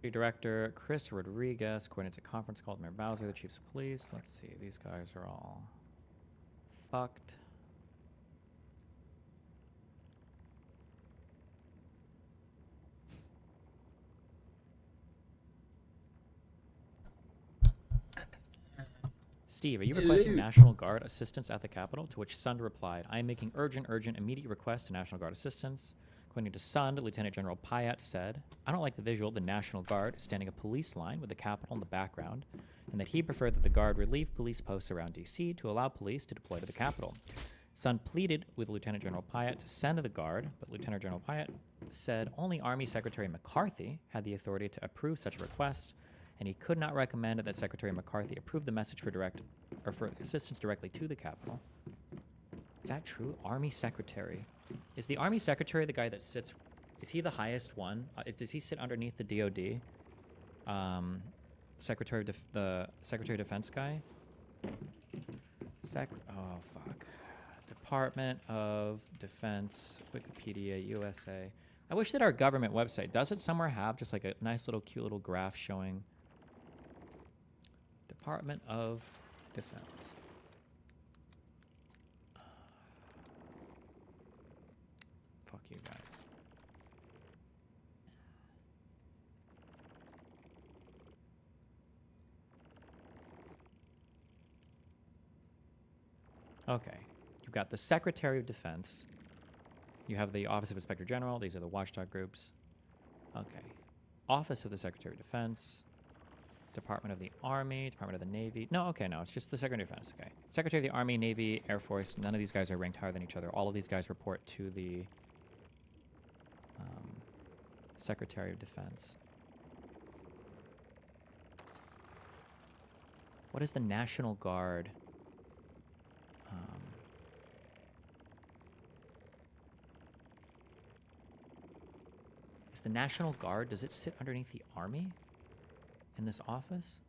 Director Chris Rodriguez coordinates a conference call with Mayor Bowser, the chiefs of police. Let's see. These guys are all fucked. Steve, are you requesting National Guard assistance at the Capitol? To which Sund replied, I am making urgent, immediate request to National Guard assistance. According to Sund, Lieutenant General Payat said, I don't like the visual of the National Guard standing a police line with the Capitol in the background, and that he preferred that the Guard relieve police posts around D.C. to allow police to deploy to the Capitol. Sund pleaded with Lieutenant General Payat to send the Guard, but Lieutenant General Payat said only Army Secretary McCarthy had the authority to approve such a request, and he could not recommend that Secretary McCarthy approve the message for assistance directly to the Capitol. Is that true? Army Secretary. Is the Army Secretary the guy that sits... Is he the highest one? Does he sit underneath the DOD? Secretary of Defense guy? Oh, fuck. Department of Defense, Wikipedia, USA. I wish that our government website, does it somewhere have just like a nice little cute little graph showing Department of Defense. Fuck you guys. Okay. You've got the Secretary of Defense. You have the Office of Inspector General. These are the watchdog groups. Okay. Office of the Secretary of Defense. Department of the Army, Department of the Navy. No, okay, no, it's just the Secretary of Defense. Okay. Secretary of the Army, Navy, Air Force. None of these guys are ranked higher than each other. All of these guys report to the Secretary of Defense. What is the National Guard? Is the National Guard, does it sit underneath the Army in this office?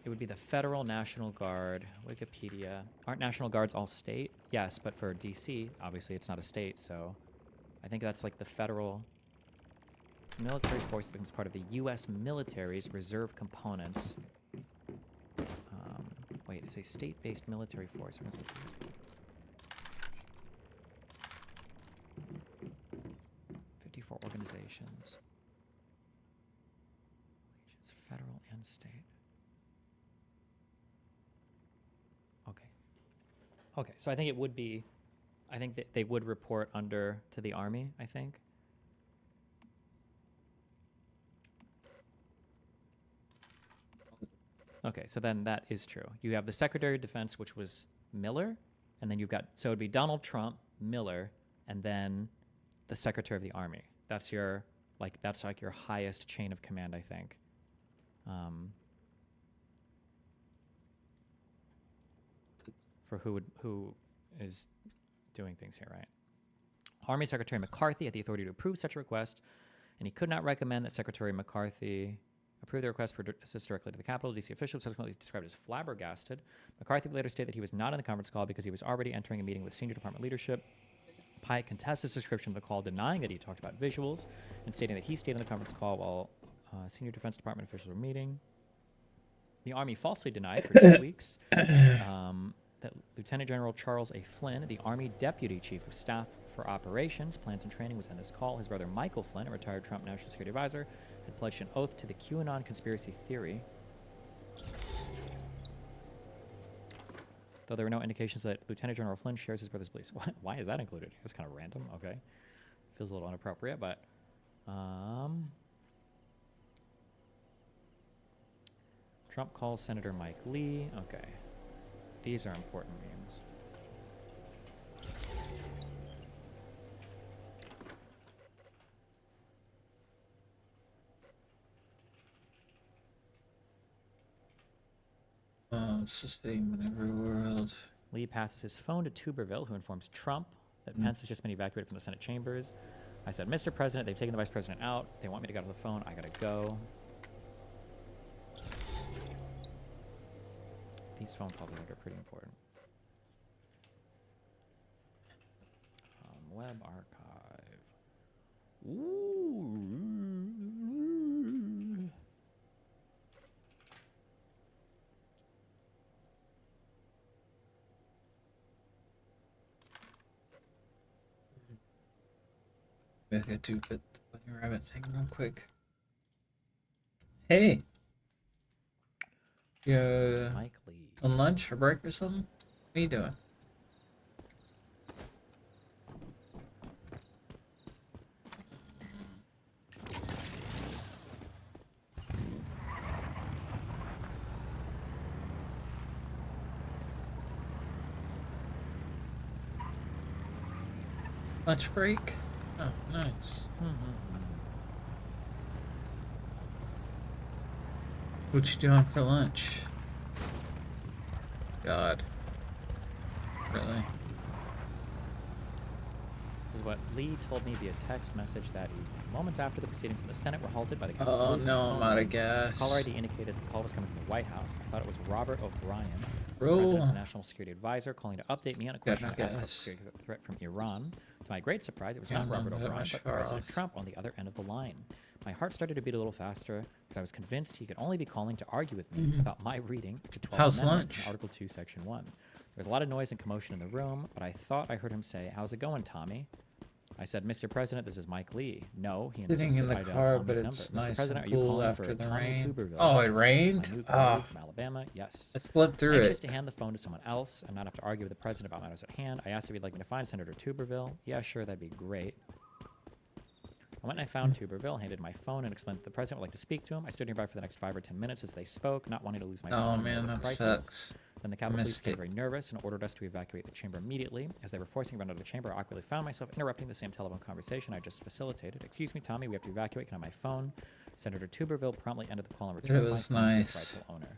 It would be the Federal National Guard. Wikipedia. Aren't National Guards all state? Yes, but for DC, obviously it's not a state, so I think that's like the federal... It's a military force that becomes part of the U.S. military's reserve components. Wait, it's a state-based military force. 54 organizations. It's federal and state. Okay. Okay, so I think it would be... I think that they would report under to the Army, I think. Okay, so then that is true. You have the Secretary of Defense, which was Miller, and then you've got... So it would be Donald Trump, Miller, and then the Secretary of the Army. That's your... that's like your highest chain of command, I think. For who is doing things here, right? Army Secretary McCarthy had the authority to approve such a request, and he could not recommend that Secretary McCarthy approve the request for assist directly to the Capitol. DC officials subsequently described as flabbergasted. McCarthy later stated that he was not in the conference call because he was already entering a meeting with senior department leadership. Pyatt contests his description of the call, denying that he talked about visuals and stating that he stayed in the conference call while senior Defense Department officials were meeting. The Army falsely denied for 2 weeks that Lieutenant General Charles A. Flynn, the Army Deputy Chief of Staff for Operations, Plans and Training, was on this call. His brother Michael Flynn, a retired Trump National Security Advisor, had pledged an oath to the QAnon conspiracy theory. Though there were no indications that Lieutenant General Flynn shares his brother's beliefs. Why is that included? It's kind of random. Okay. Feels a little inappropriate, but... Trump calls Senator Mike Lee. Okay. These are important memes. Sustain in every world. Lee passes his phone to Tuberville, who informs Trump that Pence has just been evacuated from the Senate chambers. I said, Mr. President, they've taken the vice president out. They want me to get off the phone. I gotta go. These phone calls I think are pretty important. Web archive. Maybe I do get the bunny rabbit thing real quick. Hey, you Mike Lee. on lunch or break or something? What are you doing? Lunch break? Oh, nice. What you doing for lunch? God. Really? This is what Lee told me via text message that evening. Moments after the proceedings in the Senate were halted by the Capitol Oh Police and no, the I'm phone out rang. of gas. Caller ID indicated the call was coming from the White House. I thought it was Robert O'Brien, the Roll. president's national security advisor, calling to update me on a question no I asked about the gas. security threat from Iran. To my great surprise, it was Yeah, not Robert I'm gonna O'Brien, shut but President off. Trump on the other end of the line. My heart started to beat a little faster because I was convinced he could only be calling to argue with me about my reading the 12th How's Amendment lunch? in Article 2, Section 1. There was a lot of noise and commotion in the room, but I thought I heard him say, "How's it going, Tommy?" I said, "Mr. President, this is Mike Lee." No, he insisted. Sitting in the I dialed car, Tommy's but number. it's Mr. nice President, and are you cool calling after for the Tommy rain. Tuberville? Oh, it My rained? new Ah, colleague from Alabama? Yes. I slept through Anxious it. to hand the phone to someone else and not have to argue with the president about matters at hand, I asked if he'd like me to find Senator Tuberville. Yeah, sure, that'd be great. I went and I found Tuberville, handed my phone, and explained that the president would like to speak to him. I stood nearby for the next 5 or 10 minutes as they spoke, not wanting to lose my Oh phone in the man, middle of that the crisis. sucks. Then the Capitol Police missed became it. very nervous and ordered us to evacuate the chamber immediately. As they were forcing everyone out of the chamber, I awkwardly found myself interrupting the same telephone conversation I just facilitated. "Excuse me, Tommy, we have to evacuate. Can I have my phone?" Senator Tuberville promptly ended the call and returned my was phone to its nice. rightful owner.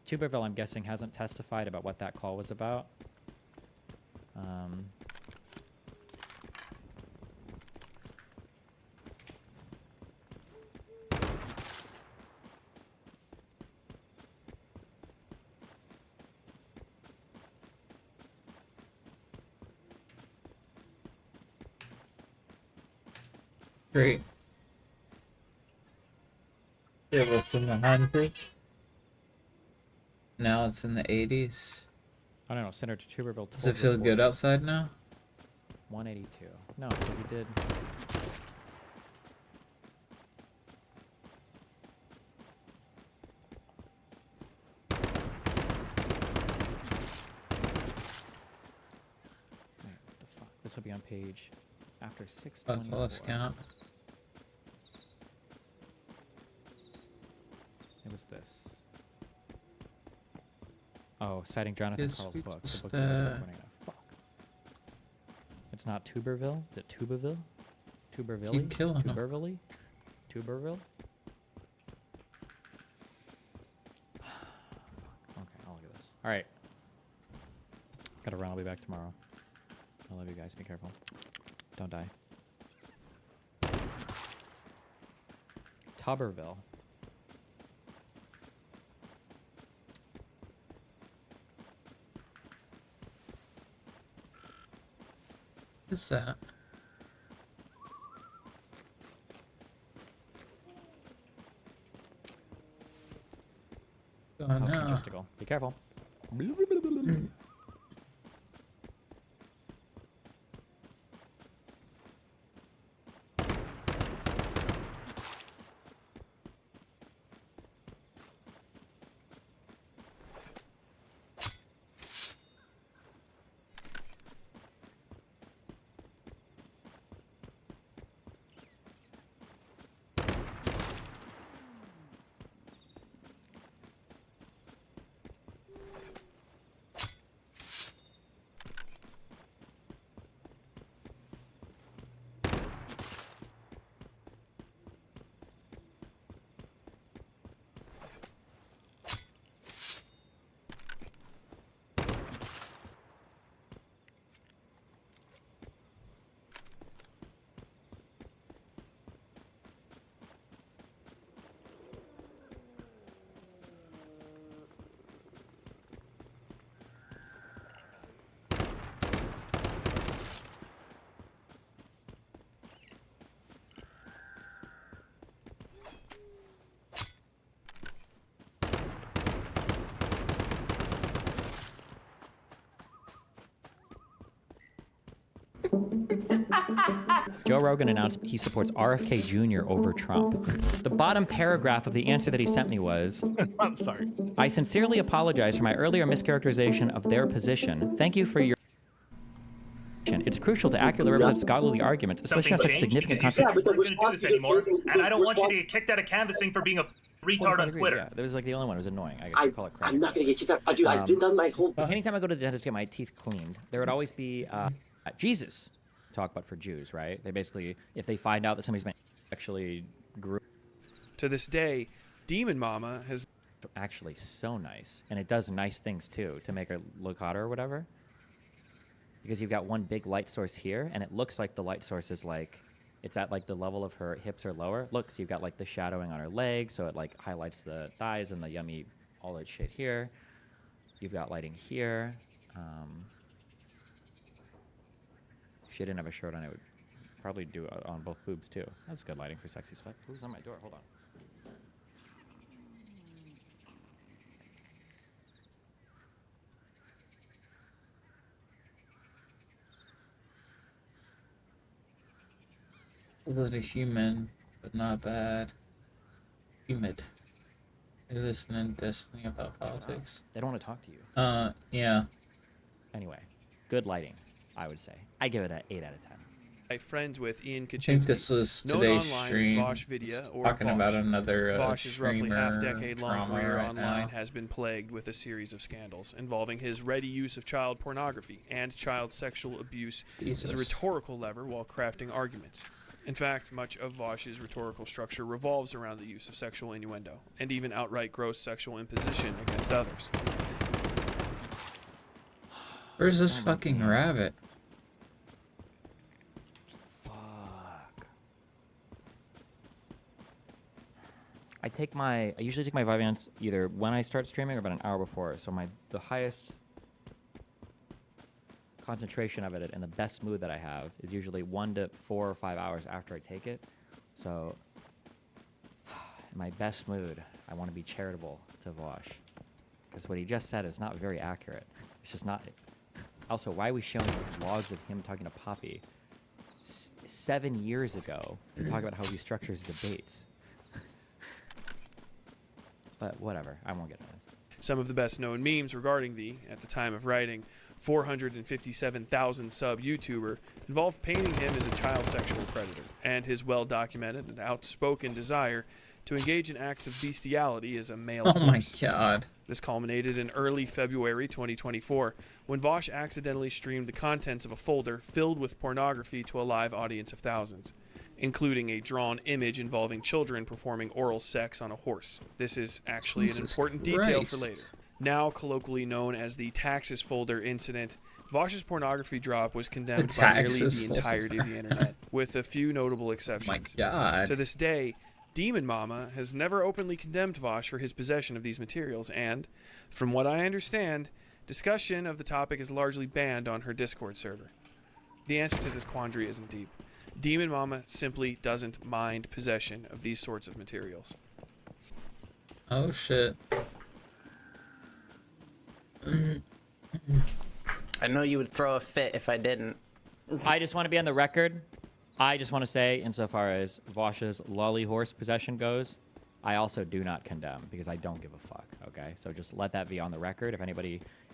Tuberville, I'm guessing, hasn't testified about what that call was about. Great. It was in the hundreds. Now it's in the 80s. I don't know. Senator Tuberville told Does it feel good reporters- outside now? 182. No, so he did. Wait, what the fuck? This will be on page after Let's 624. count. It was this. Oh, citing Jonathan Yes, Carl's we book. just, The book that we're running out. Fuck. It's not Tuberville? Is it Tuberville? Tuberville? Keep killing 'em. Tuberville? Tuberville? Okay, I'll look at this. Alright. Gotta run. I'll be back tomorrow. I love you guys. Be careful. Don't die. Tuberville. What is that? Oh House no. logistical. Be careful. Joe Rogan announced he supports RFK Jr. over Trump. The bottom paragraph of the answer that he sent me was, I'm sorry. I sincerely apologize for my earlier mischaracterization of their position. Thank you for your... It's crucial to accurately represent scholarly arguments, especially on such significant because you concepts. said you weren't going to do this anymore, and I don't want you to get kicked out of canvassing for being a retard on Twitter. Yeah, that was like the only one. It was annoying. I guess you call it crap. I'm not gonna get kicked out. Dude, I've done my whole. Anytime I go to the dentist to get my teeth cleaned, there would always be Jesus talk about for Jews, right? They basically, if they find out that somebody's been actually grew To this day, Demon Mama has actually so nice, and it does nice things too to make her look hotter or whatever. Because you've got one big light source here, and it looks like the light source is like, it's at like the level of her hips or lower. Look, so you've got like the shadowing on her legs, so it like highlights the thighs and the yummy, all that shit here. You've got lighting here. If she didn't have a shirt on, it would probably do it on both boobs too. That's good lighting for sexy stuff. Who's on my door? Hold on. A little human, but not bad. Humid. You listening to Destiny about politics? They don't want to talk to you. Yeah. Anyway, good lighting, I would say. I give it an 8 out of 10. friends with Ian I think this Kaczynski, was known today's online stream. as Vosh Vidya or Talking Vosh. about another Vosh's roughly streamer half-decade-long drama career right online now. has been plagued with a series of scandals involving his ready use of child pornography and child sexual abuse as a Jesus. rhetorical lever while crafting arguments. In fact, much of Vosh's rhetorical structure revolves around the use of sexual innuendo and even outright gross sexual imposition against others. Where's this fucking rabbit? Fuck. I usually take my Vyvanse either when I start streaming or about an hour before. So the highest concentration of it and the best mood that I have is usually 1 to 4 or 5 hours after I take it. So in my best mood, I want to be charitable to Vosh. Because what he just said is not very accurate. It's just not. Also, why are we showing logs of him talking to Poppy 7 years ago to talk about how he structures debates? But whatever, I won't get into it. Some of the best known memes regarding the, at the time of writing, 457,000 sub YouTuber involve painting him as a child sexual predator and his well-documented and outspoken desire to engage in acts of bestiality as a male Oh my horse. god. This culminated in early February 2024 when Vosh accidentally streamed the contents of a folder filled with pornography to a live audience of thousands, including a drawn image involving children performing oral sex on a horse. This is actually an Jesus important detail for Christ. later. Now colloquially known as the Taxes folder incident, Vosh's pornography drop was condemned by nearly Taxes the folder. entirety of the internet, with a few notable Oh my exceptions. god. To this day, Demon Mama has never openly condemned Vosh for his possession of these materials, and, from what I understand, discussion of the topic is largely banned on her Discord server. The answer to this quandary isn't deep. Demon Mama simply doesn't mind possession of these sorts of materials. Oh shit. I know you would throw a fit if I didn't. I just want to be on the record. I just want to say, insofar as Vosh's lolly horse possession goes, I also do not condemn because I don't give a fuck. Okay, so just let that be on the record.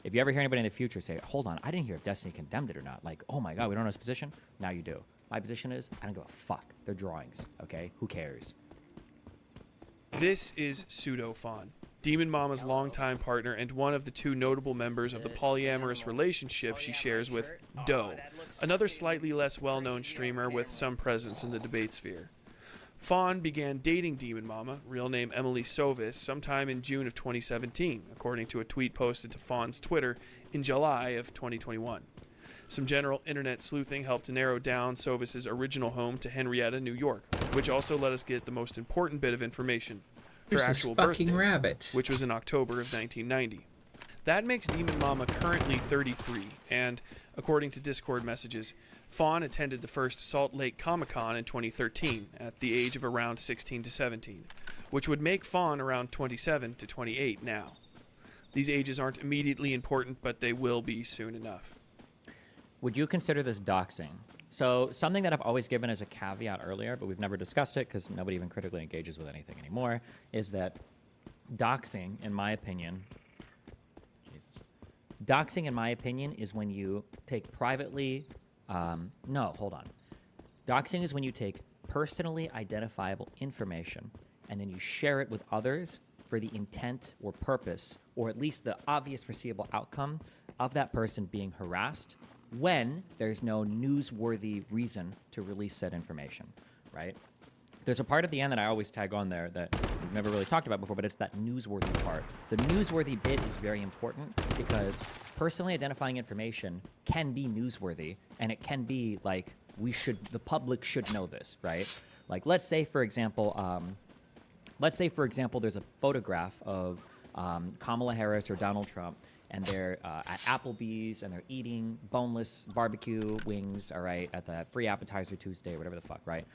If you ever hear anybody in the future say, "Hold on, I didn't hear if Destiny condemned it or not," like, "Oh my god, we don't know his position." Now you do. My position is, I don't give a fuck. They're drawings. Okay, who cares? This is Pseudo Fawn, Demon Mama's longtime partner and one of the two notable members of the polyamorous relationship she shares with Doe, another slightly less well-known streamer with some presence in the debate sphere. Fawn began dating Demon Mama, real name Emily Sovis, sometime in June of 2017, according to a tweet posted to Fawn's Twitter in July of 2021. Some general internet sleuthing helped to narrow down Sovis's original home to Henrietta, New York, which also let us get the most important bit of information, her There's this actual fucking birthday, rabbit. which was in October of 1990. That makes Demon Mama currently 33, and, according to Discord messages, Fawn attended the first Salt Lake Comic-Con in 2013 at the age of around 16 to 17, which would make Fawn around 27 to 28 now. These ages aren't immediately important, but they will be soon enough. Would you consider this doxing So something that I've always given as a caveat earlier, but we've never discussed it because nobody even critically engages with anything anymore, is that doxing, in my opinion, doxing, in my opinion, is when you take privately, no, hold on. Doxing is when you take personally identifiable information and then you share it with others for the intent or purpose, or at least the obvious foreseeable outcome of that person being harassed when there's no newsworthy reason to release said information, right? There's a part at the end that I always tag on there that we've never really talked about before, but it's that newsworthy part. The newsworthy bit is very important because personally identifying information can be newsworthy, and it can be like the public should know this, right? Like, let's say for example, there's a photograph of Kamala Harris or Donald Trump, and they're at Applebee's and they're eating boneless barbecue wings, all right, at the free appetizer Tuesday or whatever the fuck, right?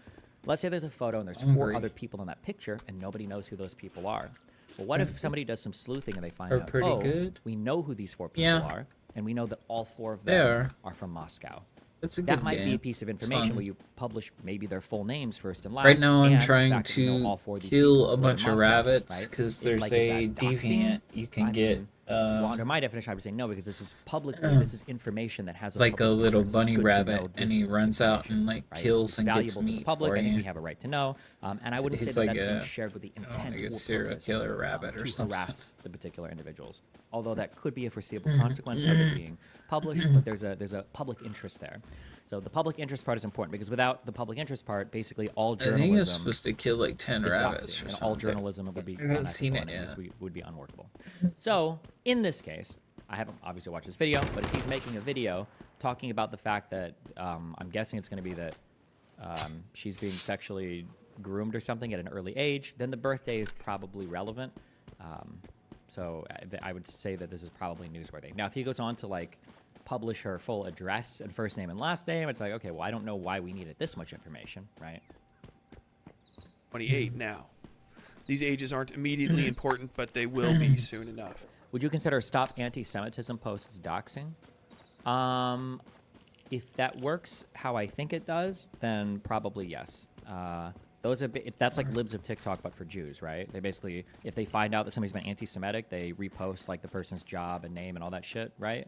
Let's say there's a photo and there's 4 other people in that picture and nobody knows who those people are. Well, what if somebody does some sleuthing and they find out, pretty good. we know who these 4 people are, and we know that all 4 of them There. are from Moscow. That's a good That might game. be a piece of It's information fun. where you publish maybe their full names first and last. Right now, I'm and the trying fact that you know to all 4 of these kill people a live in bunch of Moscow, rabbits right? because there's Like, a is that doxing? deviant you can I get. mean, well, under my definition, I would say no, because this is publicly, this is information that has like a public little interest. It's bunny good to rabbit, know and this he runs out information, and like right? kills It's and gets valuable to the meat public. for I think you. we have a right to know, and I wouldn't say He's that like that's being a- shared with the intent like a or serial purpose, killer rabbit or to something. harass the particular individuals. Although that could be a foreseeable consequence of it being published, but there's a public interest there. So the public interest part is important because without the public interest part, basically all I think it's journalism supposed to kill like 10 is rabbits doxing, or and something. all journalism would be I haven't seen unethical it and yet. would be unworkable. So in this case, I haven't obviously watched this video, but if he's making a video talking about the fact that I'm guessing it's going to be that she's being sexually groomed or something at an early age, then the birthday is probably relevant. So I would say that this is probably newsworthy. Now, if he goes on to like publish her full address and first name and last name, it's like, okay, well, I don't know why we needed this much information, right? 28 now. These ages aren't immediately important, but they will be soon enough. Would you consider stop anti-Semitism posts doxing? If that works how I think it does, then probably yes. That's like libs of TikTok, but for Jews, right? They basically, if they find out that somebody's been anti-Semitic, they repost like the person's job and name and all that shit, right?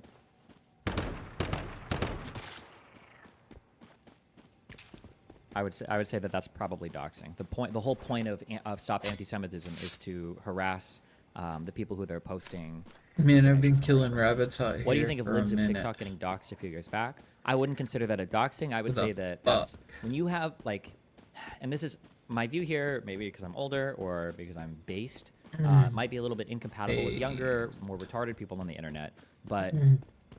I would say that that's probably doxing. The whole point of stop anti-Semitism is to harass the people who they're posting. Man, I've been killing rabbits out here. What do you think of for a libs of minute. TikTok getting doxed a few years back? I wouldn't consider that a doxing. I would What the say that that's when you have like, and this is my view here, maybe because I'm older or because I'm based, might be a little bit incompatible with younger, more retarded people on the internet, but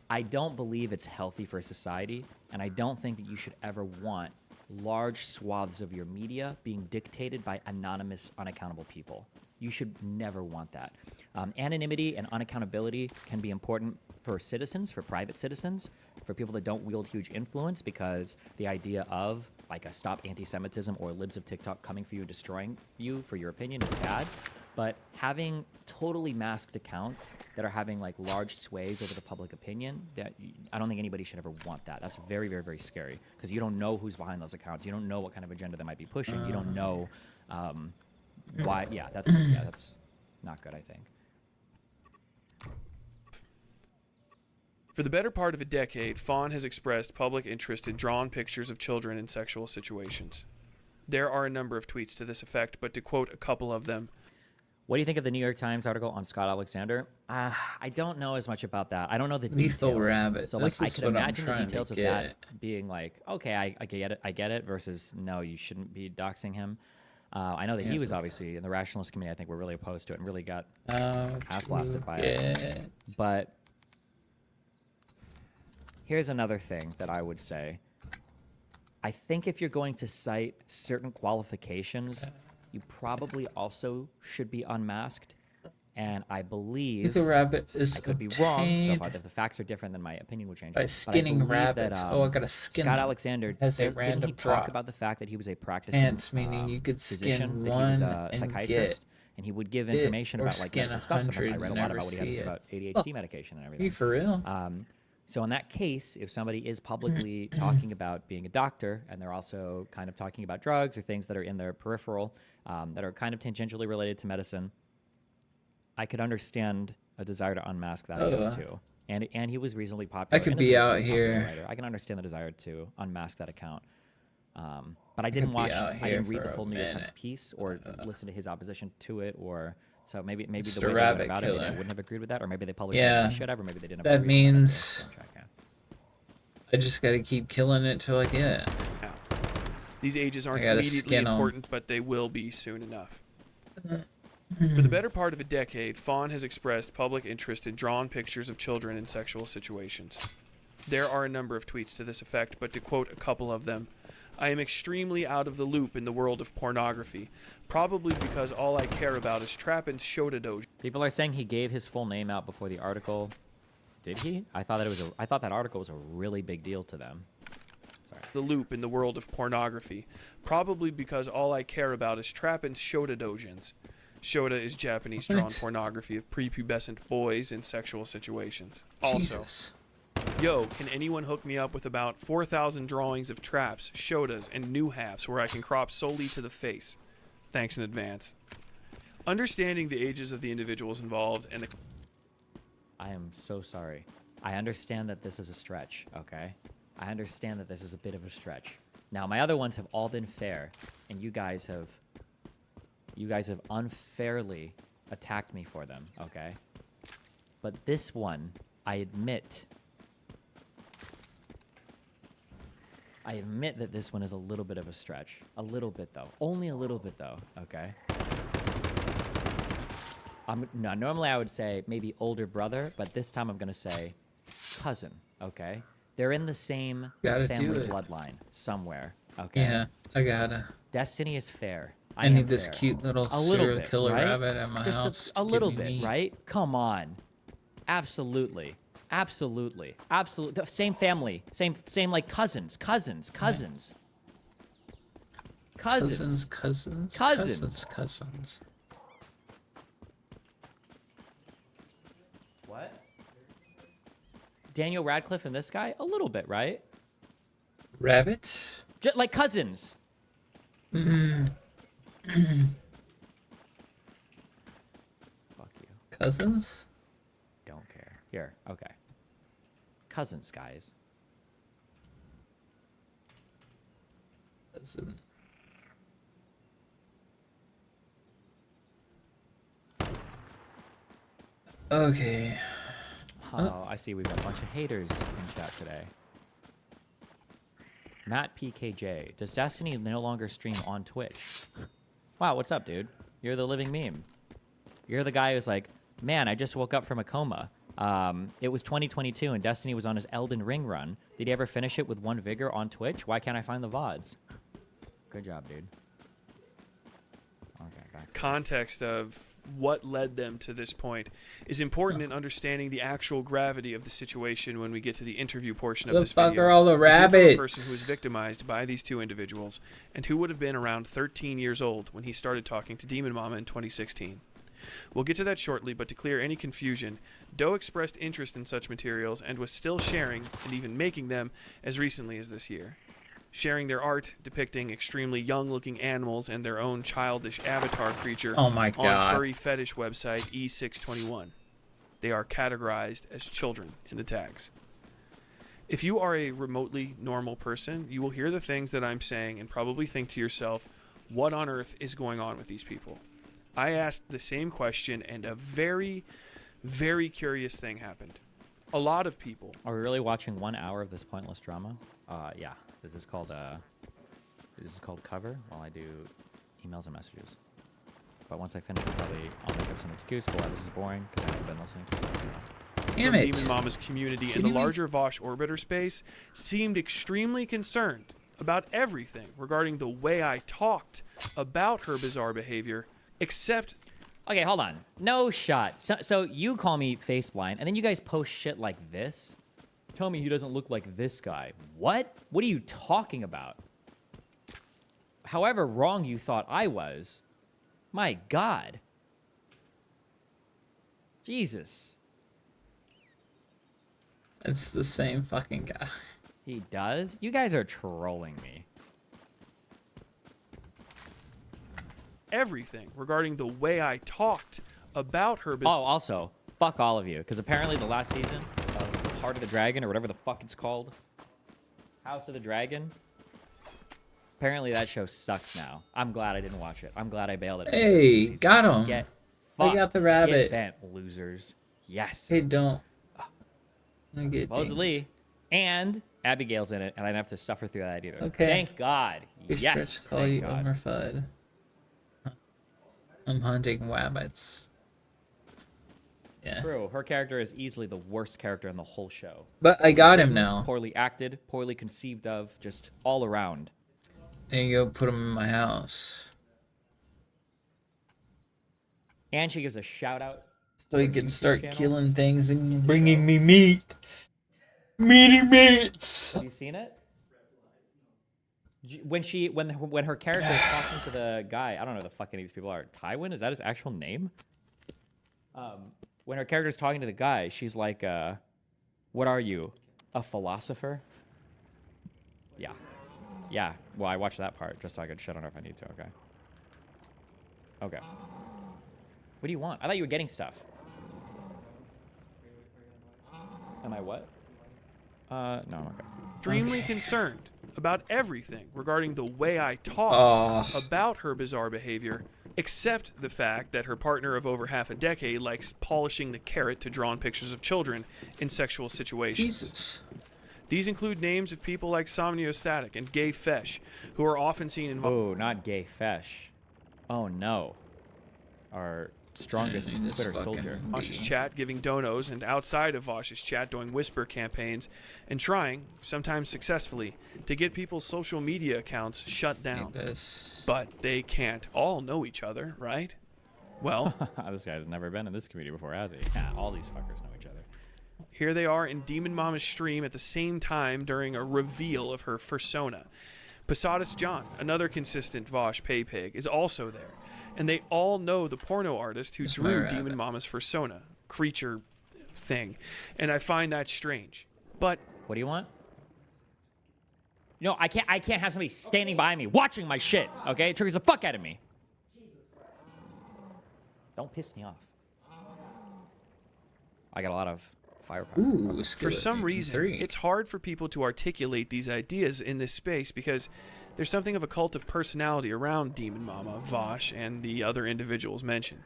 I don't believe it's healthy for society, and I don't think that you should ever want large swaths of your media being dictated by anonymous, unaccountable people. You should never want that. Anonymity and unaccountability can be important for citizens, for private citizens, for people that don't wield huge influence, because the idea of like a stop anti-Semitism or libs of TikTok coming for you, destroying you for your opinion is bad. But having totally masked accounts that are having like large sways over the public opinion, I don't think anybody should ever want that. That's very, very, very scary because you don't know who's behind those accounts. You don't know what kind of agenda they might be pushing. You don't know why. Yeah, that's not good, I think. For the better part of a decade, Fawn has expressed public interest in drawn pictures of children in sexual situations. There are a number of tweets to this effect, but to quote a couple of them, what do you think of the New York Times article on Scott Alexander? I don't know as much about that. I don't know the Lethal details. Rabbit. So like, This I is could what I'm imagine the trying to details of get. that being like, okay, I get it, versus no, you shouldn't be doxing him. I know that he was obviously in the rationalist community. I think we're really opposed to it and really got ass blasted by it. But here's another thing that I would say. I think if you're going to cite certain qualifications, you probably also should be unmasked. And I believe Lethal Rabbit is I could be wrong. So obtained if the facts are different, then my opinion will change. by But I skinning believe rabbits. That, Oh, I gotta skin Scott them. Alexander, Has a didn't random he talk drop. about the fact that he was a practicing Ants, meaning you could physician, skin that he was one a and psychiatrist, get and he would give it, information or about like skin medical stuff. Sometimes I 100 read a and lot never about what he had to see say it. about ADHD medication and Are you everything. for real? So in that case, if somebody is publicly talking about being a doctor and they're also kind of talking about drugs or things that are in their peripheral that are kind of tangentially related to medicine, I could understand a desire to unmask that account too. And he was reasonably popular. I could and is a be out reasonably popular here. writer. I can understand the desire to unmask that account. But I didn't watch. out I didn't here read the for a full New York Times minute. piece or listen to his opposition to it, or so maybe the Mr. way they went Rabbit about it, maybe I Killer. wouldn't have agreed with that, or maybe they published it Yeah, when they should have, or maybe they didn't. that agree with it. means- Don't track, yeah. I just gotta keep killing it till I get it. Now, these ages aren't gotta immediately skin 'em. important, but they will be soon enough. For the better part of a decade, Fawn has expressed public interest in drawn pictures of children in sexual situations. There are a number of tweets to this effect, but to quote a couple of them, I am extremely out of the loop in the world of pornography, probably because all I care about is trap and shota dojo. People are saying he gave his full name out before the article. Did he? I thought that article was a really big deal to them. Sorry. The loop in the world of pornography, probably because all I care about is trap and shota dojins. Shota is Japanese drawn What? pornography of prepubescent boys in sexual situations. Also, Jesus. yo, can anyone hook me up with about 4,000 drawings of traps, shotas, and new halves where I can crop solely to the face? Thanks in advance. Understanding the ages of the individuals involved and the I am so sorry. I understand that this is a stretch, okay? I understand that this is a bit of a stretch. Now, my other ones have all been fair, and you guys have unfairly attacked me for them, okay? But this one, I admit that this one is a little bit of a stretch. A little bit, though. Only a little bit, though, okay? No, normally I would say maybe older brother, but this time I'm going to say cousin, okay? They're in the same Gotta do family it. bloodline somewhere, okay? Yeah, I gotta. Destiny is fair. I am need this fair. cute little A little serial bit, killer right? rabbit at my Just house. a to little give me bit, meat. right? Come on. Absolutely. Absolutely. Absolutely. Same family. Same like cousins. Cousins. What? Daniel Radcliffe and this guy? A little bit, right? Rabbit? Just like cousins. Fuck you. Cousins? Don't care. Here. Okay. Cousins, guys. Cousin. Okay. Oh, I see we've got a bunch of haters in chat today. Matt PKJ. Does Destiny no longer stream on Twitch? Wow, what's up, dude? You're the living meme. You're the guy who's like, man, I just woke up from a coma. It was 2022 and Destiny was on his Elden Ring run. Did he ever finish it with one vigor on Twitch? Why can't I find the VODs? Good job, dude. Okay, back to context of what led them to this point is important in understanding the actual gravity of the situation when we get to the interview portion of The this fuck video. are all the We hear from a rabbits? person who was victimized by these two individuals and who would have been around 13 years old when he started talking to Demon Mama in 2016. We'll get to that shortly, but to clear any confusion, Doe expressed interest in such materials and was still sharing and even making them as recently as this year. Sharing their art depicting extremely young-looking animals and their own childish avatar creature Oh my on God. furry fetish website E621. They are categorized as children in the tags. If you are a remotely normal person, you will hear the things that I'm saying and probably think to yourself, what on earth is going on with these people? I asked the same question and a very, very curious thing happened. A lot of people Are we really watching 1 hour of this pointless drama? Yeah. This is called cover while I do emails and messages. But once I finish, I'll make up some excuse for why this is boring because I haven't been listening to it. Damn from it. Demon Mama's community in Kidding the me? larger Vosh orbiter space seemed extremely concerned about everything regarding the way I talked about her bizarre behavior, except Okay, hold on. No shot. So you call me face blind, and then you guys post shit like this? Tell me he doesn't look like this guy. What? What are you talking about? However wrong you thought I was, my God. Jesus. It's the same fucking guy. He does? You guys are trolling me. Everything regarding the way I talked about her. Oh, also, fuck all of you, because apparently the last season of Heart of the Dragon, or whatever the fuck it's called, House of the Dragon, apparently that show sucks now. I'm glad I didn't watch it. I'm glad I bailed it. Hey, got him. Get I got the fucked. rabbit. Get bent, losers. Yes. Hey, don't. I get Supposedly. And Abigail's in it, and I don't have to suffer through that either. Okay. Thank God. Fish Yes. Fresh call Thank you God. Omer Fudd. I'm hunting rabbits. Yeah. True. Her character is easily the worst character in the whole show. But I got him now. Poorly acted, poorly conceived of, just all around. There you go, put him in my house. And she gives a shout out. So he Her can YouTube start channel. killing things and bringing me meat. Meaty meats! Have you seen it? When her character is talking to the guy, I don't know who the fuck any of these people are. Tywin, is that his actual name? When her character is talking to the guy, she's like, "What are you, a philosopher?" Yeah, yeah. Well, I watched that part just so I could shit on her if I need to. Okay. Okay. What do you want? I thought you were getting stuff. Am I what? No, I'm okay. Extremely concerned about everything regarding the way I talked Oh. about her bizarre behavior, except the fact that her partner of over half a decade likes polishing the carrot to draw on pictures of children in sexual situations. Jesus. These include names of people like Somniostatic and Gay Fesh, who are often seen involved. Oh, not Gay Fesh. Oh no. Our strongest Dude, this Twitter fucking soldier. Vosh's chat, giving donos, and outside of Vosh's chat, doing whisper campaigns, and trying, sometimes successfully, to get people's social media accounts shut down. This. But they can't all know each other, right? Well, This guy's never been in this community before, has he? Yeah, all these fuckers know each other. here they are in Demon Mama's stream at the same time during a reveal of her fursona. Posadas John, another consistent Vosh pay pig, is also there. And they all know the porno artist who That's my drew rabbit. Demon Mama's fursona, creature thing. And I find that strange. But What do you want? You know, I can't have somebody standing by me watching my shit, okay? It triggers the fuck out of me. Don't piss me off. I got a lot of firepower. Ooh, for some reason, it's hard for people to articulate these ideas in this space because there's something of a cult of personality around Demon Mama, Vosh, and the other individuals mentioned.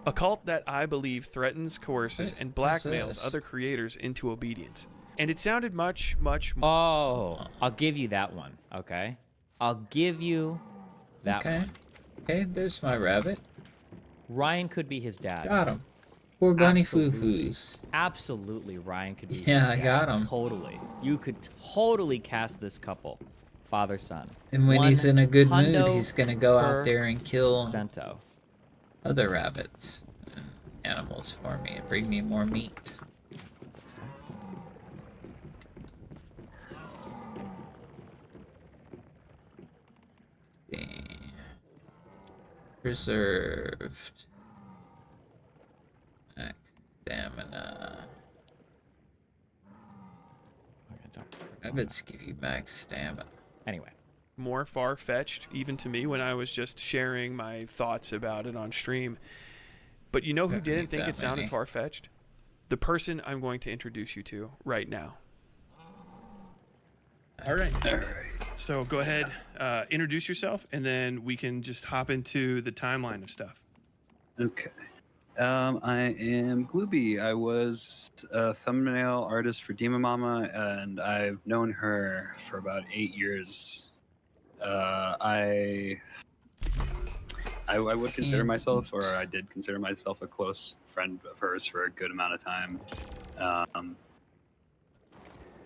A cult that I believe threatens, coerces, and What's blackmails this? other creators into obedience. And it sounded much, much more. Oh, I'll give you that one, okay? I'll give you that Okay. one. Okay, there's my rabbit. Ryan could be his dad. Got him. Poor bunny Absolutely. foo-foos. Absolutely, Ryan could be his Yeah, I dad. got him. Totally. You could totally cast this couple, father-son. And when he's in a good mood, Hundo he's gonna go per out there and kill Cento. other rabbits and animals for me and bring me more meat. See. Preserved. Max stamina. Okay, don't- Rabbits give you max stamina. Anyway. more far-fetched, even to me, when I was just sharing my thoughts about it on stream. But you know who Don't didn't need think that it sounded many. far-fetched? The person I'm going to introduce you to right now. All right. So go ahead, introduce yourself, and then we can just hop into the timeline of stuff. Okay. I am Glooby. I was a thumbnail artist for Demon Mama, and I've known her for about 8 years. I would consider myself, or I did consider myself, a close friend of hers for a good amount of time.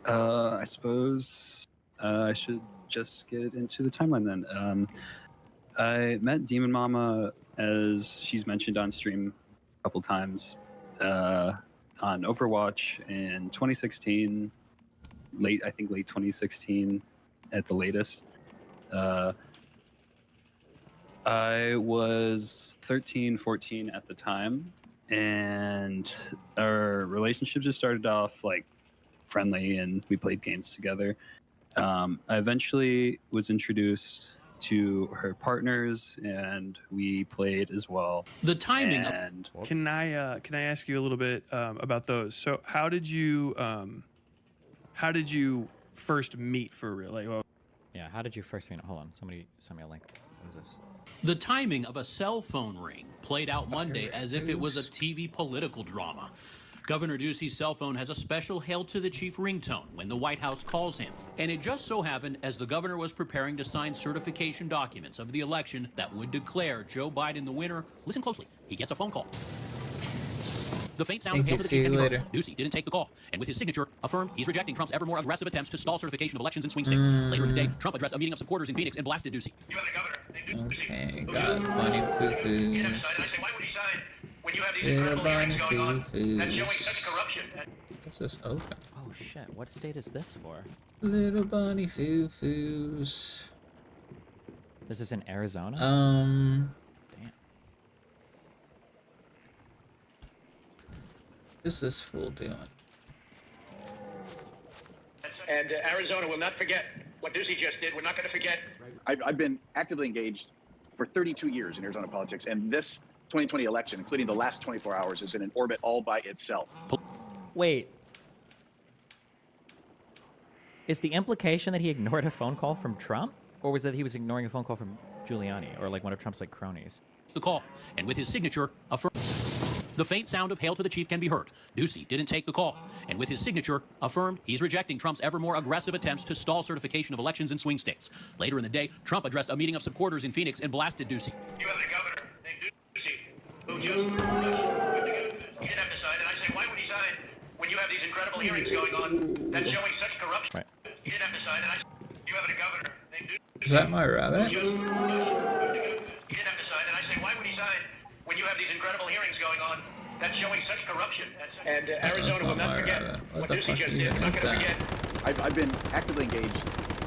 I suppose I should just get into the timeline then. I met Demon Mama, as she's mentioned on stream a couple times, on Overwatch in 2016, late 2016 at the latest. I was 13, 14 at the time, and our relationship just started off like friendly and we played games together. I eventually was introduced to her partners and we played as well. The timing. And Can I ask you a little bit about those? So how did you first meet for real? Like, well, Yeah, how did you first meet? Hold on, somebody send me a link. What is this? The timing of a cell phone ring played out Monday as if it was a TV political drama. Governor Ducey's cell phone has a special Hail to the Chief ringtone when the White House calls him. And it just so happened as the governor was preparing to sign certification documents of the election that would declare Joe Biden the winner, listen closely, he gets a phone call. The faint sound of Thank Hail you. to the See Chief you can be heard. later. Ducey didn't take the call, and with his signature, affirmed he's rejecting Trump's ever more aggressive attempts to stall certification of elections in swing states. Later in the day, Trump addressed a meeting of supporters in Phoenix and blasted Ducey. You have the governor. Okay, got bunny You foo-foos. have to sign. I say, why would he sign when you have these Yeah, incredible hearings bunny going on? That's showing foo-foos. such corruption. What's this open? Oh shit! What state is this for? Little bunny foo-foos. This is in Arizona. Um, Damn. what's this fool doing? And Arizona will not forget what Ducey just did. We're not going to forget. I've been actively engaged for 32 years in Arizona politics, and this 2020 election, including the last 24 hours, is in an orbit all by itself. Wait. Is the implication that he ignored a phone call from Trump, or was it he was ignoring a phone call from Giuliani or like one of Trump's like cronies? The call, and with his signature, affirmed. The faint sound of Hail to the Chief can be heard. Ducey didn't take the call, and with his signature, affirmed he's rejecting Trump's ever more aggressive attempts to stall certification of elections in swing states. Later in the day, Trump addressed a meeting of supporters in Phoenix and blasted Ducey. You have the governor named Ducey, who just he didn't have to sign. And I say, why would he sign when you have these incredible hearings going on that's showing such corruption? Right. He didn't have to sign. And I say, you have a governor named Ducey. Is that my rabbit? He didn't have to sign. And I say, why would he sign when you have these incredible hearings going on that's showing such corruption? And Arizona will not forget what Ducey just did. We're not going to forget. I've been actively engaged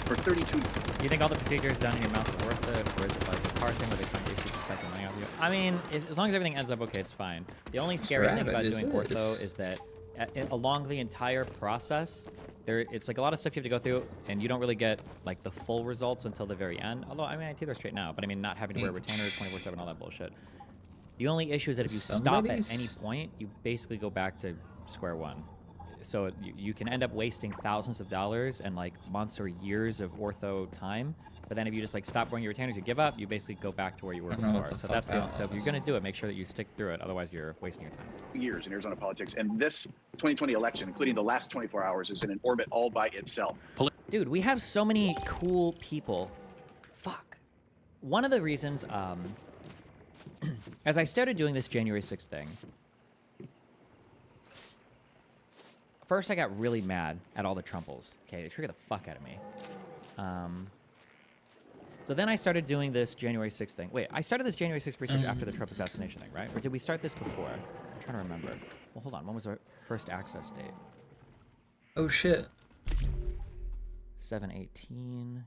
for 32. Do you think all the procedures done in your mouth are worth it, or is it like a car thing where they find issues a second thing out of you? I mean, as long as everything ends up okay, it's fine. The only scary thing about rabbit doing is ortho this? is that along the entire process, it's like a lot of stuff you have to go through, and you don't really get like the full results until the very end. Although I mean, I teeth are straight now, but I mean, not having to wear a retainer 24/7, all that bullshit. The only issue is that if you stop at any point, you basically go back to square one. So you can end up wasting thousands of dollars and like months or years of ortho time. But then if you just like stop wearing your retainers, you give up, you basically go back to where you were before. So that's so if you're gonna do it, make sure that you stick through it. Otherwise, you're wasting your time. Years in Arizona politics, and this 2020 election, including the last 24 hours, is in an orbit all by itself. Dude, we have so many cool people. Fuck. One of the reasons, as I started doing this January 6th thing, first I got really mad at all the Trumples. Okay, they triggered the fuck out of me. So then I started doing this January 6th thing. Wait, I started this January 6th research after the Trump assassination thing, right? Or did we start this before? I'm trying to remember. Well, hold on. When was our first access date? Oh shit. 7/18. Well,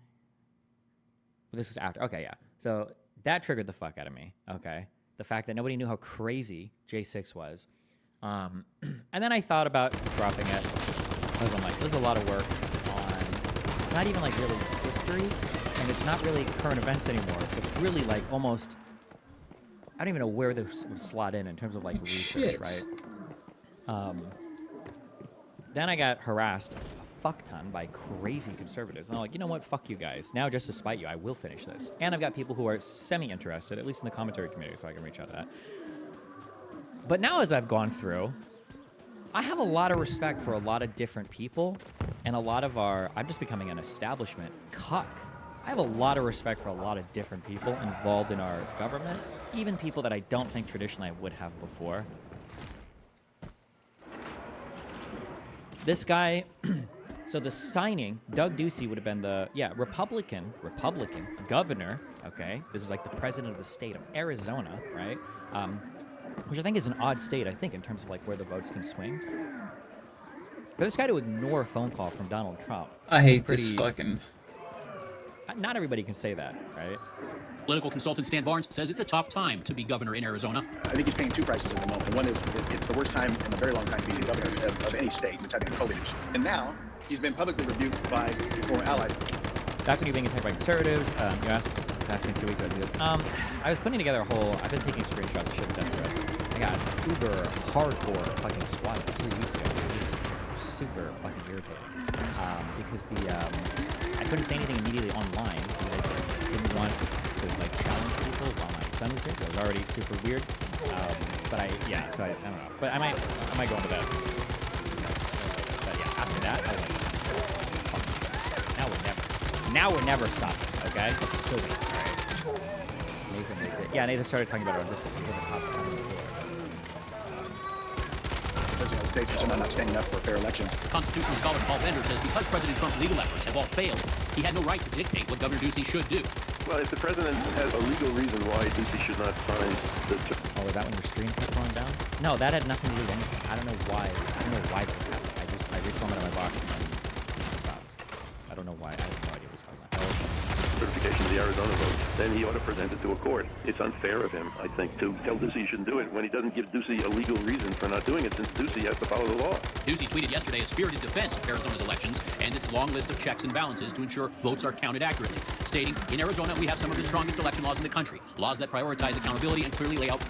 this was after. Okay, yeah. So that triggered the fuck out of me. Okay. The fact that nobody knew how crazy J6 was. And then I thought about dropping it. Because I'm like, there's a lot of work on. It's not even like really history. And it's not really current events anymore. So it's really like almost. I don't even know where this would slot in terms of like research, Shit. right? Then I got harassed a fuck ton by crazy conservatives. And they're like, you know what? Fuck you guys. Now, just to spite you, I will finish this. And I've got people who are semi-interested, at least in the commentary community, so I can reach out to that. But now as I've gone through, I have a lot of respect for a lot of different people. And a lot of I'm just becoming an establishment cuck. I have a lot of respect for a lot of different people involved in our government. Even people that I don't think traditionally I would have before. This guy, so the signing, Doug Ducey would have been the, Republican governor, okay? This is like the president of the state of Arizona, right? Which I think is an odd state, I think, in terms of like where the votes can swing. For this guy to ignore a phone call from Donald Trump. I hate this fucking. not everybody can say that, right? Political consultant Stan Barnes says it's a tough time to be governor in Arizona. I think he's paying two prices at the moment. One is it's the worst time in a very long time to be the governor of any state that's having a COVID issue. And now he's been publicly rebuked by his former allies. Back when you were being attacked by conservatives, you asked me 2 weeks ago. I was putting together a whole. I've been taking screenshots of shit with death threats. I got uber hardcore fucking squad 3 weeks ago. Super fucking irritating. Because I couldn't say anything immediately online because I didn't want to like challenge people while my son was here. So it was already super weird. So I don't know. But I might go into that. But yeah, after that, I was like, fuck. Now we're never stopping, okay? Let's kill me, alright? Nathan started talking about it on this one. The President of the States are not standing up for fair elections. Constitutional scholar Paul Bender says because President Trump's legal efforts have all failed, he had no right to dictate what Governor Ducey should do. Well, if the president has a legal reason why Ducey should not sign the... Oh, was that when your stream kept going down? No, that had nothing to do with anything. I don't know why that was happening. I reformatted my box and then it stopped. I don't know why. I have no idea what's going on. certification of the Arizona vote, then he ought to present it to a court. It's unfair of him, I think, to tell Ducey he shouldn't do it when he doesn't give Ducey a legal reason for not doing it, since Ducey has to follow the law. Ducey tweeted yesterday a spirited defense of Arizona's elections and its long list of checks and balances to ensure votes are counted accurately, stating, in Arizona, we have some of the strongest election laws in the country, laws that prioritize accountability and clearly lay out...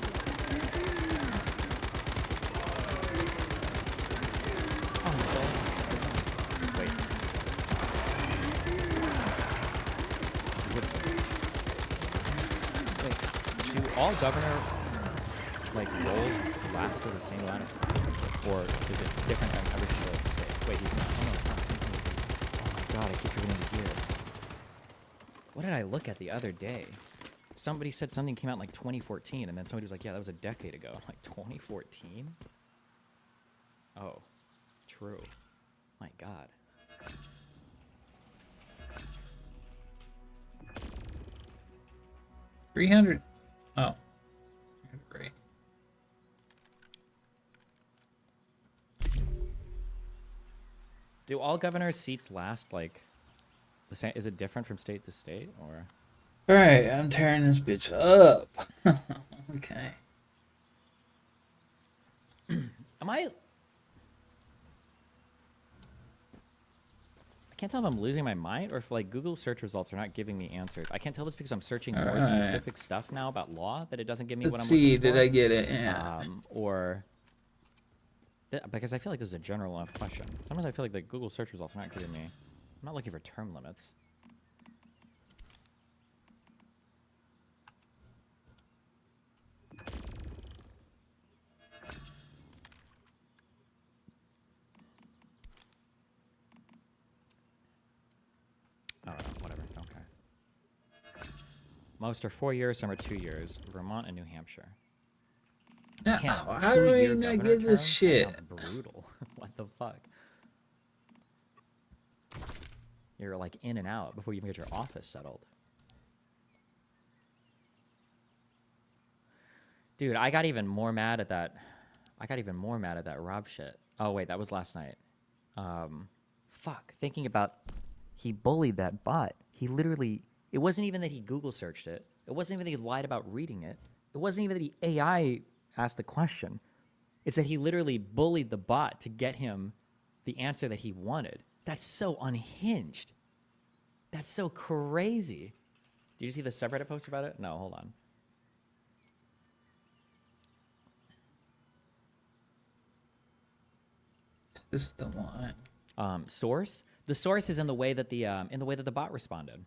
all governor roles last for the same amount of time, or is it different in every single state? Wait, he's not. Oh no, it's not. Oh my god, I keep forgetting to hear. What did I look at the other day? Somebody said something came out in 2014, and then somebody was like, "Yeah, that was a decade ago." I'm like, 2014? Oh, true. My god. $300. Oh. Great. Do all governors' seats last the same? Is it different from state to state, or? All right, I'm tearing this bitch up. Okay. Am I can't tell if I'm losing my mind or if Google search results are not giving me answers. I can't tell this because I'm searching more specific stuff now about law that it doesn't give me what I'm looking for. Did I get it? Yeah. Because I feel like this is a general enough question. Sometimes I feel like the Google search results are not giving me. I'm not looking for term limits. I don't know, whatever, don't care. Most are 4 years, some are 2 years. Vermont and New Hampshire. Yeah, Damn, how do I 2-year not governor get this term? shit? That sounds brutal. What the fuck? You're in and out before you even get your office settled. Dude, I got even more mad at that. Rob shit. Oh wait, that was last night. Fuck. Thinking about, he bullied that bot. He literally. It wasn't even that he Google searched it. It wasn't even that he lied about reading it. It wasn't even that he AI asked the question. It's that he literally bullied the bot to get him the answer that he wanted. That's so unhinged. That's so crazy. Did you see the subreddit post about it? No, hold on. This is the one. Source. The source is in the way that the bot responded.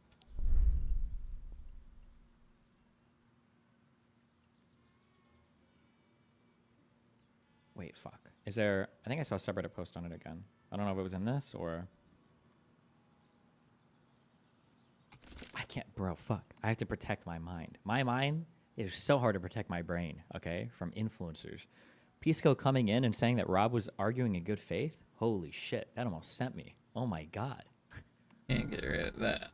Wait, fuck. Is there... I think I saw a subreddit post on it again. I don't know if it was in this or... I can't... Bro, fuck. I have to protect my mind. My mind is so hard to protect my brain, okay? From influencers. Pisco coming in and saying that Rob was arguing in good faith? Holy shit. That almost sent me. Oh my god. Can't get rid of that.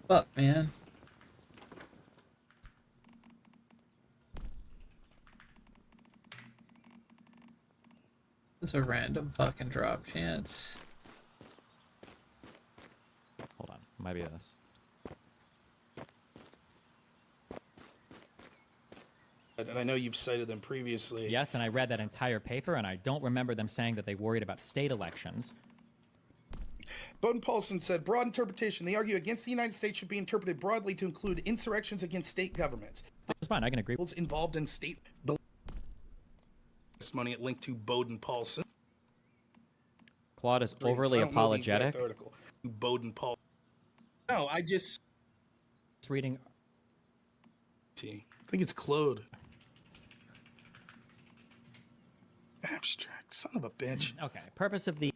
Fuck, man. It's a random fucking drop chance. Hold on. Might be this. And I know you've cited them previously. Yes, and I read that entire paper, and I don't remember them saying that they worried about state elections. Bowden Paulson said, broad interpretation. They argue against the United States should be interpreted broadly to include insurrections against state governments. That's fine. I can agree. Involved in state. This money at link to Bowden Paulson. Claude is overly apologetic. Bowden Paul. No, I just. It's reading. I think it's Claude. Abstract. Son of a bitch. Okay. Purpose of the.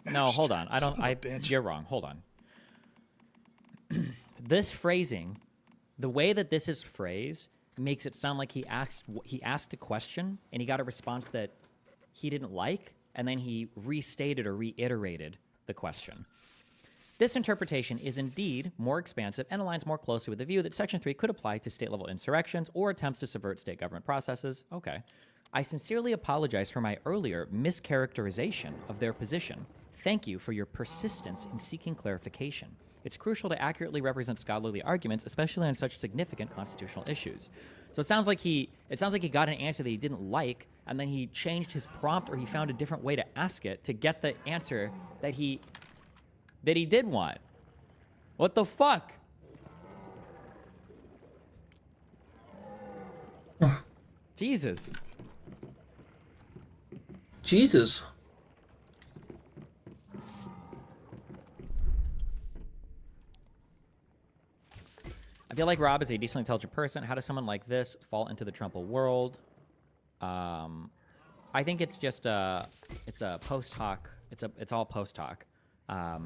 No, hold on. I don't. You're wrong. Hold on. This phrasing, the way that this is phrased, makes it sound like he asked a question and he got a response that he didn't like, and then he restated or reiterated the question. This interpretation is indeed more expansive and aligns more closely with the view that Section 3 could apply to state-level insurrections or attempts to subvert state government processes. Okay. I sincerely apologize for my earlier mischaracterization of their position. Thank you for your persistence in seeking clarification. It's crucial to accurately represent scholarly arguments, especially on such significant constitutional issues. So it sounds like he got an answer that he didn't like, and then he changed his prompt, or he found a different way to ask it to get the answer that he did want. What the fuck? Jesus. Jesus. I feel like Rob is a decently intelligent person. How does someone like this fall into the Trump world? I think it's just it's a post hoc. It's all post hoc.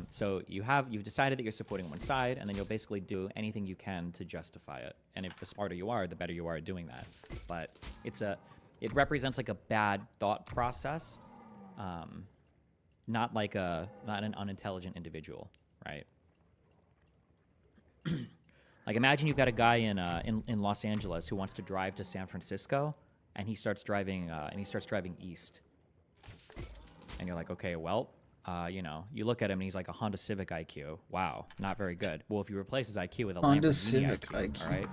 So you've decided that you're supporting one side, and then you'll basically do anything you can to justify it. And if the smarter you are, the better you are at doing that. But it represents like a bad thought process, not an unintelligent individual, right? Like, imagine you've got a guy in Los Angeles who wants to drive to San Francisco, and he starts driving east. And you're like, okay, well, you look at him and he's like a Honda Civic IQ. Wow, not very good. Well, if you replace his IQ with a Honda Lamborghini Civic IQ, all right?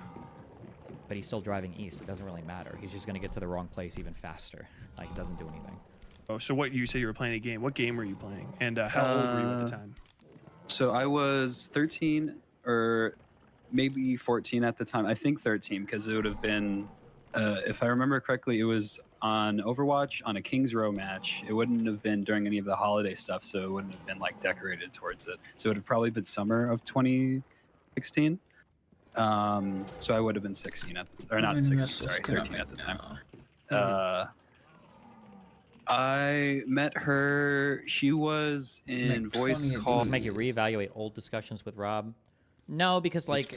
But he's still driving east. It doesn't really matter. He's just going to get to the wrong place even faster. Like, it doesn't do anything. Oh, so what, you said you were playing a game. What game were you playing? And how old were you at the time? So I was 13 or maybe 14 at the time. I think 13, because it would have been, if I remember correctly, it was on Overwatch on a Kings Row match. It wouldn't have been during any of the holiday stuff, so it wouldn't have been like decorated towards it. So it would have probably been summer of 2016. So I would have been 16 at the, or not 16, sorry, 13 at the time. I met her. She was in voice call. Does this make you reevaluate old discussions with Rob? No, because like,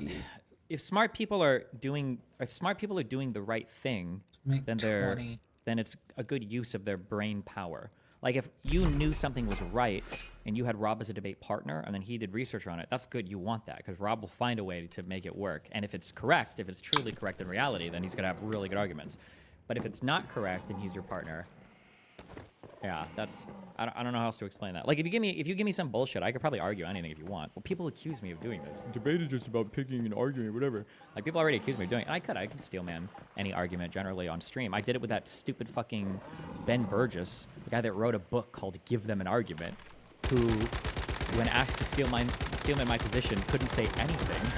if smart people are doing the right thing, then it's a good use of their brain power. Like, if you knew something was right and you had Rob as a debate partner and then he did research on it, that's good. You want that because Rob will find a way to make it work. And if it's correct, if it's truly correct in reality, then he's gonna have really good arguments. But if it's not correct and he's your partner, yeah, that's, I don't know how else to explain that. Like, if you give me some bullshit, I could probably argue anything if you want. Well, people accuse me of doing this. Debate is just about picking an argument, whatever. Like, people already accuse me of doing it. And I could steelman any argument generally on stream. I did it with that stupid fucking Ben Burgess, the guy that wrote a book called Give Them an Argument, who, when asked to steelman my position, couldn't say anything.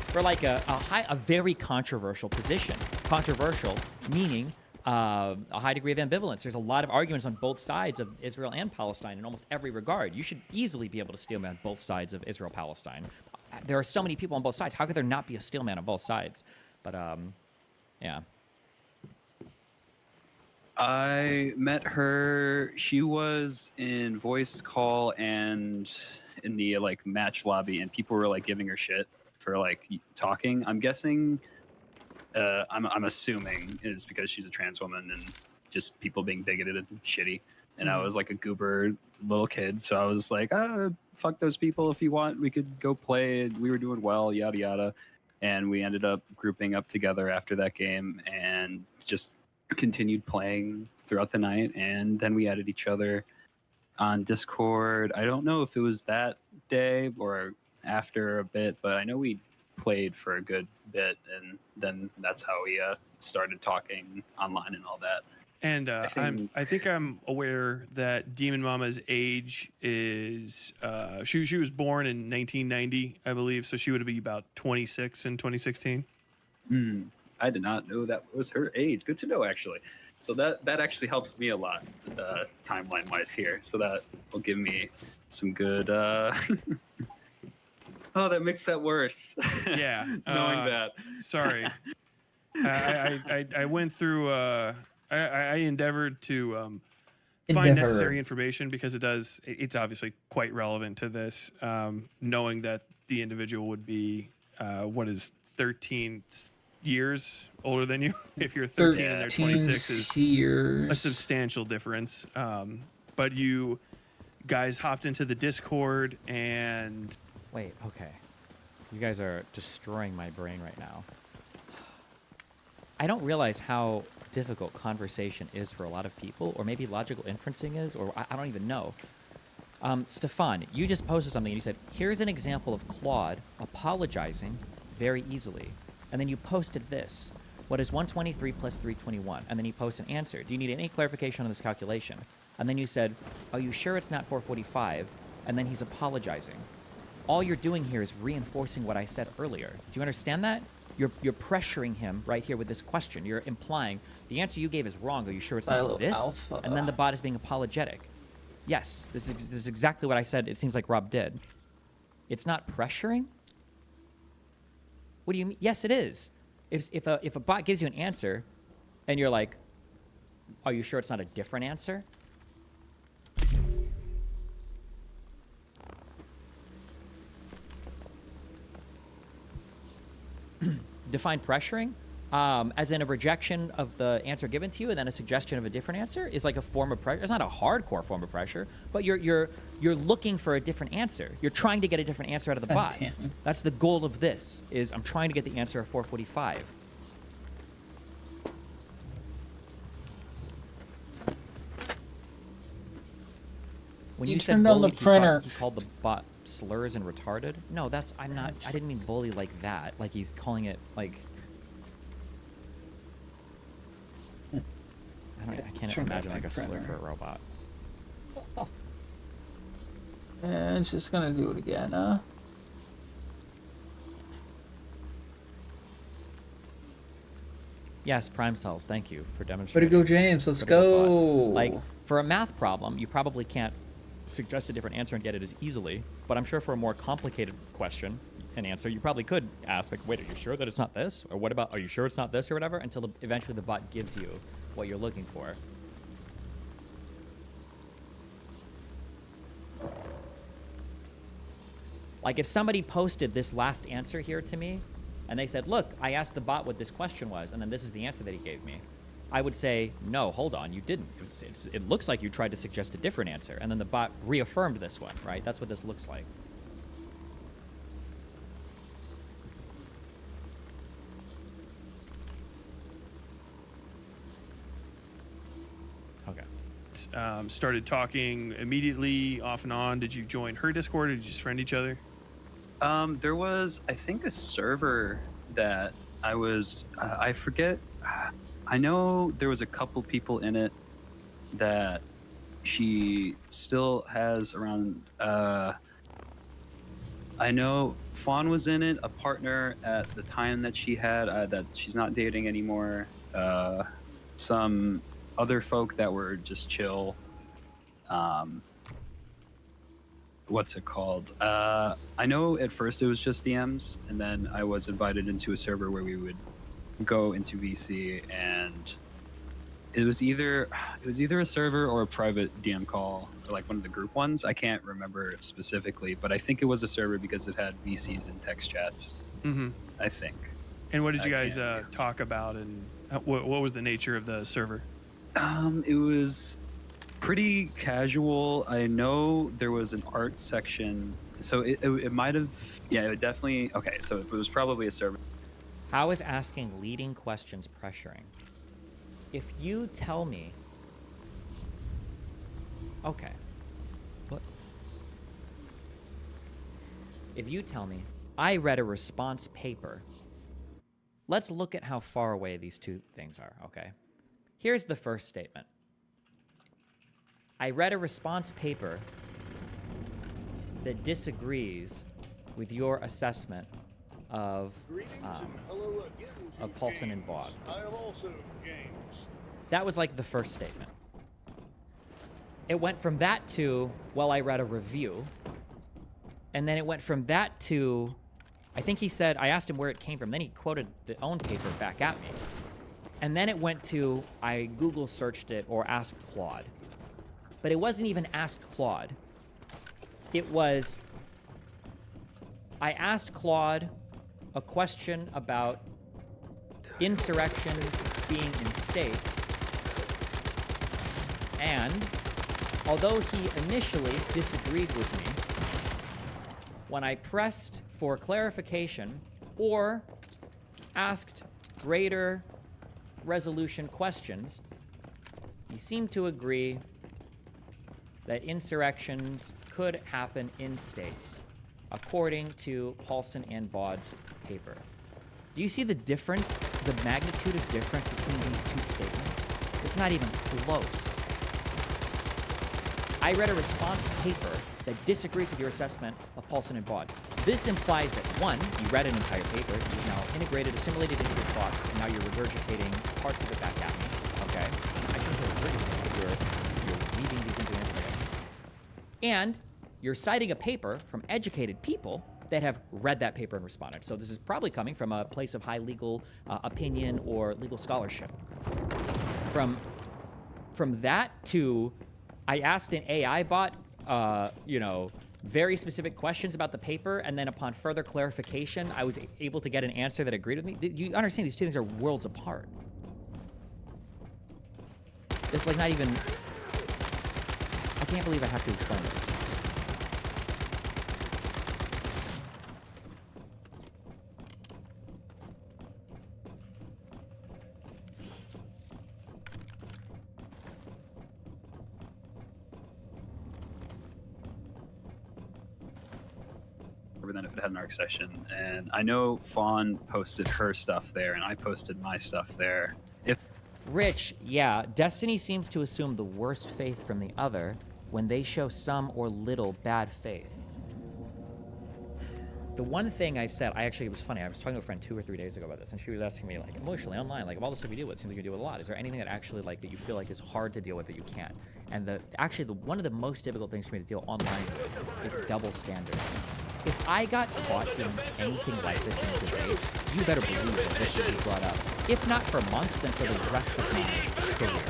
For like a very controversial position. Controversial, meaning a high degree of ambivalence. There's a lot of arguments on both sides of Israel and Palestine in almost every regard. You should easily be able to steelman both sides of Israel-Palestine. There are so many people on both sides. How could there not be a steelman on both sides? But, yeah. I met her. She was in voice call and in the like match lobby, and people were like giving her shit for like talking. I'm guessing. I'm assuming is because she's a trans woman and just people being bigoted and shitty. And I was like a goober little kid, so I was like, fuck those people. If you want, we could go play. We were doing well, yada yada. And we ended up grouping up together after that game and just continued playing throughout the night, and then we added each other on Discord. I don't know if it was that day or after a bit, but I know we played for a good bit, and then that's how we started talking online and all that. And I think I'm aware that Demon Mama's age is she was born in 1990, I believe, so she would be about 26 in 2016. I did not know that was her age. Good to know, actually. So that actually helps me a lot, timeline wise here. So that will give me some good. Oh, that makes that worse. Yeah, knowing that. Sorry, I went through. I endeavored to find necessary information because it's obviously quite relevant to this. Knowing that the individual would be 13 years older than you. If you're 13 and they're 26 is years. a substantial difference. But you guys hopped into the Discord and... Wait, okay. You guys are destroying my brain right now. I don't realize how difficult conversation is for a lot of people, or maybe logical inferencing is, or I don't even know. Stefan, you just posted something and you said, here's an example of Claude apologizing very easily. And then you posted this. What is 123 plus 321? And then you post an answer. Do you need any clarification on this calculation? And then you said, are you sure it's not 445? And then he's apologizing. All you're doing here is reinforcing what I said earlier. Do you understand that? You're pressuring him right here with this question. You're implying the answer you gave is wrong. Are you sure it's not this? Alpha. And then the bot is being apologetic. Yes, this is exactly what I said. It seems like Rob did. It's not pressuring? What do you mean? Yes, it is. If a bot gives you an answer and you're like, are you sure it's not a different answer? Define pressuring as in a rejection of the answer given to you and then a suggestion of a different answer is like a form of pressure. It's not a hardcore form of pressure, but you're looking for a different answer. You're trying to get a different answer out of the bot. That's the goal of this, is I'm trying to get the answer of 445. When you said turned on the bullied, printer. he called the bot slurs and retarded. No, I didn't mean bully like that. Like he's calling it like... I can't imagine like a slur for a robot. And it's just gonna do it again, huh? Yes, Prime Cells, thank you for Way to demonstrating. go, James. Let's go. Like, for a math problem, you probably can't suggest a different answer and get it as easily, but I'm sure for a more complicated question and answer, you probably could ask, like, wait, are you sure that it's not this? Or what about, are you sure it's not this, or whatever, until eventually the bot gives you what you're looking for. Like, if somebody posted this last answer here to me, and they said, look, I asked the bot what this question was, and then this is the answer that he gave me, I would say, no, hold on, you didn't. It looks like you tried to suggest a different answer, and then the bot reaffirmed this one, right? That's what this looks like. Okay. Started talking immediately, off and on. Did you join her Discord, or did you just friend each other? There was, I think, a server that I was, I forget. I know there was a couple people in it that she still has around. I know Fawn was in it, a partner at the time that she had, that she's not dating anymore. Some other folk that were just chill. What's it called? I know at first it was just DMs, and then I was invited into a server where we would go into VC, and it was either a server or a private DM call, or like one of the group ones. I can't remember specifically, but I think it was a server because it had VCs and text chats. Mm-hmm. I think. And what did you guys talk about, and what was the nature of the server? It was pretty casual. I know there was an art section, so it might have, yeah, it definitely, okay, so it was probably a server. How is asking leading questions pressuring? If you tell me Okay. What? If you tell me I read a response paper, let's look at how far away these two things are, okay? Here's the first statement. I read a response paper that disagrees with your assessment of Paulson and Baud. That was like the first statement. It went from that to, well, I read a review. And then it went from that to, I think he said, I asked him where it came from. Then he quoted the own paper back at me. And then it went to, I Google searched it or asked Claude. But it wasn't even asked Claude. It was, I asked Claude a question about insurrections being in states. And although he initially disagreed with me, when I pressed for clarification or asked greater resolution questions, he seemed to agree that insurrections could happen in states, according to Paulson and Baud's paper. Do you see the difference, the magnitude of difference between these two statements? It's not even close. I read a response paper that disagrees with your assessment of Paulson and Baud. This implies that, one, you read an entire paper, you've now integrated, assimilated into your thoughts, and now you're regurgitating parts of it back at me, okay? I shouldn't say regurgitating, you're weaving these into the answer. And you're citing a paper from educated people that have read that paper and responded. So this is probably coming from a place of high legal opinion or legal scholarship. From that to, I asked an AI bot, very specific questions about the paper, and then upon further clarification, I was able to get an answer that agreed with me. You understand these two things are worlds apart. It's like not even, I can't believe I have to explain this. Than if it had an arc session, and I know Fawn posted her stuff there and I posted my stuff there. If Rich, yeah, Destiny seems to assume the worst faith from the other when they show some or little bad faith. The one thing I've said, it was funny, I was talking to a friend 2 or 3 days ago about this, and she was asking me, like, emotionally, online, like, of all the stuff you deal with, it seems like you deal with a lot. Is there anything that actually, like, that you feel like is hard to deal with that you can't? And one of the most difficult things for me to deal online with is double standards. If I got caught doing anything like this in a debate, you better believe that this would be brought up. If not for months, then for the rest of my career,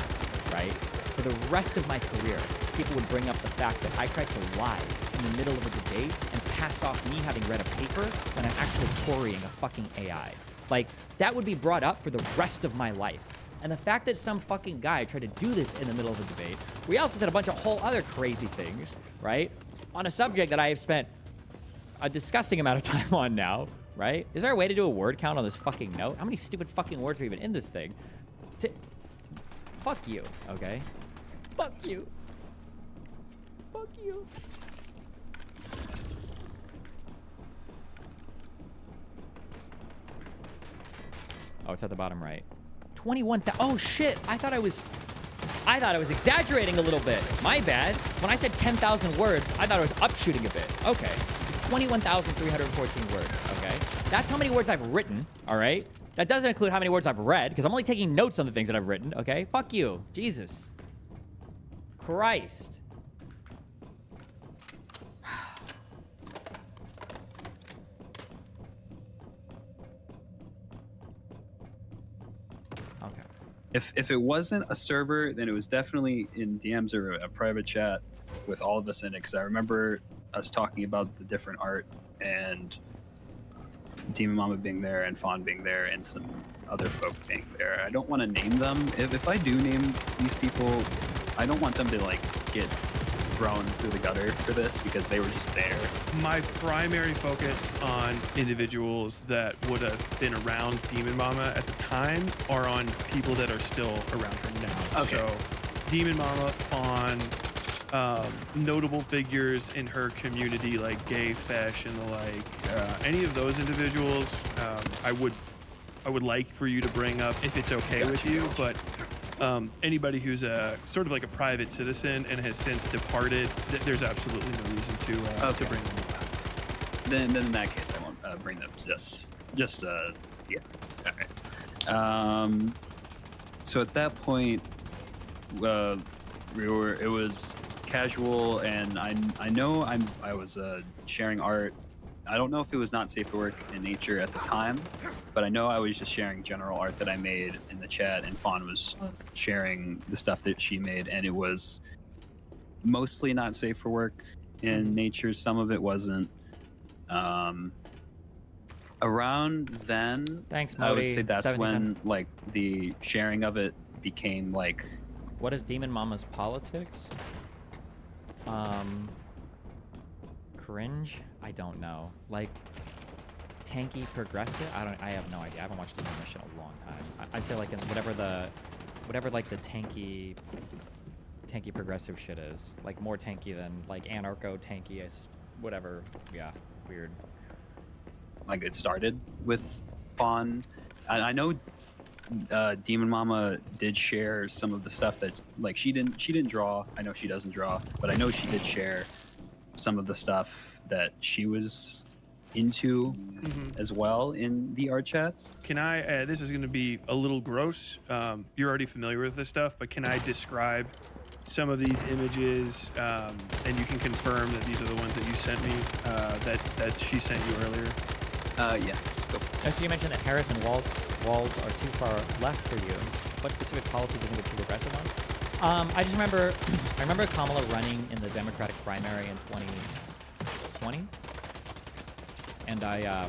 right? For the rest of my career, people would bring up the fact that I tried to lie in the middle of a debate and pass off me having read a paper when I'm actually querying a fucking AI. Like, that would be brought up for the rest of my life. And the fact that some fucking guy tried to do this in the middle of a debate, we also said a bunch of whole other crazy things, right? On a subject that I have spent a disgusting amount of time on now, right? Is there a way to do a word count on this fucking note? How many stupid fucking words are even in this thing? Fuck you, okay? Fuck you. Fuck you. Oh, it's at the bottom right. 21,000. Oh shit! I thought I was exaggerating a little bit. My bad. When I said 10,000 words, I thought I was upshooting a bit. Okay. It's 21,314 words, okay? That's how many words I've written, all right? That doesn't include how many words I've read, because I'm only taking notes on the things that I've written, okay? Fuck you. Jesus. Christ. Okay. If it wasn't a server, then it was definitely in DMs or a private chat with all of us in it, because I remember us talking about the different art and Demon Mama being there and Fawn being there and some other folk being there. I don't want to name them. If I do name these people, I don't want them to like get thrown through the gutter for this because they were just there. My primary focus on individuals that would have been around Demon Mama at the time are on people that are still around her now. Okay. So Demon Mama, Fawn, notable figures in her community, like Gay Fesh and the like, any of those individuals, I would like for you to bring up if it's okay with you. But anybody who's a sort of like a private citizen and has since departed, there's absolutely no reason to bring them up. Then in that case, I won't bring them. Yeah. All right. So at that point, it was casual, and I know I was sharing art. I don't know if it was not safe for work in nature at the time, but I know I was just sharing general art that I made in the chat, and Fawn was sharing the stuff that she made, and it was mostly not safe for work in nature. Some of it wasn't. Around then, Thanks, I would Modi. say that's 70 when like the sharing of it became like. What is Demon Mama's politics? Cringe? I don't know. Like, tanky progressive? I have no idea. I haven't watched Demon Mission in a long time. I say like in whatever like the tanky progressive shit is. Like more tanky than like anarcho tankiest, whatever. Yeah, weird. Like it started with Fawn. I know Demon Mama did share some of the stuff that like she didn't draw. I know she doesn't draw, but I know she did share some of the stuff that she was into as well in the art chats. Can I, this is going to be a little gross. You're already familiar with this stuff, but can I describe some of these images, and you can confirm that these are the ones that you sent me, that she sent you earlier? Yes, go for it. As you mentioned that Harris and walls are too far left for you. What specific policies do you think are too progressive on? I remember Kamala running in the Democratic primary in 2020. And I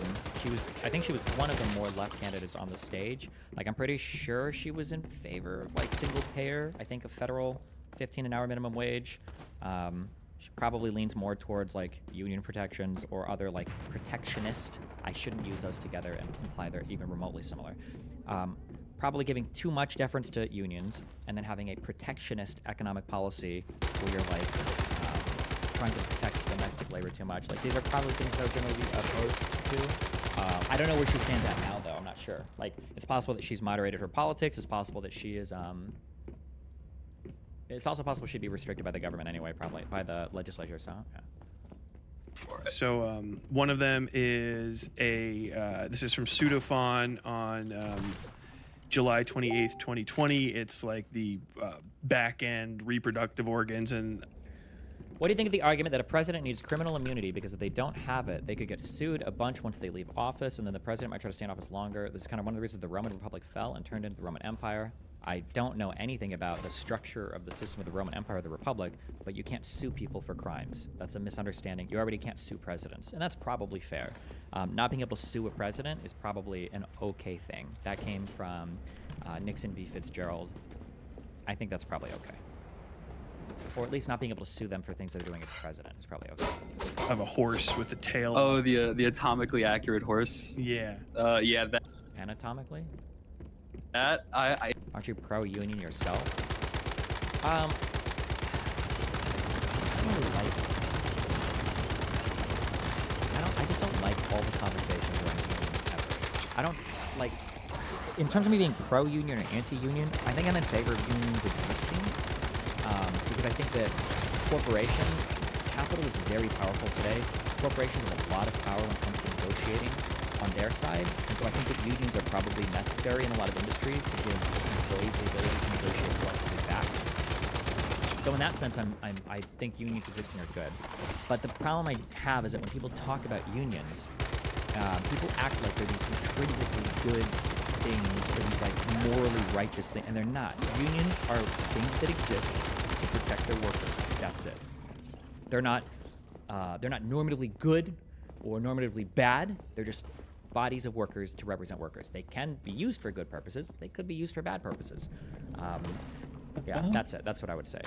think she was one of the more left candidates on the stage. Like, I'm pretty sure she was in favor of like single payer, I think a federal 15 an hour minimum wage. She probably leans more towards like union protections or other like protectionist. I shouldn't use those together and imply they're even remotely similar. Probably giving too much deference to unions and then having a protectionist economic policy where you're like trying to protect domestic labor too much. Like, these are probably things that are generally opposed to. I don't know where she stands at now, though. I'm not sure. Like, it's possible that she's moderated her politics. It's possible that she is, it's also possible she'd be restricted by the government anyway, probably, by the legislature, so, yeah. So one of them is this is from Pseudophon on July 28th, 2020. It's like the back end reproductive organs. And what do you think of the argument that a president needs criminal immunity because if they don't have it, they could get sued a bunch once they leave office, and then the president might try to stay in office longer? This is kind of one of the reasons the Roman Republic fell and turned into the Roman Empire. I don't know anything about the structure of the system of the Roman Empire or the Republic, but you can't sue people for crimes. That's a misunderstanding. You already can't sue presidents, and that's probably fair. Not being able to sue a president is probably an okay thing. That came from Nixon v. Fitzgerald. I think that's probably okay. Or at least not being able to sue them for things they're doing as president is probably okay. I have a horse with a tail. Oh, the atomically accurate horse. Yeah. Yeah. That. Anatomically? That I. Aren't you pro-union yourself? I don't really like it. I just don't like all the conversations around unions ever. I don't like. In terms of me being pro-union or anti-union, I think I'm in favor of unions existing. Because I think that corporations, capital is very powerful today. Corporations have a lot of power when it comes to negotiating on their side, and so I think that unions are probably necessary in a lot of industries to give employees the ability to negotiate collectively back. So in that sense, I think unions existing are good. But the problem I have is that when people talk about unions, people act like they're these intrinsically good things or these like morally righteous things, and they're not. Unions are things that exist to protect their workers. That's it. They're not normatively good or normatively bad. They're just bodies of workers to represent workers. They can be used for good purposes. They could be used for bad purposes. Yeah, that's it. That's what I would say.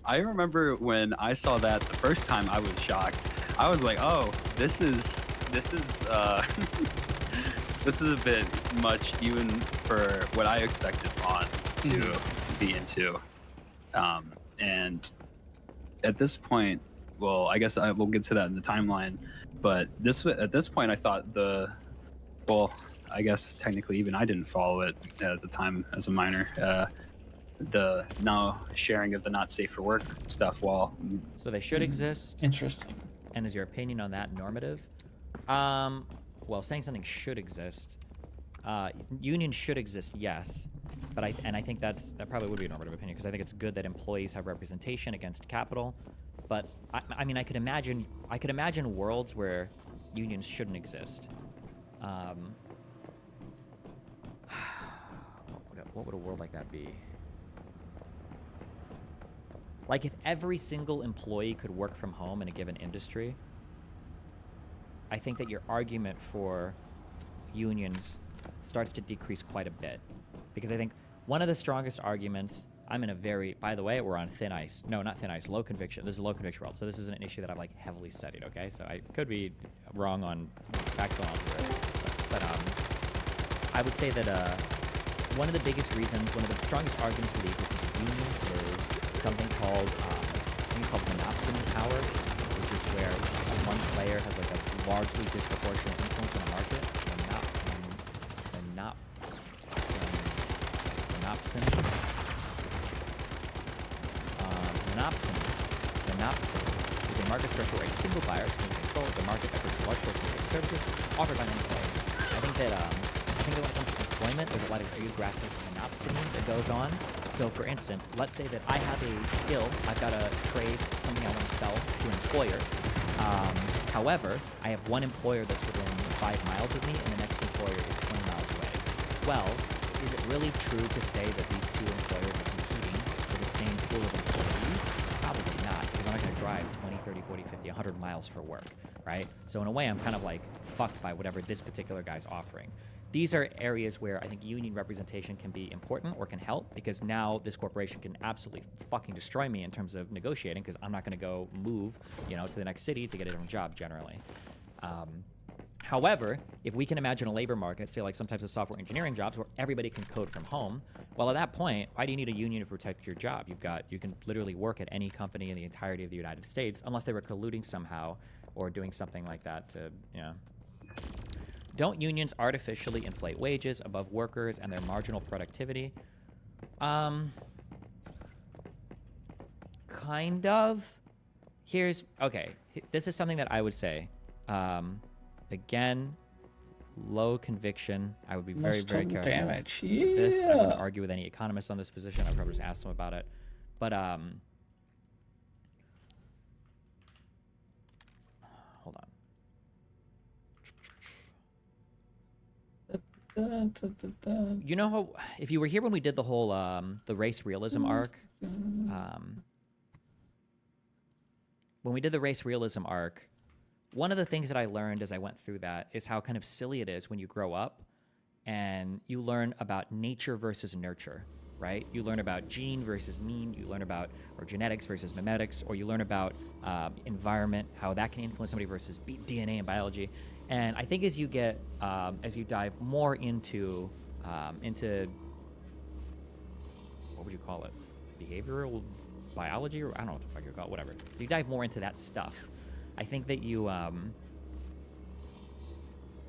I remember when I saw that the first time, I was shocked. I was like, oh, this is this is a bit much even for what I expected Fawn to be into. And at this point, well, I guess we'll get to that in the timeline. But at this point, I thought I guess technically even I didn't follow it at the time as a minor. The now sharing of the not safe for work stuff while. So they should exist. Interesting. And is your opinion on that normative? Well, saying something should exist. Unions should exist, yes. But I think that probably would be a normative opinion, because I think it's good that employees have representation against capital. But I mean, I could imagine worlds where unions shouldn't exist. What would a world like that be? Like if every single employee could work from home in a given industry, I think that your argument for unions starts to decrease quite a bit. Because I think one of the strongest arguments, by the way, we're on thin ice. No, not thin ice, low conviction. This is a low conviction world. So this is an issue that I've like heavily studied, okay? So I could be wrong on factual analysis, but I would say that one of the biggest reasons, one of the strongest arguments for the existence of unions is something called, I think it's called monopsony power, which is where one player has like a largely disproportionate influence in a market. Monopsony is a market structure where a single buyer is in control of the market that provides large portion of services offered by many sellers. I think that when it comes to employment, there's a lot of geographic monopsony that goes on. So for instance, let's say that I have a skill, I've got a trade, something I want to sell to an employer. However, I have one employer that's within 5 miles of me and the next employer is 20 miles away. Well, is it really true to say that these two employers are competing for the same pool of employees? Probably not, because I'm not going to drive 20, 30, 40, 50, 100 miles for work, right? So in a way, I'm kind of like fucked by whatever this particular guy's offering. These are areas where I think union representation can be important or can help, because now this corporation can absolutely fucking destroy me in terms of negotiating, because I'm not going to go move, to the next city to get a different job generally. However, if we can imagine a labor market, say like some types of software engineering jobs where everybody can code from home, well, at that point, why do you need a union to protect your job? You can literally work at any company in the entirety of the United States, unless they were colluding somehow or doing something like that to, Don't unions artificially inflate wages above workers and their marginal productivity? Kind of. This is something that I would say. Again, low conviction. I would be very, very careful damage. With this. I wouldn't argue with any economists on this position. I'd probably just ask them about it. But hold on. You know how, if you were here when we did the whole the race realism arc, when we did the race realism arc, one of the things that I learned as I went through that is how kind of silly it is when you grow up and you learn about nature versus nurture, right? You learn about gene versus mean, you learn about or genetics versus memetics, or you learn about environment, how that can influence somebody versus DNA and biology. And I think as you get, as you dive more into what would you call it? Behavioral biology, or I don't know what the fuck you call it, whatever. You dive more into that stuff. I think that you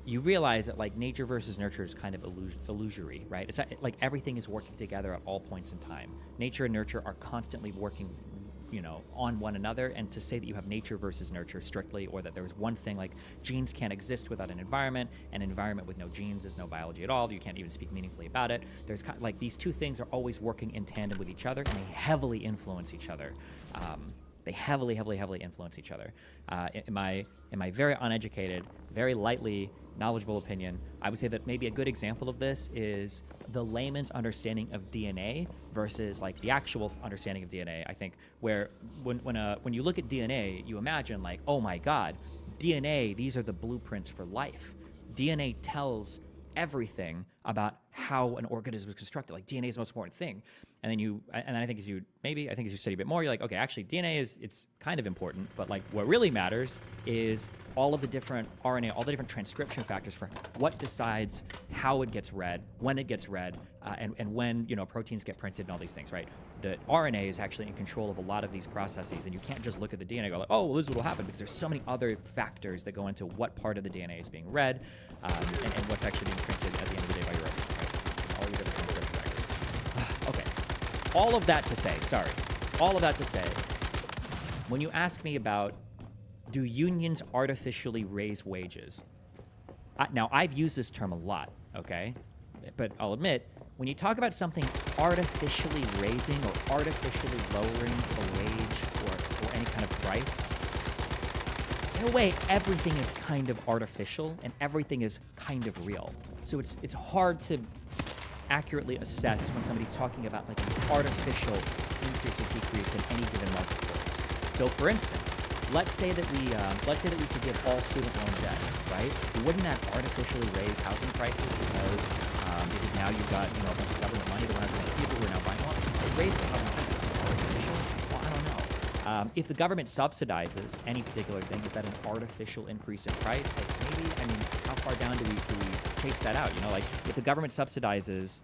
realize that like nature versus nurture is kind of illusory, right? It's like everything is working together at all points in time. Nature and nurture are constantly working, on one another. And to say that you have nature versus nurture strictly, or that there's one thing like genes can't exist without an environment with no genes is no biology at all. You can't even speak meaningfully about it. There's kind of, like these two things are always working in tandem with each other, and they heavily influence each other. They heavily influence each other. In my very uneducated, very lightly knowledgeable opinion, I would say that maybe a good example of this is the layman's understanding of DNA versus like the actual understanding of DNA. I think where when you look at DNA, you imagine like, oh my God, DNA, these are the blueprints for life. DNA tells everything about how an organism is constructed. Like DNA is the most important thing. And then I think as you study a bit more, you're like, okay, actually DNA it's kind of important, but like what really matters is all of the different RNA, all the different transcription factors for what decides how it gets read, when it gets read, and when proteins get printed and all these things, right? The RNA is actually in control of a lot of these processes, and you can't just look at the DNA and go like, oh, well, this is what will happen, because there's so many other factors that go into what part of the DNA is being read, and what's actually being printed at the end of the day by your protein, right? All your different transcription factors. Okay, all of that to say, when you ask me about do unions artificially raise wages, now I've used this term a lot, okay? But I'll admit, when you talk about something artificially raising or artificially lowering a wage or any kind of price, in a way, everything is kind of artificial and everything is kind of real. So it's hard to accurately assess when somebody's talking about like an artificial increase or decrease in any given marketplace. So, for instance, let's say that we forgive all student loan debt, right? Wouldn't that artificially raise housing prices because now you've got a bunch of government money that went out to people who are now buying homes? It raises housing prices. Artificial? Well, I don't know. If the government subsidizes any particular thing, is that an artificial increase in price? Like maybe. I mean, how far down do we chase that out? Like if the government subsidizes.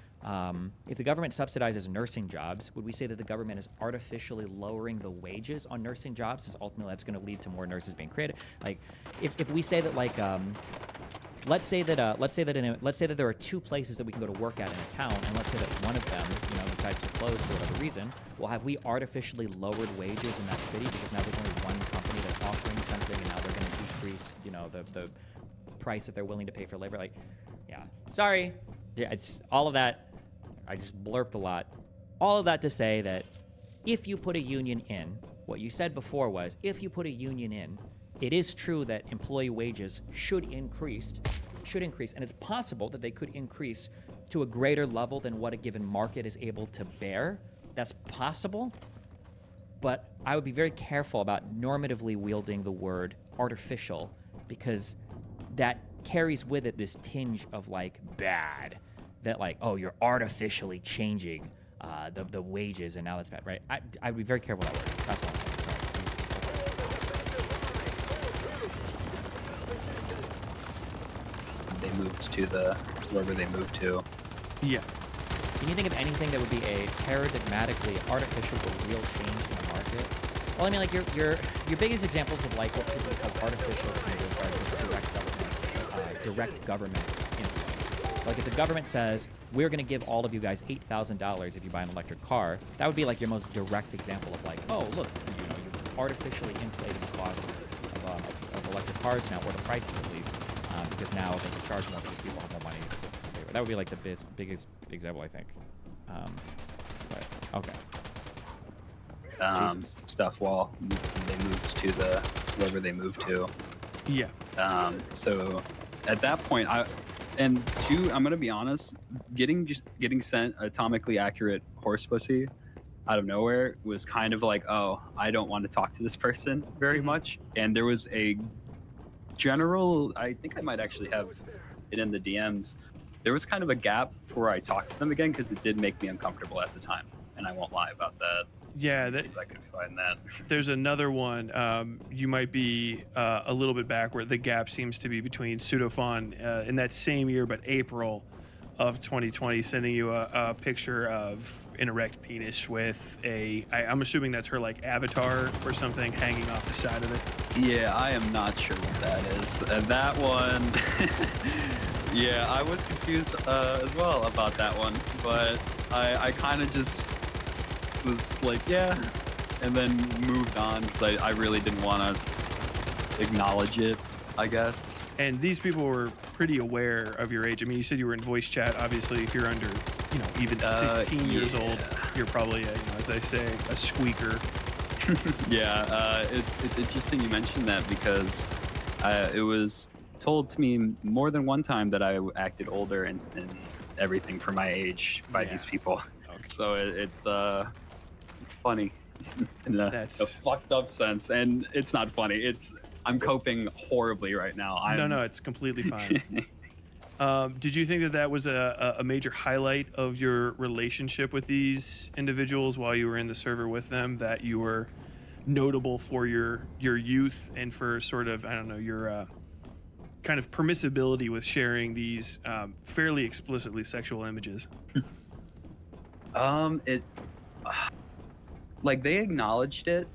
If the government subsidizes nursing jobs, would we say that the government is artificially lowering the wages on nursing jobs? Because ultimately that's going to lead to more nurses being created. Like, if we say that, like, let's say that there are two places that we can go to work at in a town, and let's say that one of them, decides to close for whatever reason. Well, have we artificially lowered wages in that city because now there's only one company that's offering something, and now they're going to decrease, the price that they're willing to pay for labor? Like, yeah, sorry, yeah, it's all of that. I just blurped a lot. All of that to say that if you put a union in, what you said before was, if you put a union in, it is true that employee wages should increase, and it's possible that they could increase to a greater level than what a given market is able to bear. That's possible, but I would be very careful about normatively wielding the word artificial, because that carries with it this tinge of like bad. That like, oh, you're artificially changing the wages, and now that's bad, right? I'd be very careful with that word. That's all I'm saying. Sorry. They moved to wherever they moved to. Yeah. Can you think of anything that would be a paradigmatically artificial but real change in the market? Well, I mean, like your biggest examples of like what people call artificial changes are just direct government influence. Like if the government says, we're going to give all of you guys $8,000 if you buy an electric car, that would be like your most direct example of like, oh, look, you've artificially inflated the cost of electric cars now, or the prices at least, because now they can charge more because people have more money. That would be like the biggest example, I think. But, okay. Stuff while they moved to wherever they moved to. Yeah. So at that point, I'm gonna be honest, getting sent atomically accurate horse pussy out of nowhere was kind of like, oh, I don't want to talk to this person very much. And there was a general, I think I might actually have it in the DMs. There was kind of a gap before I talked to them again, because it did make me uncomfortable at the time, and I won't lie about that. Yeah, see if I can find that. There's another one. You might be a little bit back, where the gap seems to be between Pseudophon in that same year, but April of 2020, sending you a picture of an erect penis with I'm assuming that's her like avatar or something hanging off the side of it. Yeah, I am not sure what that is. That one, yeah, I was confused as well about that one, but I kind of just was like, yeah, and then moved on because I really didn't want to acknowledge it, I guess. And these people were pretty aware of your age. I mean, you said you were in voice chat. Obviously, if you're under, even 16 years old, you're probably, as they say, a squeaker. Yeah, it's interesting you mentioned that, because it was told to me more than one time that I acted older and everything for my age by these people. Okay. So it's funny in a fucked up sense, and it's not funny. I'm coping horribly right now. No, it's completely fine. Did you think that was a major highlight of your relationship with these individuals while you were in the server with them, that you were notable for your youth and for sort of, I don't know, your kind of permissibility with sharing these fairly explicitly sexual images? It like they acknowledged it,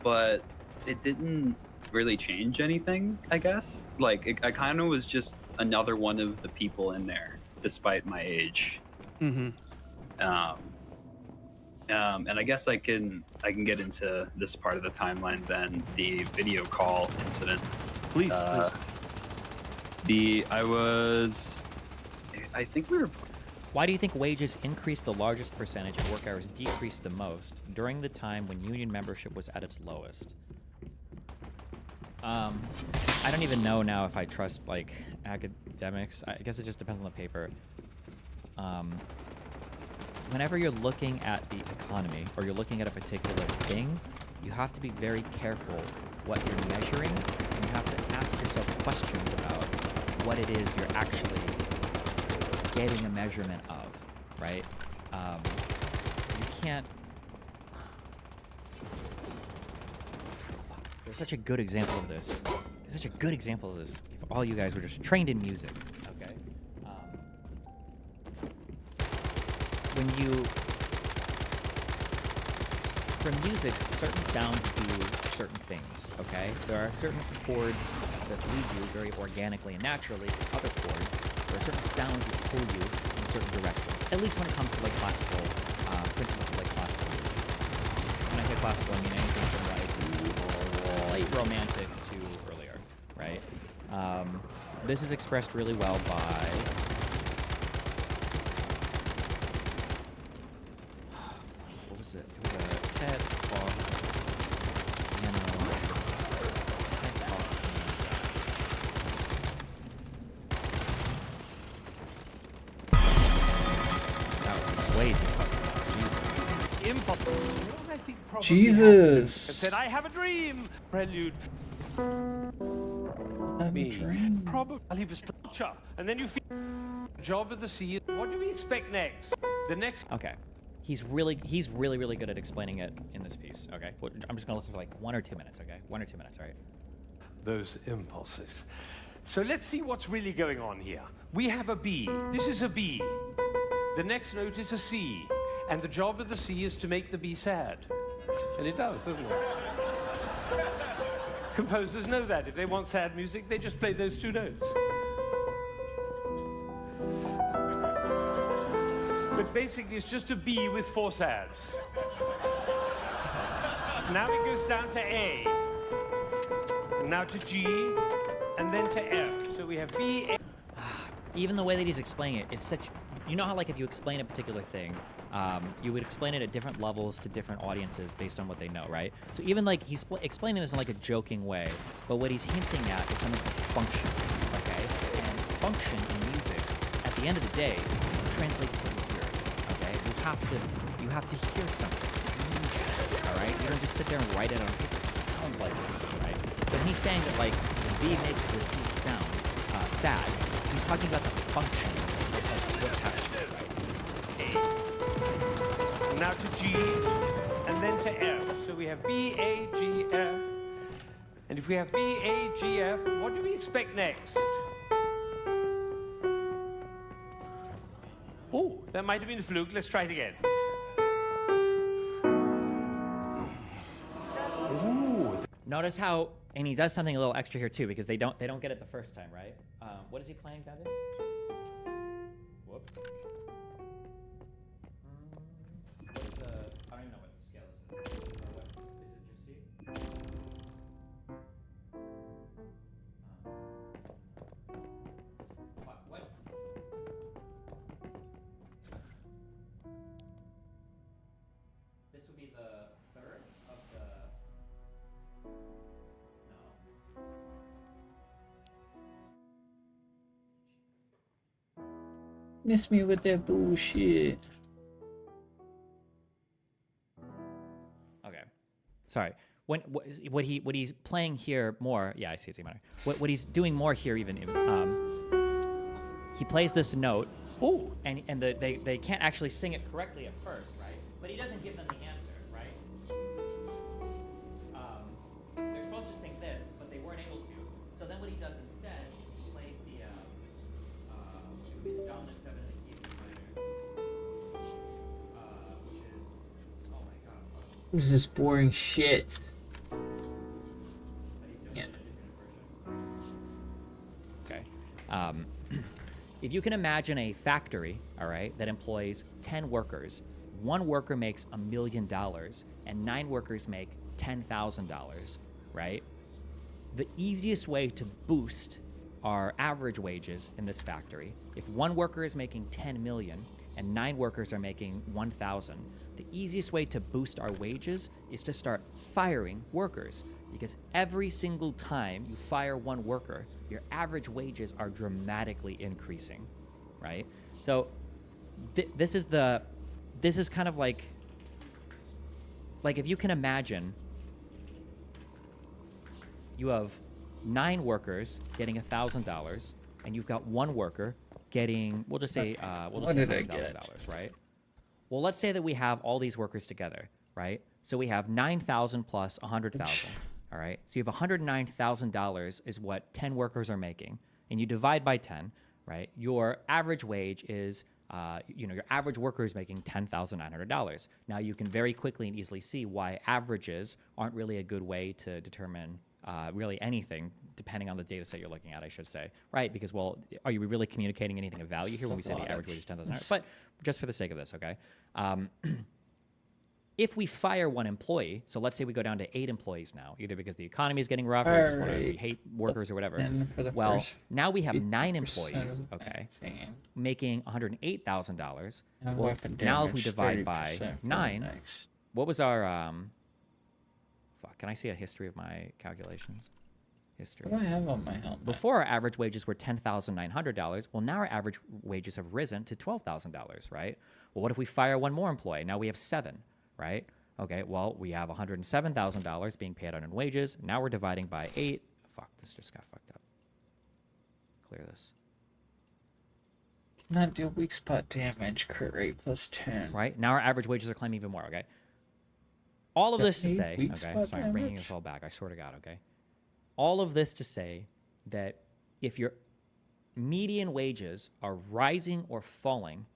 but it didn't really change anything, I guess. Like I kind of was just another one of the people in there, despite my age. Mm-hmm. And I guess I can get into this part of the timeline then, the video call incident. Please. I think we were. Why do you think wages increased the largest percentage and work hours decreased the most during the time when union membership was at its lowest? I don't even know now if I trust like academics. I guess it just depends on the paper. Whenever you're looking at the economy or you're looking at a particular thing, you have to be very careful what you're measuring, and you have to ask yourself questions about what it is you're actually getting a measurement of, right? You can't... There's such a good example of this. There's such a good example of this. If all you guys were just trained in music, okay? When you... For music, certain sounds do certain things, okay? There are certain chords that lead you very organically and naturally to other chords. There are certain sounds that pull you in certain directions, at least when it comes to like classical principles of like classical music. When I say classical, I mean anything from like late romantic to earlier, right? This is expressed really well by what was it? It was a TED talk, piano. TED talk. That was way too fucking Jesus. Jesus. Said, I have a dream. Prelude. Probably was Plucha. And then you feel job of the sea. What do we expect next? The next. Okay. He's really good at explaining it in this piece, okay? I'm just gonna listen for like 1 or 2 minutes, okay? 1 or 2 minutes, all right? Those impulses. So let's see what's really going on here. We have a B. This is a B. The next note is a C. And the job of the C is to make the B sad. And it does, doesn't it? Composers know that. If they want sad music, they just play those 2 notes. But basically, it's just a B with 4 sads. Now it goes down to A. And now to G. And then to F. So we have B, A. Even the way that he's explaining it is such... You know how, like, if you explain a particular thing, you would explain it at different levels to different audiences based on what they know, right? So even, like, he's explaining this in, like, a joking way, but what he's hinting at is something like function, okay? And function in music, at the end of the day, translates to the ear, okay? You have to hear something. It's music, all right? You don't just sit there and write it on paper. It sounds like something, right? So when he's saying that, like, the B makes the C sound sad, he's talking about the function of what's happening, right? Now to G, and then to F. So we have B, A, G, F. And if we have B, A, G, F, what do we expect next? Oh, that might have been a fluke. Let's try it again. Ooh. Notice how, and he does something a little extra here too, because they don't get it the first time, right? What is he playing, Devin? Whoops. What is I don't even know what the scale is. What is it? Just C? What? This would be the third of the. No. Miss me with that bullshit. Okay, sorry. What he's playing here more? Yeah, I see it's A minor. What he's doing more here even. He plays this note. Oh. And they can't actually sing it correctly at first, right? But he doesn't give them the answer, right? They're supposed to sing this, but they weren't able to. So then what he does instead is he plays the dominant 7 in the key of E minor. What is this boring shit? Yeah. Okay. If you can imagine a factory, all right, that employs 10 workers, one worker makes $1 million and 9 workers make $10,000, right? The easiest way to boost our average wages in this factory, if one worker is making 10 million and 9 workers are making 1,000, the easiest way to boost our wages is to start firing workers, because every single time you fire one worker, your average wages are dramatically increasing, right? So this is kind of like if you can imagine, you have 9 workers getting $1,000, and you've got one worker getting, we'll just say $100,000, right? Well, let's say that we have all these workers together, right? So we have 9,000 plus 100,000, all right? So you have $109,000 is what 10 workers are making, and you divide by 10, right? Your average wage is, your average worker is making $10,900. Now you can very quickly and easily see why averages aren't really a good way to determine really anything, depending on the data set you're looking at, I should say, right? Because, well, are you really communicating anything of value here when we say the average wage is $10,000? But just for the sake of this, okay? If we fire one employee, so let's say we go down to 8 employees now, either because the economy is getting rough or just we hate workers or whatever. Well, now we have 9 employees, okay, making $108,000. Well, now if we divide by 9, what was our can I see a history of my calculations? History. What do I have on my helmet? Before, our average wages were $10,900. Well, now our average wages have risen to $12,000, right? Well, what if we fire one more employee? Now we have 7, right? Okay, well, we have $107,000 being paid out in wages. Now we're dividing by 8. Fuck, this just got fucked up. Clear this. Cannot deal weak spot damage. Crit rate plus 10. Right? Now our average wages are climbing even more, okay? All of this to say, okay, sorry, I'm bringing this all back, I swear to God, okay? All of this to say that if your median wages are rising or falling,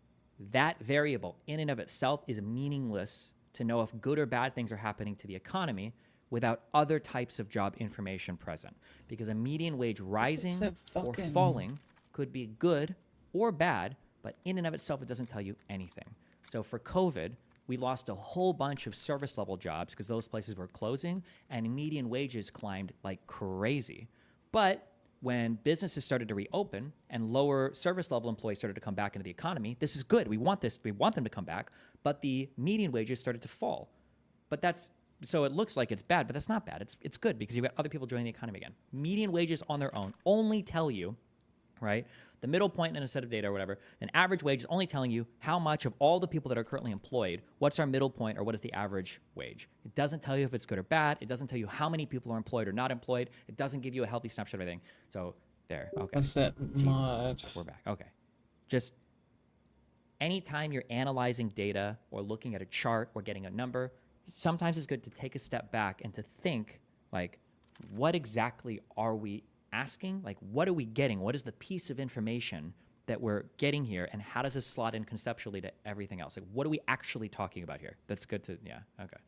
that variable in and of itself is meaningless to know if good or bad things are happening to the economy without other types of job information present. Because a median wage rising or falling could be good or bad, but in and of itself, it doesn't tell you anything. So for COVID, we lost a whole bunch of service level jobs because those places were closing and median wages climbed like crazy. But when businesses started to reopen and lower service level employees started to come back into the economy, this is good. We want them to come back, but the median wages started to fall. But so it looks like it's bad, but that's not bad. It's good because you've got other people joining the economy again. Median wages on their own only tell you, right, the middle point in a set of data or whatever, an average wage is only telling you how much of all the people that are currently employed, what's our middle point or what is the average wage. It doesn't tell you if it's good or bad. It doesn't tell you how many people are employed or not employed. It doesn't give you a healthy snapshot of everything. So there, okay. What's that mod? We're back, okay. Just anytime you're analyzing data or looking at a chart or getting a number, sometimes it's good to take a step back and to think, like, what exactly are we asking? Like, what are we getting? What is the piece of information that we're getting here, and how does this slot in conceptually to everything else? Like, what are we actually talking about here? That's good to, yeah, okay.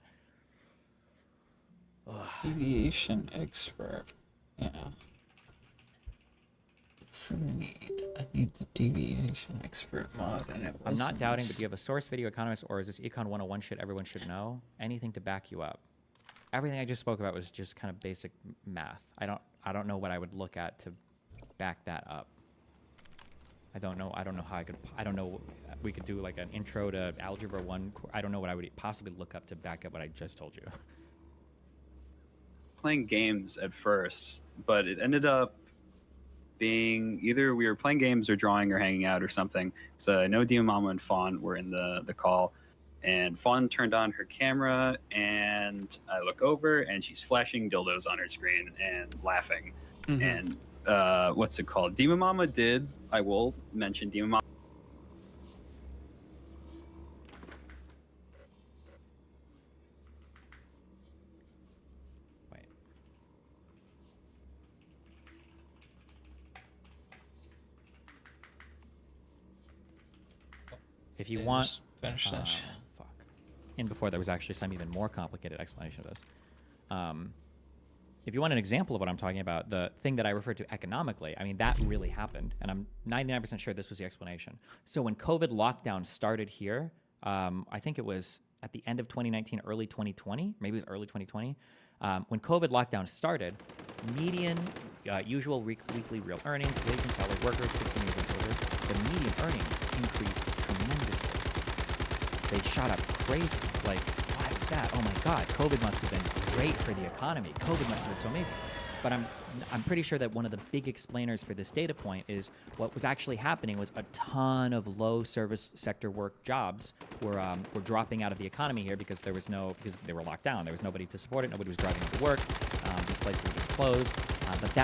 Deviation expert. Yeah. I need the deviation expert mod, and I'm not doubting, but do you have a source, video, economist, or is this Econ 101 shit everyone should know? Anything to back you up? Everything I just spoke about was just kind of basic math. I don't know what I would look at to back that up. I don't know how I don't know, we could do like an intro to Algebra 1. I don't know what I would possibly look up to back up what I just told you. Playing games at first, but it ended up being either we were playing games or drawing or hanging out or something. So I know Demon Mama and Fawn were in the call. And Fawn turned on her camera, and I look over, and she's flashing dildos on her screen and laughing. Mm-hmm. And what's it called? Demon Mama did. I will mention Demon Mama. Wait. If you want. Finish that. Fuck. in before, there was actually some even more complicated explanation of this. If you want an example of what I'm talking about, the thing that I referred to economically, I mean, that really happened. And I'm 99% sure this was the explanation. So when COVID lockdown started here, I think it was at the end of 2019, early 2020, maybe it was early 2020. When COVID lockdown started, median usual weekly real earnings, wage and salary workers, 16 years and older, the median earnings increased tremendously. They shot up crazy. Like, why was that? Oh my God, COVID must have been great for the economy. COVID must have been so amazing. But I'm pretty sure that one of the big explainers for this data point is what was actually happening was a ton of low service sector work jobs were dropping out of the economy here because they were locked down. There was nobody to support it. Nobody was driving to work. These places were just closed. But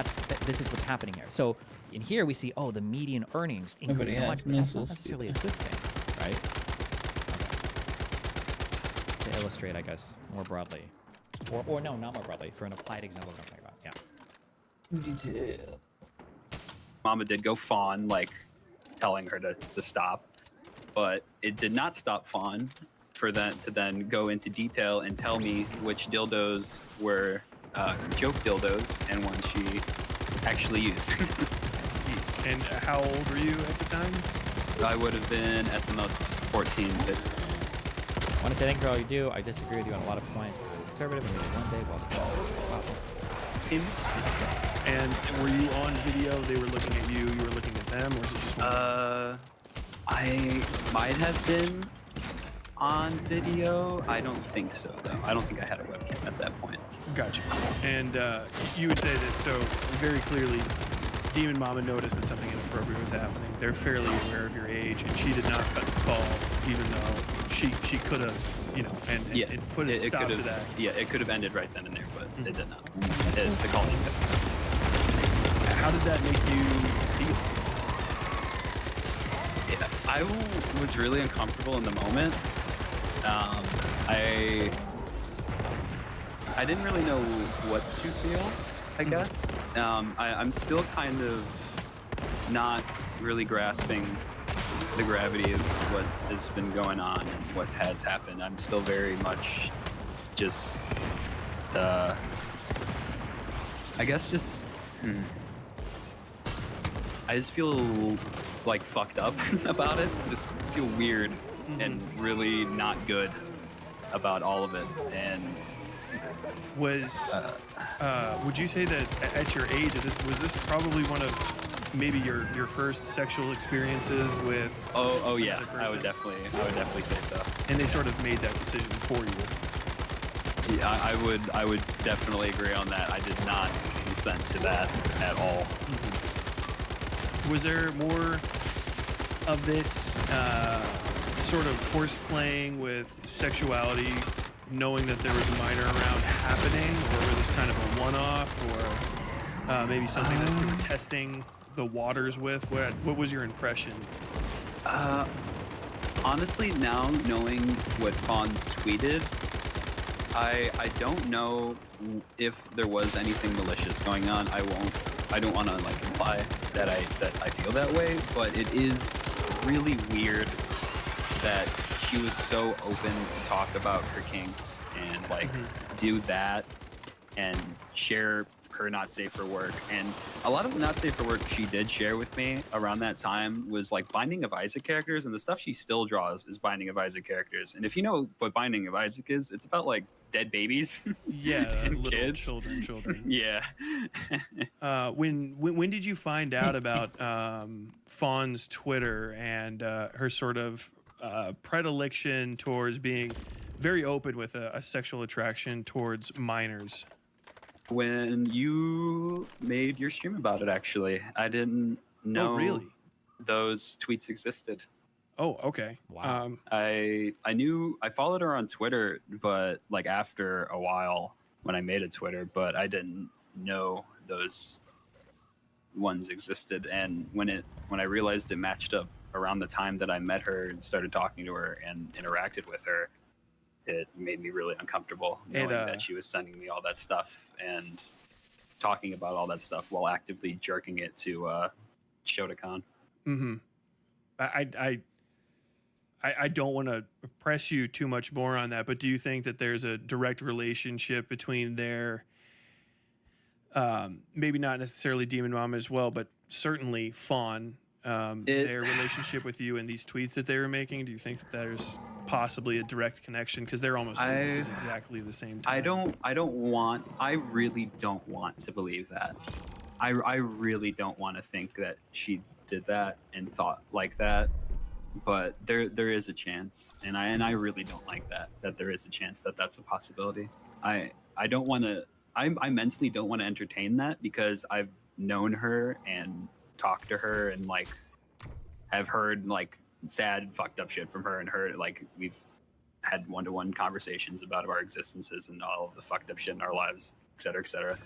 this is what's happening here. So in here we see, the median earnings increase so much, but that's not necessarily a good thing, right? Okay. To illustrate, I guess, more broadly, or no, not more broadly, for an applied example of what I'm talking about. Yeah. Detail. Mama did go fawn, like telling her to stop, but it did not stop Fawn for that to then go into detail and tell me which dildos were joke dildos and ones she actually used. And how old were you at the time? I would have been at the most 14. But I want to say thank you for all you do. I disagree with you on a lot of points. It's conservative, and maybe one day we'll And were you on video? They were looking at you. You were looking at them, or was it just one? I might have been on video. I don't think so, though. I don't think I had a webcam at that point. Gotcha. And you would say that, so very clearly, Demon Mama noticed that something inappropriate was happening. They're fairly aware of your age, and she did not cut the call, even though she could have, and put a stop to that. Yeah, it could have ended right then and there, but it did not. The call just got. How did that make you feel? Yeah, I was really uncomfortable in the moment. I didn't really know what to feel, I guess. I'm still kind of not really grasping the gravity of what has been going on and what has happened. I'm still very much just, I guess just, I just feel like fucked up about it. Just feel weird and really not good about all of it. And would you say that at your age, was this probably one of maybe your first sexual experiences with? Oh yeah, I would definitely say so. And they sort of made that decision for you. Yeah, I would definitely agree on that. I did not consent to that at all. Was there more of this sort of horseplaying with sexuality, knowing that there was a minor around happening, or was this kind of a one-off, or maybe something that you were testing the waters with? What was your impression? Honestly, now knowing what Fawn's tweeted, I don't know if there was anything malicious going on. I don't want to like imply that I feel that way, but it is really weird that she was so open to talk about her kinks and like do that and share her not safe for work. And a lot of the not safe for work she did share with me around that time was like Binding of Isaac characters, and the stuff she still draws is Binding of Isaac characters. And if you know what Binding of Isaac is, it's about like dead babies. Yeah, and little kids. children. Yeah. When did you find out about Fawn's Twitter and her sort of predilection towards being very open with a sexual attraction towards minors? When you made your stream about it, actually, I didn't know those tweets existed. Oh, okay. Wow. I followed her on Twitter, but like after a while when I made a Twitter, but I didn't know those ones existed. And when I realized it matched up around the time that I met her and started talking to her and interacted with her, it made me really uncomfortable knowing that she was sending me all that stuff and talking about all that stuff while actively jerking it to Shotokan. Mm-hmm. I I don't want to press you too much more on that, but do you think that there's a direct relationship between their, maybe not necessarily Demon Mama as well, but certainly Fawn, their relationship with you and these tweets that they were making? Do you think that there's possibly a direct connection? Because they're almost doing this exactly the same time. I really don't want to believe that. I really don't want to think that she did that and thought like that. But there is a chance, and I really don't like that there is a chance that that's a possibility. I don't want to. I mentally don't want to entertain that because I've known her and talked to her and like have heard like sad fucked up shit from her and her, like we've had one-to-one conversations about our existences and all of the fucked up shit in our lives, et cetera, et cetera.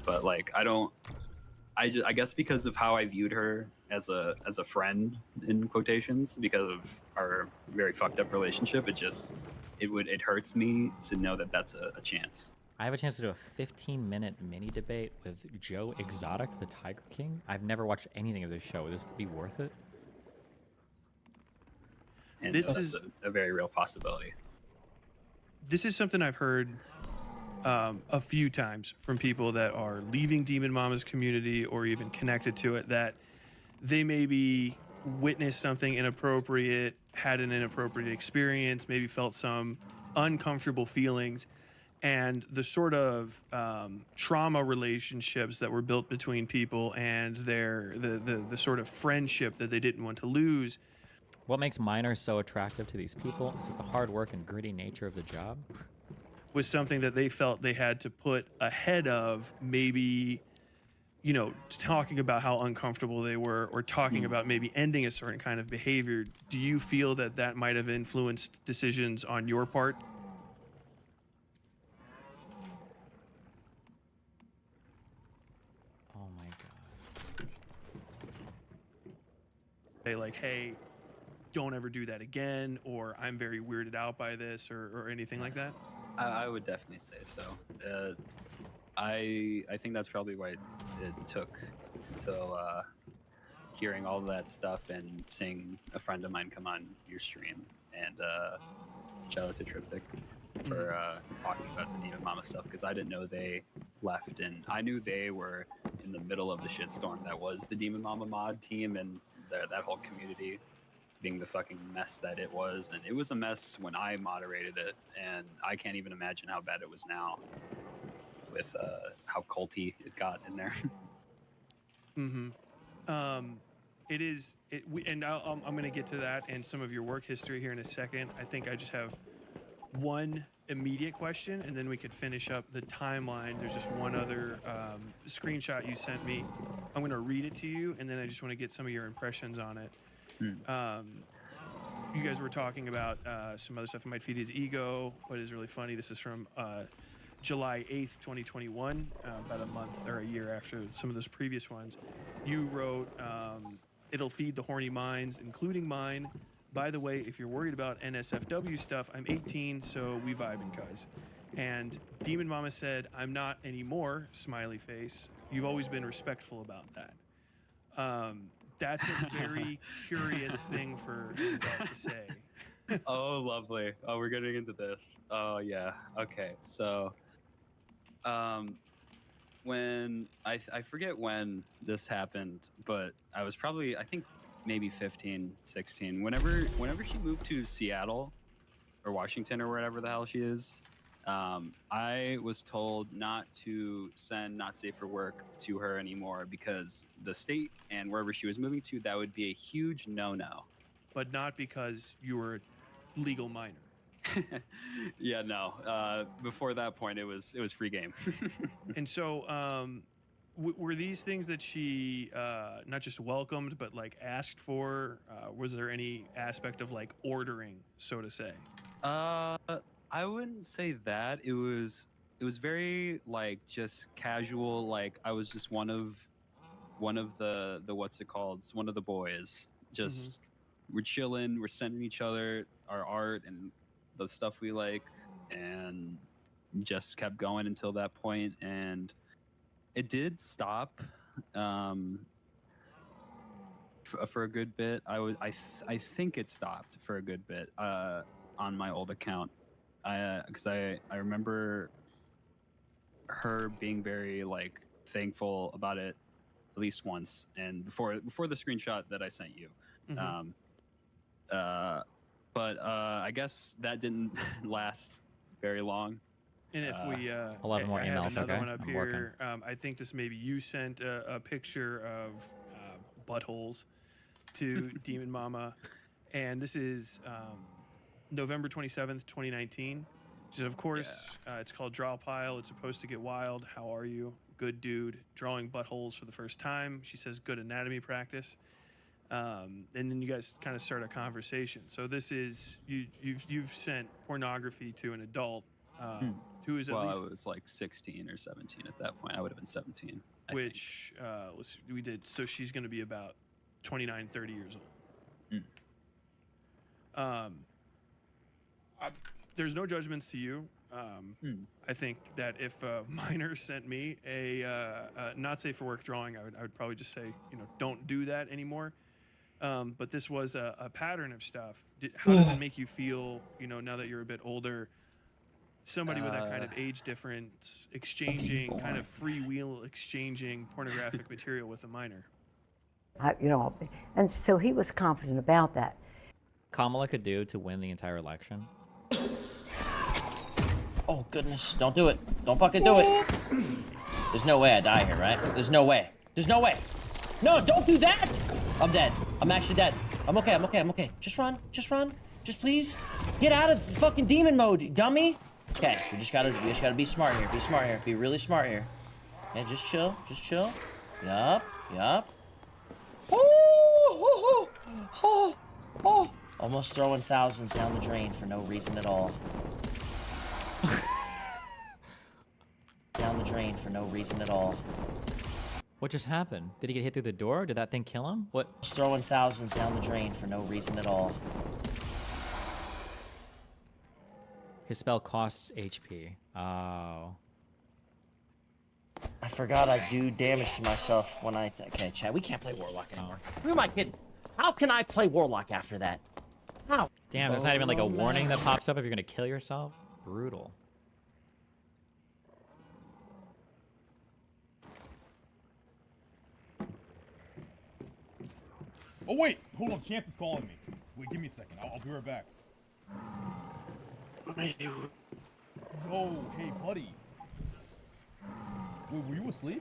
But like I guess because of how I viewed her as a friend in quotations, because of our very fucked up relationship, it hurts me to know that that's a chance. I have a chance to do a 15-minute mini debate with Joe Exotic, the Tiger King. I've never watched anything of this show. Would this be worth it? And This that's is- a very real possibility. This is something I've heard a few times from people that are leaving Demon Mama's community or even connected to it, that they maybe witnessed something inappropriate, had an inappropriate experience, maybe felt some uncomfortable feelings, and the sort of trauma relationships that were built between people and the sort of friendship that they didn't want to lose. What makes miners so attractive to these people? Is it the hard work and gritty nature of the job? Was something that they felt they had to put ahead of maybe, you know, talking about how uncomfortable they were or talking about maybe ending a certain kind of behavior. Do you feel that that might have influenced decisions on your part? Oh my god. Say like, hey, don't ever do that again, or I'm very weirded out by this, or anything like that? I would definitely say so. I think that's probably why it took until hearing all that stuff and seeing a friend of mine come on your stream, and shout out to Triptych for talking about the Demon Mama stuff, because I didn't know they left, and I knew they were in the middle of the shitstorm that was the Demon Mama mod team and that whole community being the fucking mess that it was. And it was a mess when I moderated it, and I can't even imagine how bad it was now with how culty it got in there. It is, and I'm going to get to that and some of your work history here in a second. I think I just have one immediate question, and then we could finish up the timeline. There's just one other screenshot you sent me. I'm going to read it to you, and then I just want to get some of your impressions on it. You guys were talking about some other stuff that might feed his ego, but is really funny. This is from July 8th, 2021, about a month or a year after some of those previous ones. You wrote, it'll feed the horny minds, including mine. By the way, if you're worried about NSFW stuff, I'm 18, so we vibing, guys. And Demon Mama said, I'm not anymore, smiley face. You've always been respectful about that. That's a very curious thing for an adult to say. Oh, lovely. Oh, we're getting into this. Oh, yeah. Okay. So, when I forget when this happened, but I was probably, I think maybe 15, 16. Whenever she moved to Seattle or Washington or wherever the hell she is, I was told not to send Not Safe for Work to her anymore, because the state and wherever she was moving to, that would be a huge no-no. But not because you were a legal minor. Yeah, no. Before that point, it was free game. And so, were these things that she not just welcomed, but like asked for? Was there any aspect of like ordering, so to say? I wouldn't say that. It was very like just casual. Like I was just one of the what's it called? It's one of the boys. Just we're chilling. We're sending each other our art and the stuff we like, and just kept going until that point. And it did stop for a good bit. I think it stopped for a good bit on my old account, because I remember her being very like thankful about it at least once, and before the screenshot that I sent you. But I guess that didn't last very long. And if we, 11 more I have emails, another okay? one up I'm here. I think this maybe you sent a picture of buttholes to Demon Mama, and this is November 27th, 2019. She said, of course, it's called Draw Pile. It's supposed to get wild. How are you? Good dude. Drawing buttholes for the first time. She says, good anatomy practice. And then you guys kind of start a conversation. So this is you've sent pornography to an adult who is at Well, least I was like 16 or 17 at that point. I would have been 17. which we did. So she's going to be about 29, 30 years old. There's no judgments to you. I think that if a minor sent me a not safe for work drawing, I would probably just say, don't do that anymore. But this was a pattern of stuff. How does it make you feel, now that you're a bit older, somebody with that kind of age difference exchanging, kind of freewheel exchanging pornographic material with a minor? And so he was confident about that. Kamala could do to win the entire election. Oh, goodness. Don't do it. Don't fucking do it. There's no way I die here, right? There's no way. There's no way. No, don't do that! I'm dead. I'm actually dead. I'm okay. I'm okay. I'm okay. Just run. Just run. Just please. Get out of fucking demon mode, dummy. Okay, we just gotta be smart here. Be smart here. Be really smart here. Yeah, just chill. Just chill. Yup. Yup. Oh. Almost throwing thousands down the drain for no reason at all. Down the drain for no reason at all. What just happened? Did he get hit through the door? Did that thing kill him? What? Just throwing thousands down the drain for no reason at all. His spell costs HP. Oh. I forgot I do damage to myself when I... Okay, Chad, we can't play Warlock anymore. Who am I kidding? How can I play Warlock after that? How? Damn, there's not even like a warning that pops up if you're gonna kill yourself? Brutal. Oh wait, hold on, Chance is calling me. Wait, give me a second. I'll be right back. Yo, hey buddy. Wait, were you asleep?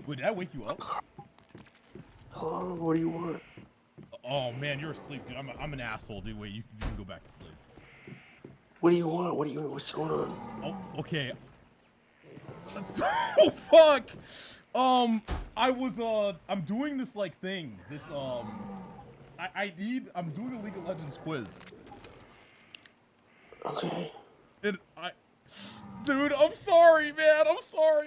Wait, did I wake you up? Hello, what do you want? Oh man, you're asleep, dude. I'm an asshole, dude. Wait, you can go back to sleep. What do you want? What's going on? Oh, okay. So fuck. I'm doing this like thing. This I'm doing a League of Legends quiz. Okay. And dude, I'm sorry, man. I'm sorry.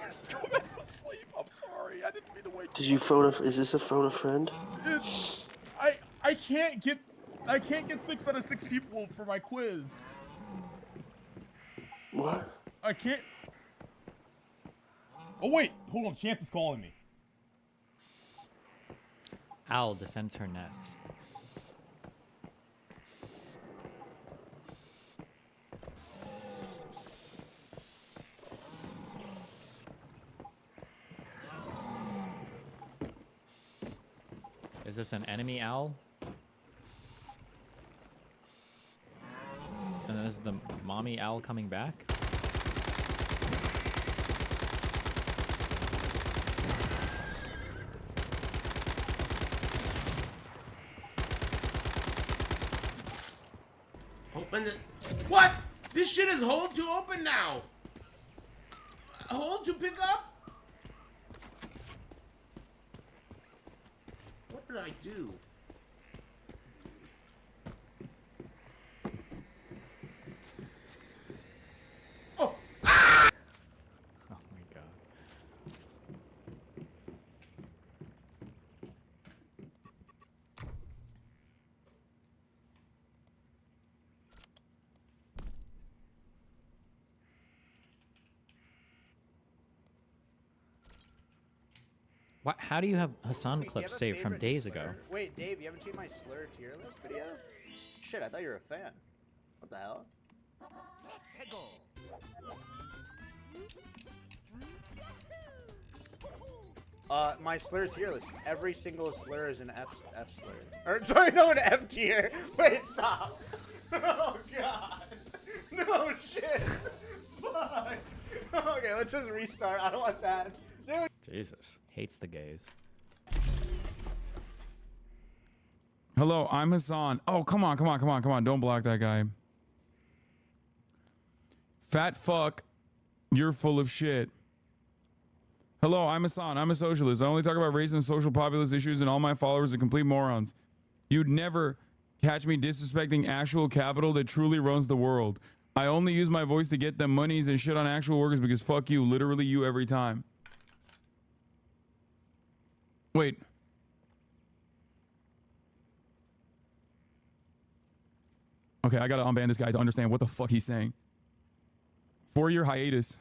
Just go back to sleep. I'm sorry. I didn't mean to wake Did you you up. phone is this a phone a friend? I can't get 6 out of 6 people for my quiz. What? I can't. Oh wait, hold on. Chance is calling me. Owl defends her nest. Is this an enemy owl? And then this is the mommy owl coming back? Open it. What? This shit is hold to open now. Hold to pick up? What did I do? Oh. Ah! Oh my god. What? How do you have Hassan Wait, do you clips have a saved from favorite days slur? ago? Wait, Dave, you haven't seen my slur tier list video? Shit, I thought you were a fan. What the hell? My slur tier list. Every single slur is an F slur. Or sorry, no, an F tier. Wait, stop. Oh god. No shit. Fuck. Okay, let's just restart. I don't want that. Dude. Jesus. Hates the gays. Hello, I'm Hassan. Oh, come on. Don't block that guy. Fat fuck. You're full of shit. Hello, I'm Hassan. I'm a socialist. I only talk about race and social populist issues, and all my followers are complete morons. You'd never catch me disrespecting actual capital that truly runs the world. I only use my voice to get them monies and shit on actual workers because fuck you, literally you every time. Wait. Okay, I gotta unban this guy to understand what the fuck he's saying. 4-year hiatus.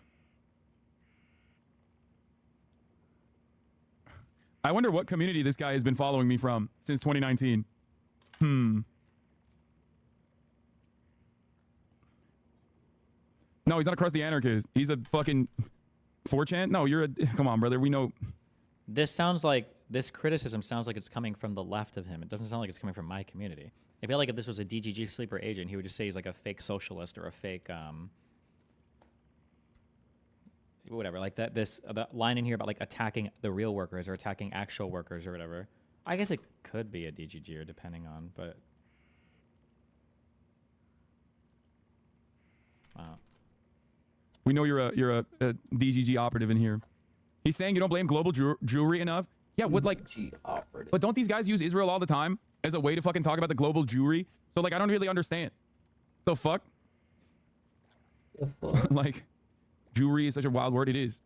I wonder what community this guy has been following me from since 2019. No, he's not a crusty anarchist. He's a fucking 4chan. No, you're a... Come on, brother. We know... This sounds like... This criticism sounds like it's coming from the left of him. It doesn't sound like it's coming from my community. I feel like if this was a DGG sleeper agent, he would just say he's like a fake socialist or a fake... whatever, like that. The line in here about like attacking the real workers or attacking actual workers or whatever. I guess it could be a DGG or depending on, but... Wow. We know you're a DGG operative in here. He's saying you don't blame global Jewry enough. Yeah, what like? But don't these guys use Israel all the time as a way to fucking talk about the global Jewry? So like, I don't really understand. The fuck? Like, Jewry is such a wild word. It is.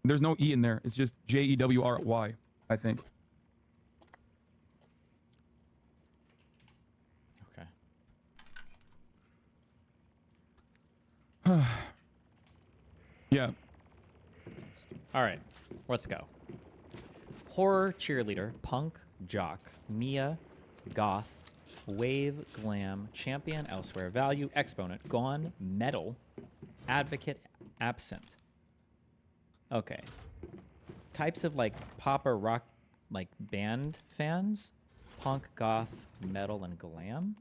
There's no E in there. It's just Jewry, I think. Okay. Yeah. All right, let's go. Horror cheerleader, punk, jock, Mia, goth, wave, glam, champion, elsewhere, value, exponent, gone, metal, advocate, absent. Okay. Types of like pop or rock, like band fans, punk, goth, metal, and glam.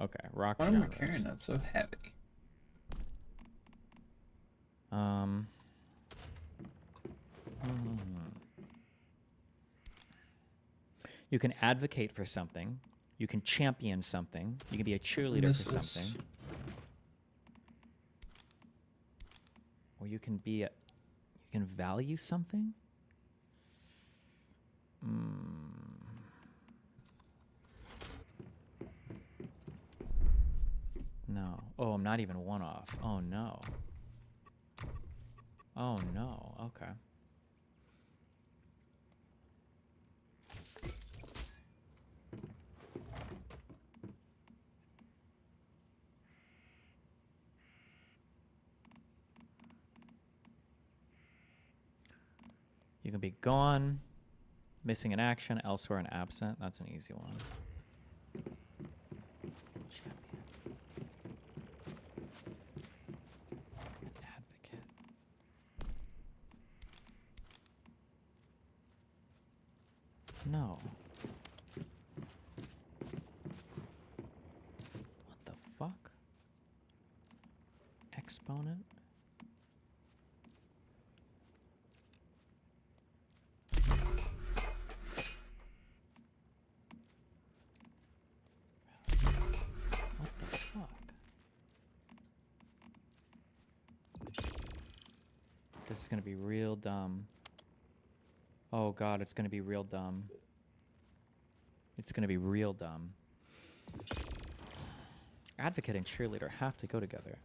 Okay, rock. Why am I genres. carrying that so heavy? You can advocate for something. You can champion something. You can be a cheerleader for something. Or you can be you can value something. No. Oh, I'm not even one off. Oh no. Oh no. Okay. You can be gone, missing in action, elsewhere, and absent. That's an easy one. No. What the fuck? Exponent? What the fuck? This is gonna be real dumb. Oh god, it's gonna be real dumb. It's gonna be real dumb. Advocate and cheerleader have to go together.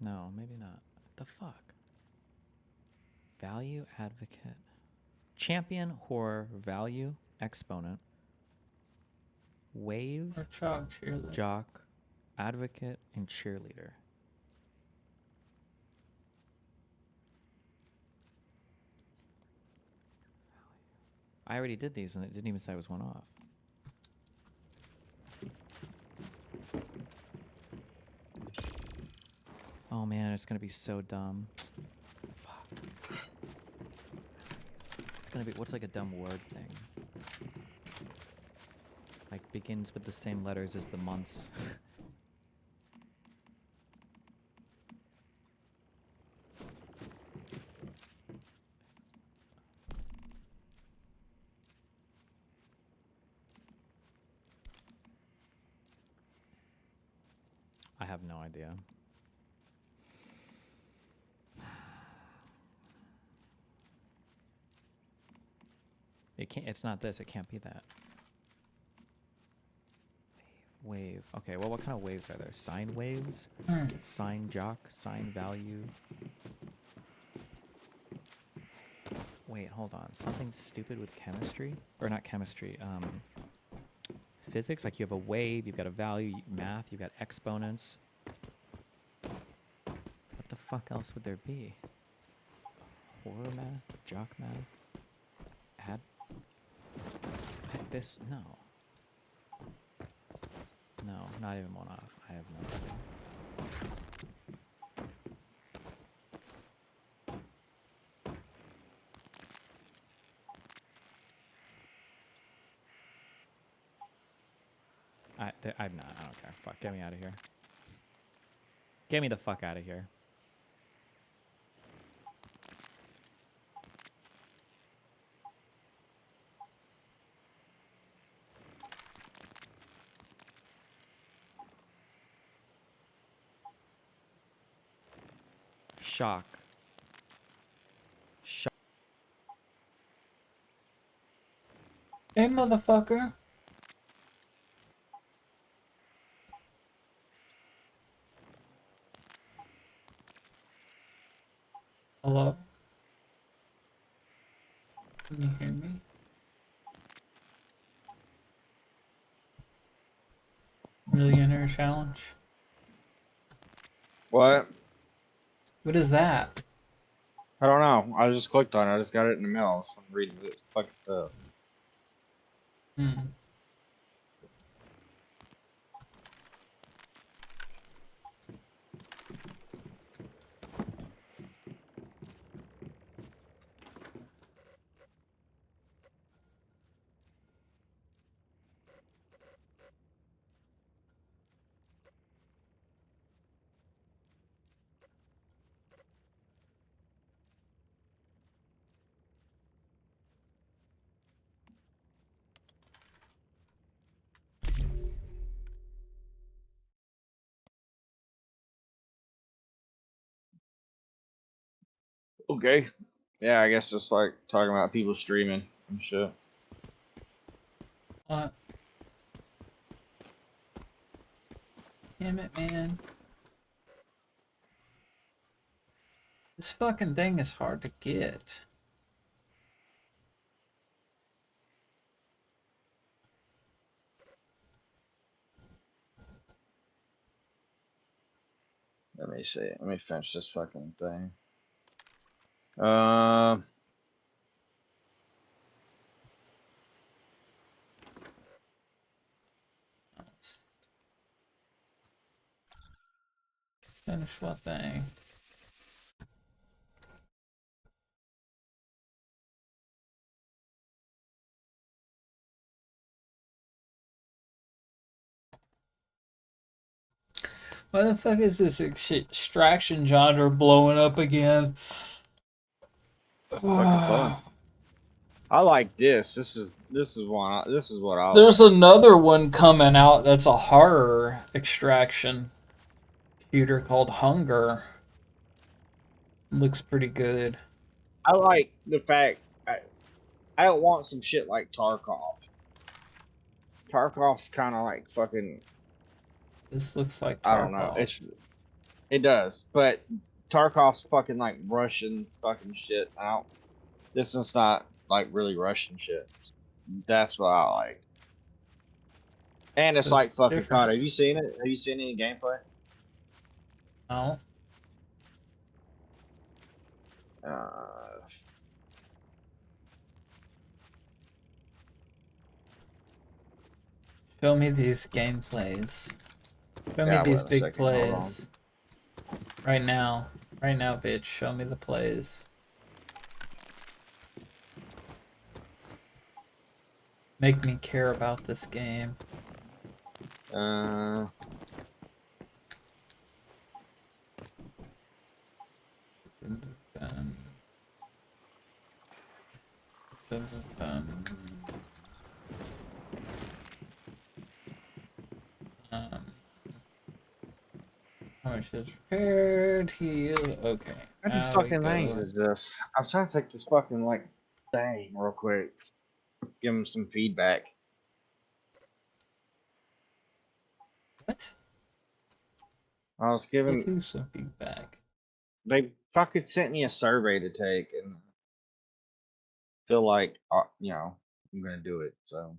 No, maybe not. The fuck? Value advocate. Champion horror value exponent. Wave. Or jock cheerleader. Jock. Advocate and cheerleader. I already did these and it didn't even say I was one off. Oh man, it's gonna be so dumb. Fuck. It's gonna be, what's like a dumb word thing? Like begins with the same letters as the months. I have no idea. It can't, it's not this, it can't be that. Wave. Okay, well what kind of waves are there? Sine waves? Sine jock? Sine value? Wait, hold on. Something stupid with chemistry? Or not chemistry, physics? Like you have a wave, you've got a value, math, you've got exponents. What the fuck else would there be? Horror math? Jock math? Add this? No. No, not even one off. I have no idea. I'm not. I don't care. Fuck. Get me out of here. Get me the fuck out of here. Shock. Shock. Hey, motherfucker. Hello? Can you hear me? Millionaire challenge? What? What is that? I don't know. I just clicked on it. I just got it in the mail. So I'm reading this fucking stuff. Okay. Yeah, I guess just like talking about people streaming and shit. What? Damn it, man. This fucking thing is hard to get. Let me see. Let me finish this fucking thing. Finish what thing? Why the fuck is this extraction genre blowing up again? Fucking fun. I like this. This is one. This is what I. There's another one coming out that's a horror extraction shooter called Hunger. Looks pretty good. I like the fact I don't want some shit like Tarkov. Tarkov's kind of like fucking. This looks like Tarkov. I don't know. It does, but Tarkov's fucking like Russian fucking shit out. This one's not like really Russian shit. That's what I like. And it's So like fucking COD. Have different. you seen it? Have you seen any gameplay? No. Show me these gameplays. Show me Yeah, these wait a big second, hold on. plays. Right now. Right now, bitch. Show me the plays. Make me care about this game. How much is repaired? Heal. Okay. How many now we fucking things go. is this? I was trying to take this fucking like thing real quick. Give them some feedback. What? I was Give giving. you some feedback. They fucking sent me a survey to take, and feel like you know I'm gonna do it. So.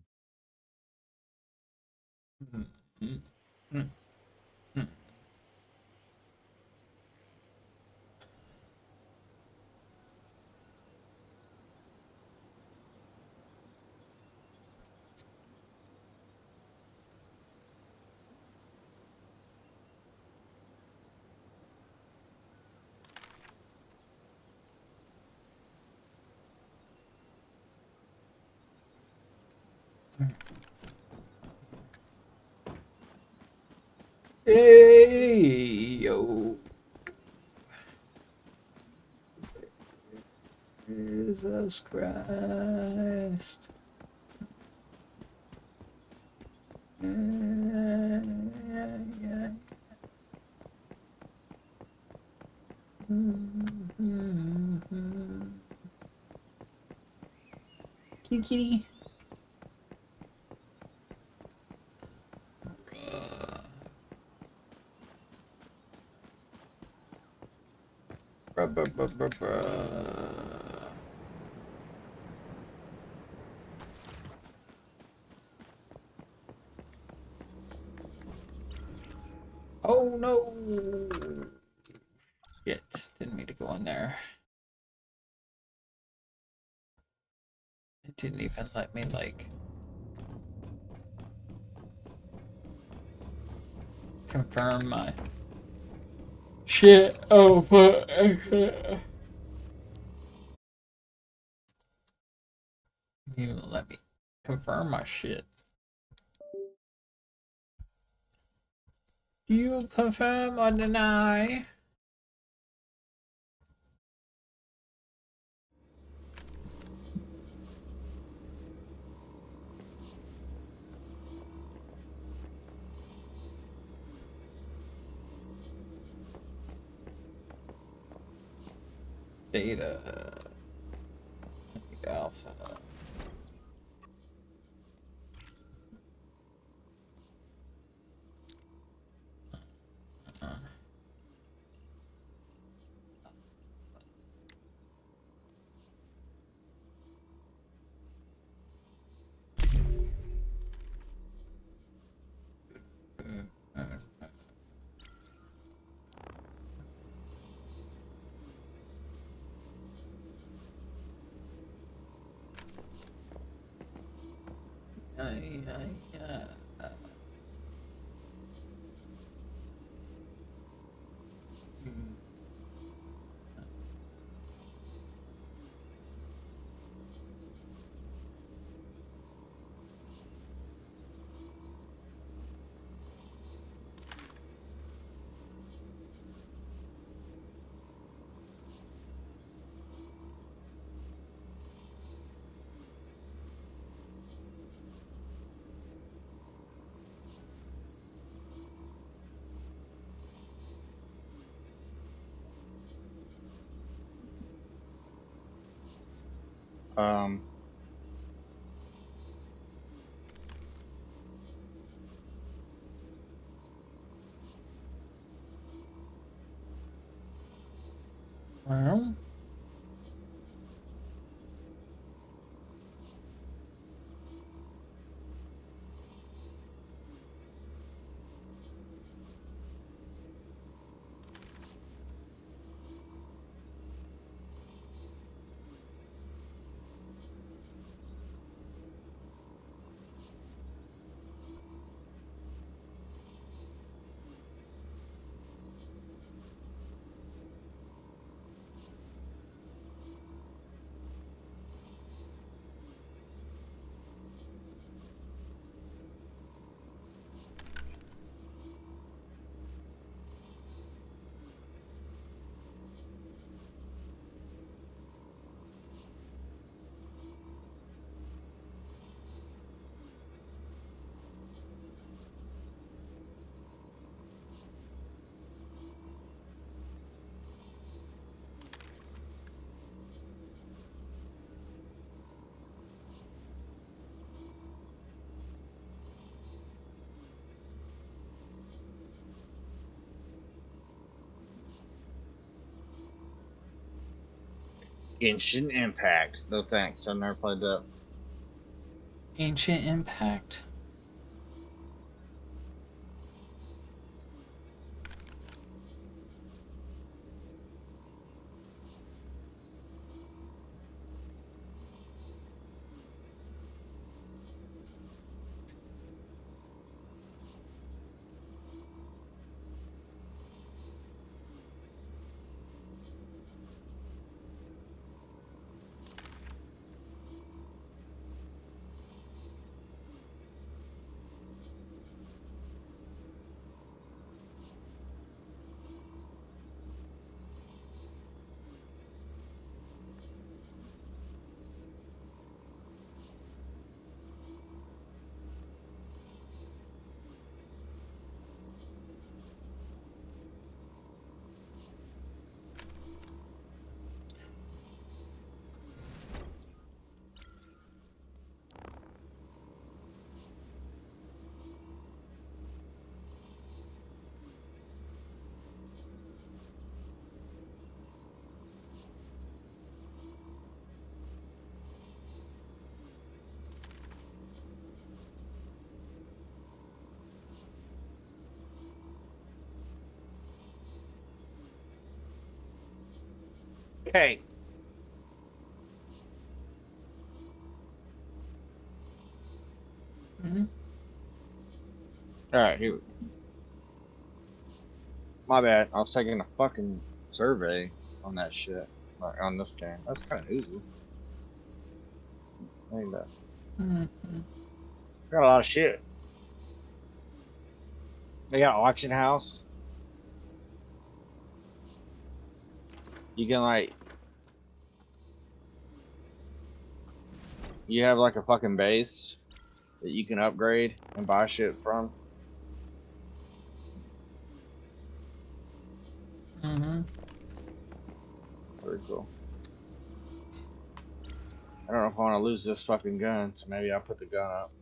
Hey, yo. Jesus Christ. Kitty kitty. Oh no! Shit, didn't mean to go in there. It didn't even let me like confirm my shit. Oh fuck! You let me confirm my shit. Do you confirm or deny? Data. Alpha. Um. Well. Genshin Impact. No thanks. I've never played that. Ancient Impact. Hey. Alright, here. My bad. I was taking a fucking survey on that shit. Like, on this game. That's kind of easy. Ain't that? Got a lot of shit. They got auction house. You can like, you have like a fucking base that you can upgrade and buy shit from. Very cool. I don't know if I want to lose this fucking gun, so maybe I'll put the gun up.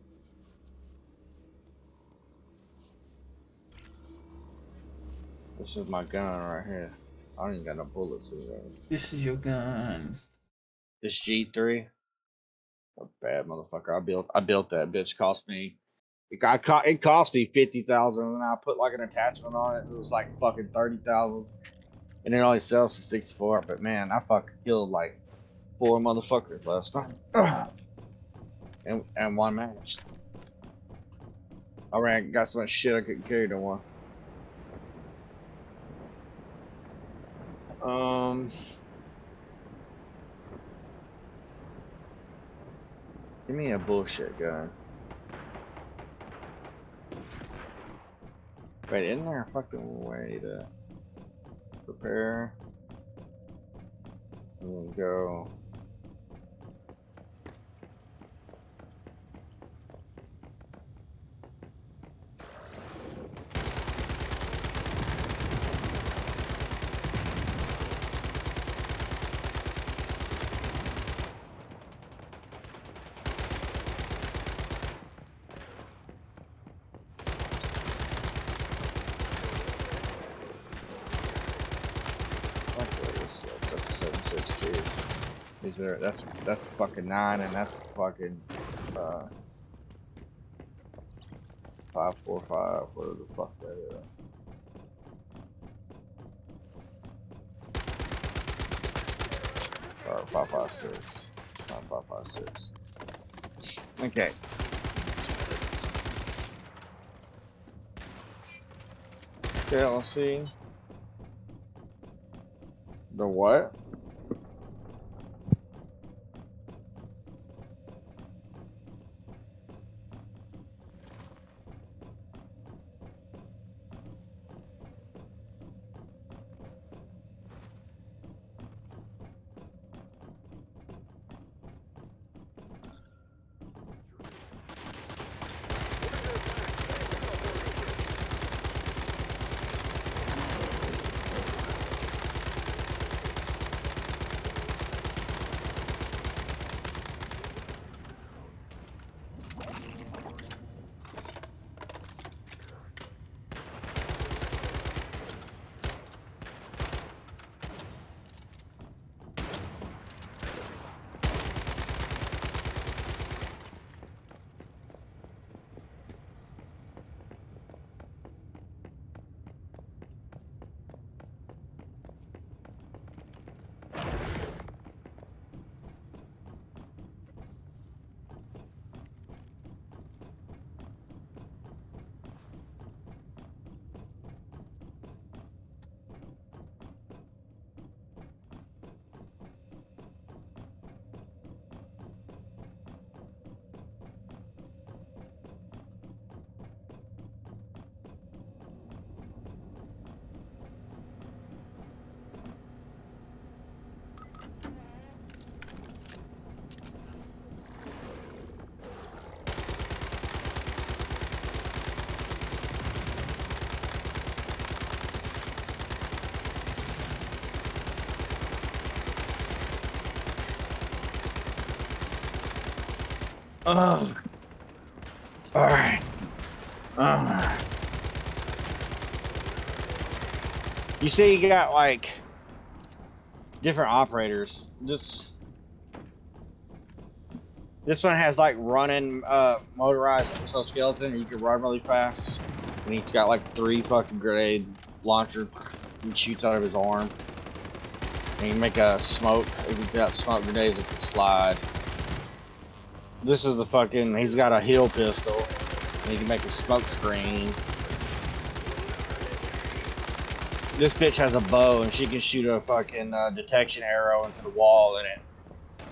This is my gun right here. I don't even got no bullets in there. This is your gun. This G3. A bad motherfucker. I built that bitch. Cost me. It cost me 50,000, and I put like an attachment on it. It was like fucking 30,000, and it only sells for 64. But man, I fucking killed like 4 motherfuckers last time, and one match. I got so much shit I couldn't carry no more. Give me a bullshit gun. Wait, isn't there a fucking way to prepare? And then go. there. That's fucking 9, and that's fucking 545. Whatever the fuck that is. Or 556. It's not 556. Okay. Okay, let's see. The what? Alright. You say you got like different operators. This one has like running motorized exoskeleton. You can run really fast. And he's got like 3 fucking grenade launcher. He shoots out of his arm. And you can make a smoke. He's got smoke grenades that can slide. This is the fucking, he's got a heel pistol, and he can make a smoke screen. This bitch has a bow, and she can shoot a fucking detection arrow into the wall in it.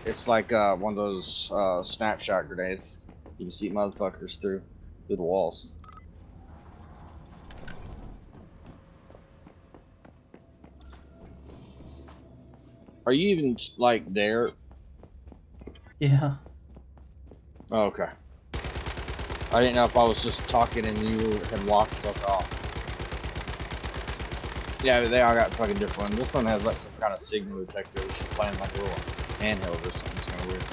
It's like one of those snapshot grenades. You can see motherfuckers through the walls. Are you even like there? Yeah. Oh, okay. I didn't know if I was just talking and you had walked the fuck off. Yeah, they all got fucking different ones. This one has like some kind of signal detector. She's playing like a little handheld or something. It's kind of weird.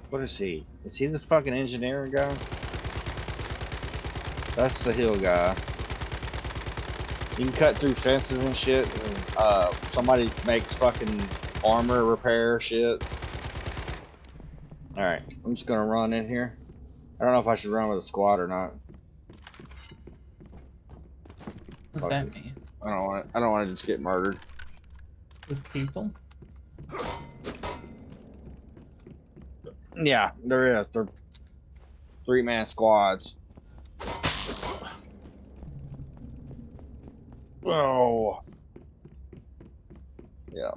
What is he? Is he the fucking engineering guy? That's the hill guy. You can cut through fences and shit. And, somebody makes fucking armor repair shit. Alright, I'm just gonna run in here. I don't know if I should run with a squad or not. What's that mean? I don't want to just get murdered. With people? Yeah, there is. They're 3-man squads. Oh. Yeah.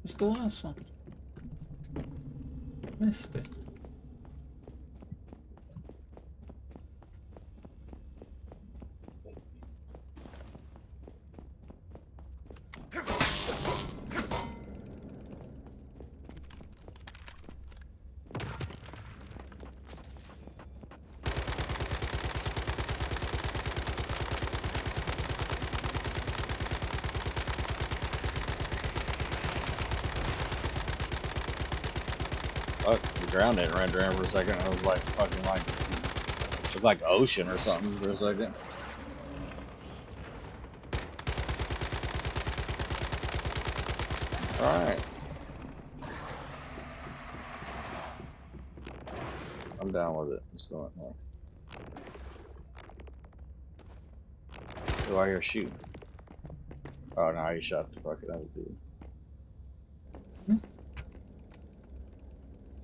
What's the last one? Missed it. fuck, the ground didn't render in for a second. I was like fucking like it was like ocean or something for a second. Alright. I'm down with it. Let's go in there. Who I hear shooting? Oh no, he shot the fucking other dude.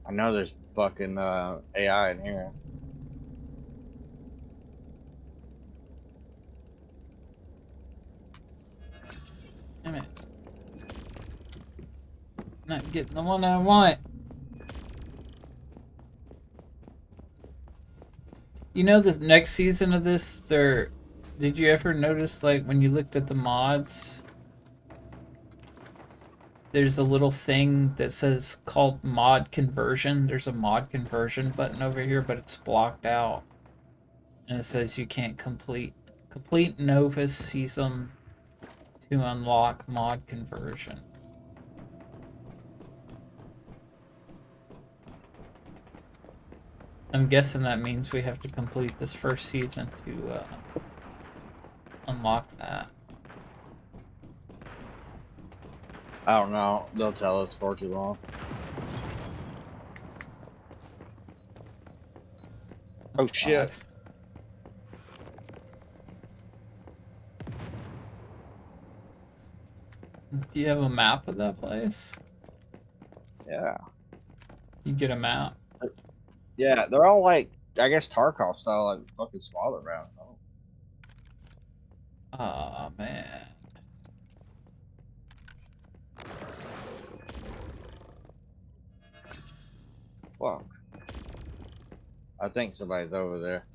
I know there's fucking AI in here. Damn it. Not getting the one I want. You know, the next season of this, did you ever notice, like, when you looked at the mods, there's a little thing that says called mod conversion. There's a mod conversion button over here, but it's blocked out. And it says you can't complete Novus Season to unlock mod conversion. I'm guessing that means we have to complete this first season to unlock that. I don't know. They'll tell us for too long. Oh shit. Do you have a map of that place? Yeah. You get a map? Yeah, they're all like, I guess Tarkov style, like fucking smaller around. Oh man. Fuck. I think somebody's over there.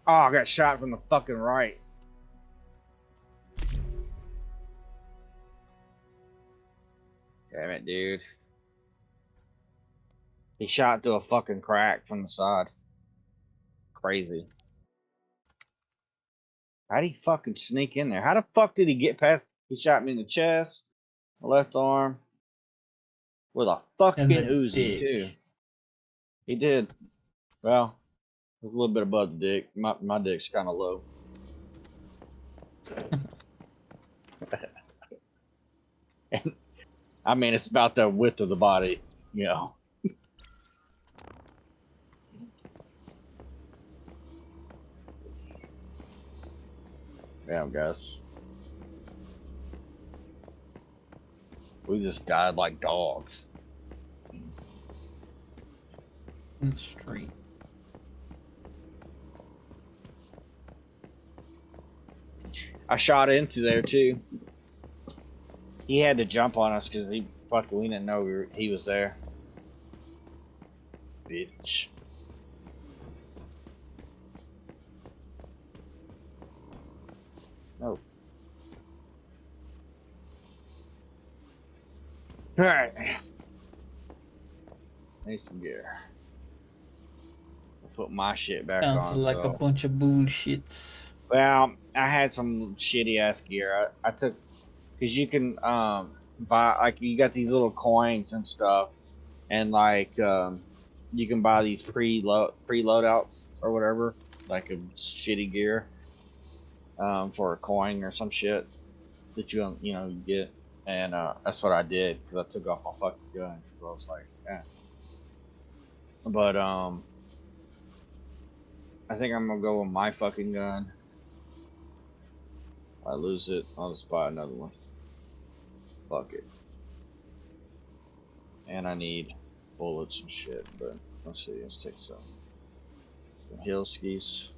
Oh, I got shot from the fucking right. Damn it, dude. He shot through a fucking crack from the side. Crazy. How'd he fucking sneak in there? How the fuck did he get past? He shot me in the chest, the left arm, with a fucking Uzi, too. He did. Well, a little bit above the dick. My dick's kind of low. And, I mean, it's about the width of the body, you know. Damn, guys. We just died like dogs. In the streets. I shot into there too. He had to jump on us because we didn't know he was there. Bitch. Oh. Alright. Need some gear. I'll put my shit back on. Sounds like a bunch of bullshits. Well, I had some shitty ass gear. I took, because you can buy, like, you got these little coins and stuff, and like you can buy these pre-loadouts or whatever, like a shitty gear for a coin or some shit that you get, and that's what I did because I took off my fucking gun. So I was like, yeah. But I think I'm gonna go with my fucking gun. If I lose it, I'll just buy another one. Fuck it. And I need bullets and shit, but let's see, let's take some hill skis.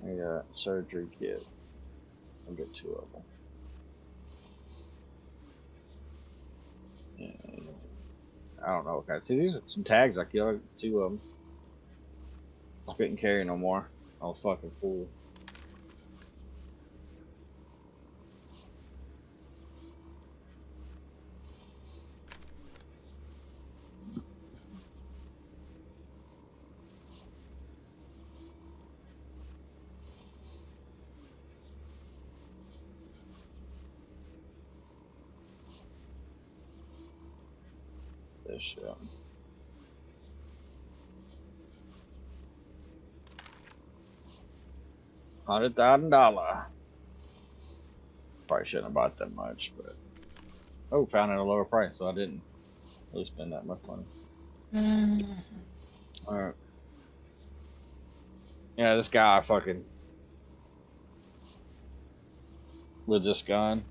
I got surgery kit. I'll get 2 of them. And I don't know. Okay, see, these are some tags I killed. 2 of them. I couldn't carry no more. I was fucking full. this shit. $100,000. Probably shouldn't have bought that much, but oh, found it at a lower price, so I didn't really spend that much money. All right. Yeah, this guy fucking with this gun,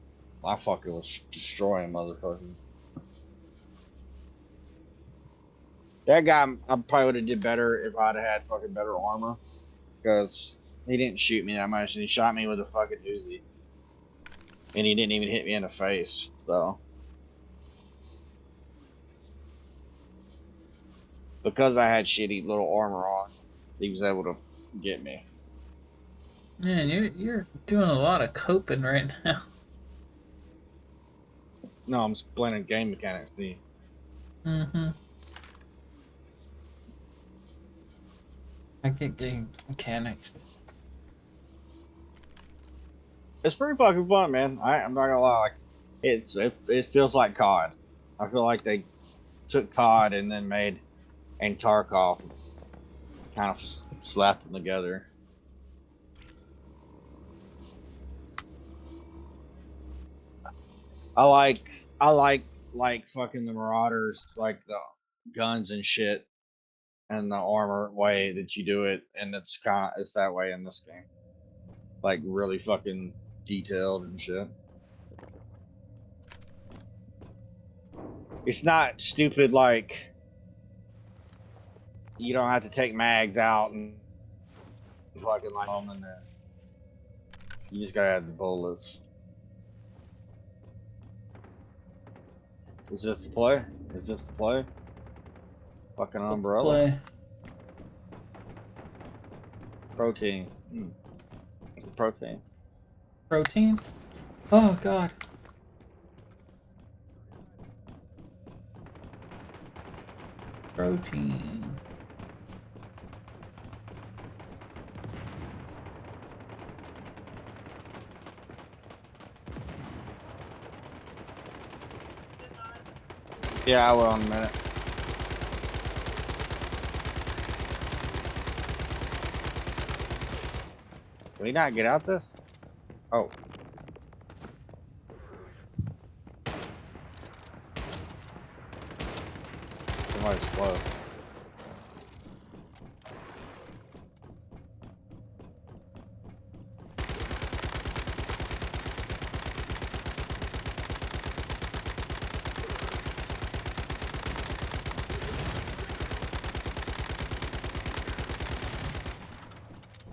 I fucking was destroying motherfuckers. That guy, I probably would have did better if I'd had fucking better armor, because he didn't shoot me that much, and he shot me with a fucking Uzi, and he didn't even hit me in the face. So because I had shitty little armor on, he was able to get me. Man, you're doing a lot of coping right now. No, I'm explaining game mechanics to you. Mm-hmm. I get game mechanics. It's pretty fucking fun, man. I'm not gonna lie. Like, it feels like COD. I feel like they took COD and then made and Tarkov, kind of slapped them together. I like fucking the Marauders, like the guns and shit, and the armor way that you do it, and it's that way in this game. Like really fucking detailed and shit. It's not stupid like you don't have to take mags out and fucking like them in there. You just gotta have the bullets. It's just a play. It's just a play. Fucking umbrella. Play. Protein. Protein. Protein? Oh god. Protein. Yeah, I will in a minute. Can we not get out this? Oh. Somebody's close.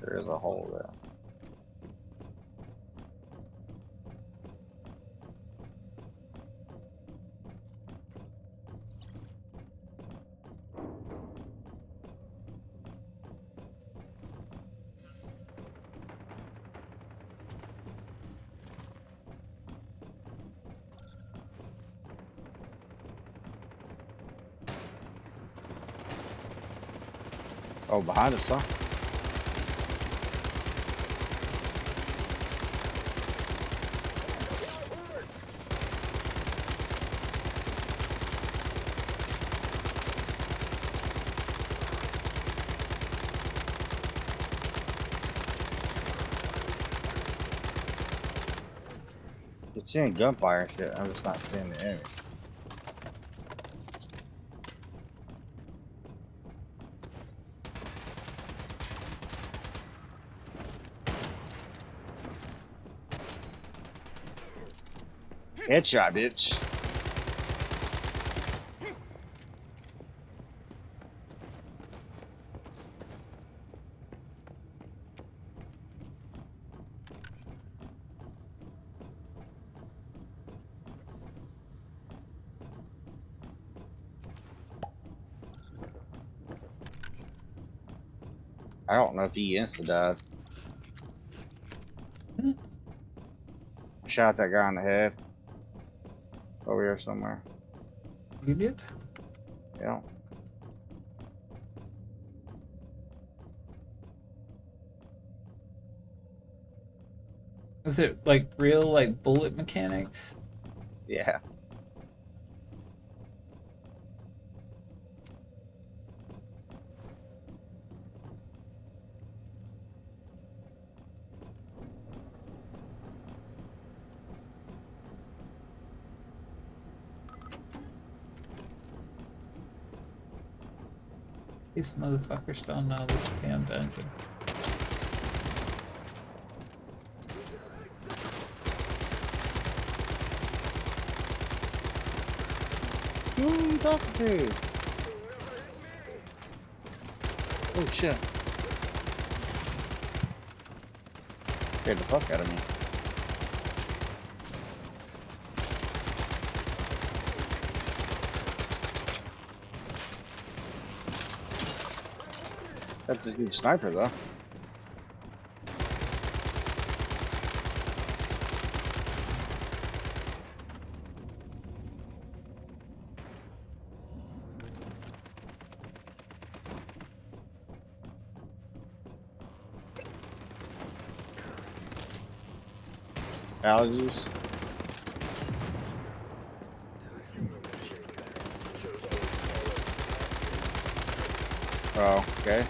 There is a hole there. Oh, behind us, huh? It's seeing gunfire and shit. I'm just not seeing the enemy. Headshot, bitch. I don't know if he insta-died. Shot that guy in the head. Over here somewhere. You did? Yeah. Is it like real like bullet mechanics? Yeah. These motherfuckers don't know this damn dungeon. Who are you talking to? Oh shit. Scared the fuck out of me. That's a good sniper though. Allergies. Oh, okay.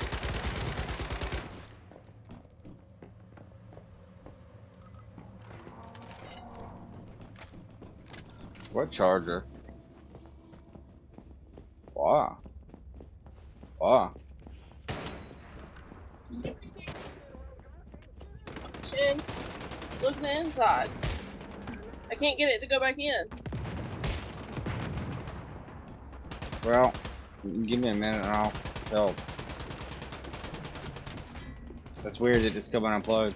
What charger? Wow. Wow. Shin, look in the inside. I can't get it to go back in. Well, give me a minute and I'll help. That's weird that it's coming unplugged.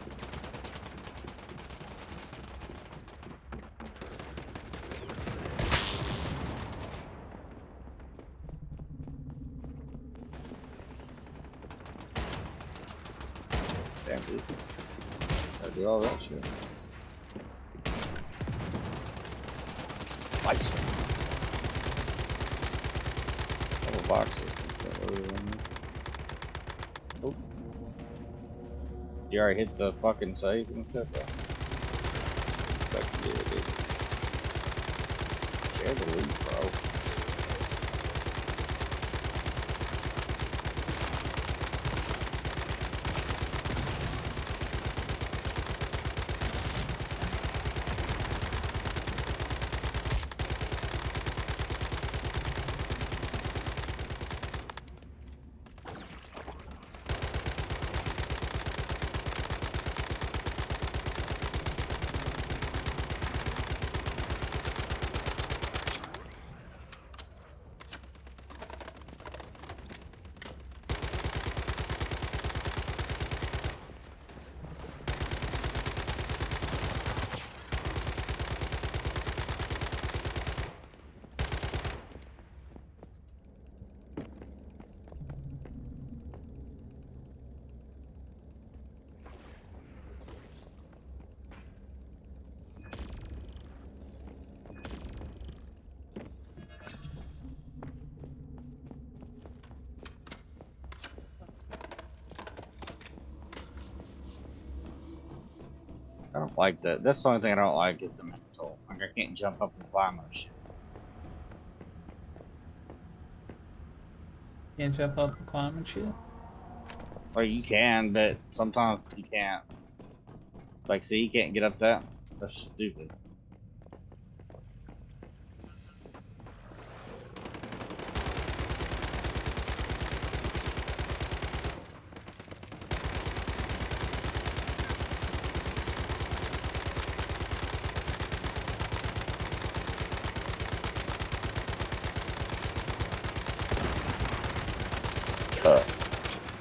Damn, dude. Gotta do all that shit. Nice. Couple boxes. Oh. You already hit the fucking save and stuff. Fuck yeah, dude. Share the loot, bro. I don't like that. That's the only thing I don't like is the mental. Like I can't jump up and fly my shit. Can't jump up and climb and shit. Well, you can, but sometimes you can't. Like, see, you can't get up that. That's stupid.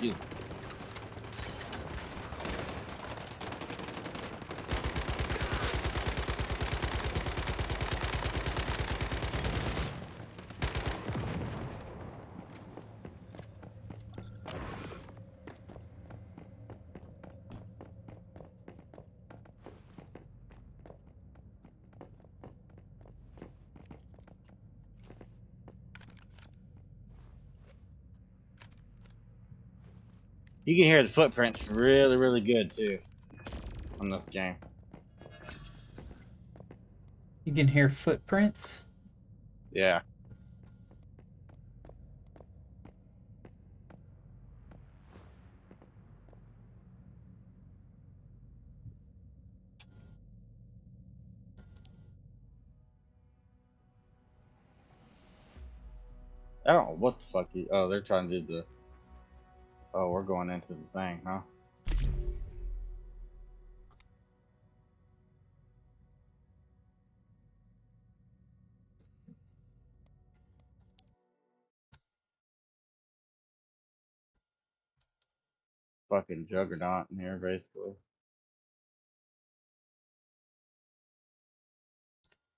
You. You can hear the footprints really, really good too on the game. You can hear footprints? Yeah. I don't know what the fuck. Oh, they're trying to do the Oh, we're going into the thing, huh? Fucking juggernaut in here, basically.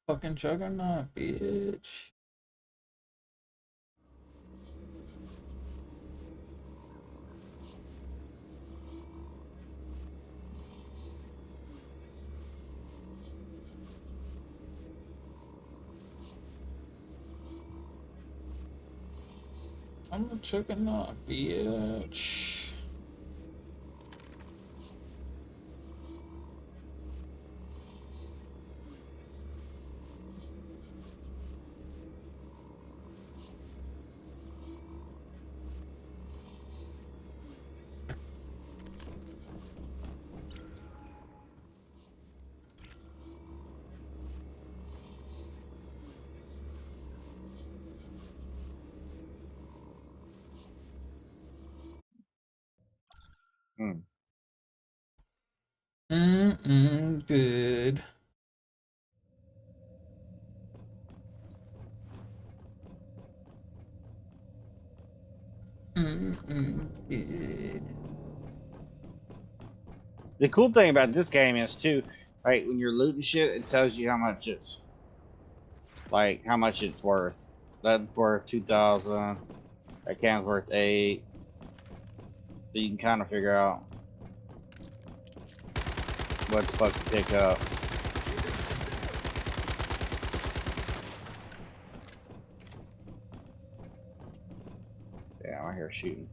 Fucking juggernaut, bitch. I'm a juggernaut, bitch. Good. Good. The cool thing about this game is too, right? When you're looting shit, it tells you how much it's worth. That's worth 2,000. That can's worth 8. So you can kind of figure out what the fuck to pick up. Damn, I hear shooting.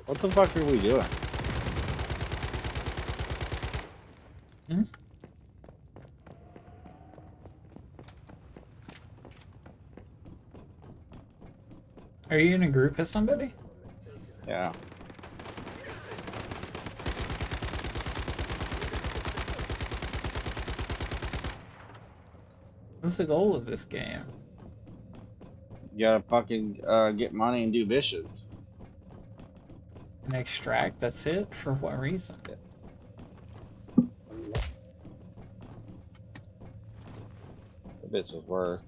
What the fuck are we doing? Are you in a group with somebody? Yeah. What's the goal of this game? You gotta fucking get money and do missions. An extract, that's it? For what reason? The bitch is worth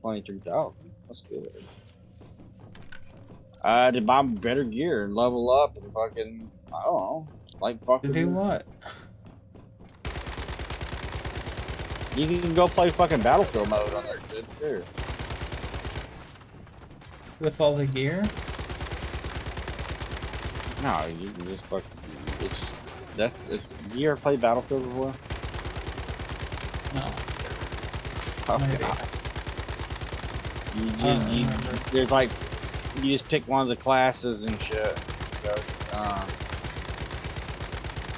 23,000. That's good. To buy better gear and level up and fucking, I don't know, like fucking. To do what? You can go play fucking Battlefield mode on there, dude. Too. With all the gear? No, you can just fucking. You ever played Battlefield before? No. Oh, Maybe. There's like, you just pick one of the classes and shit. So,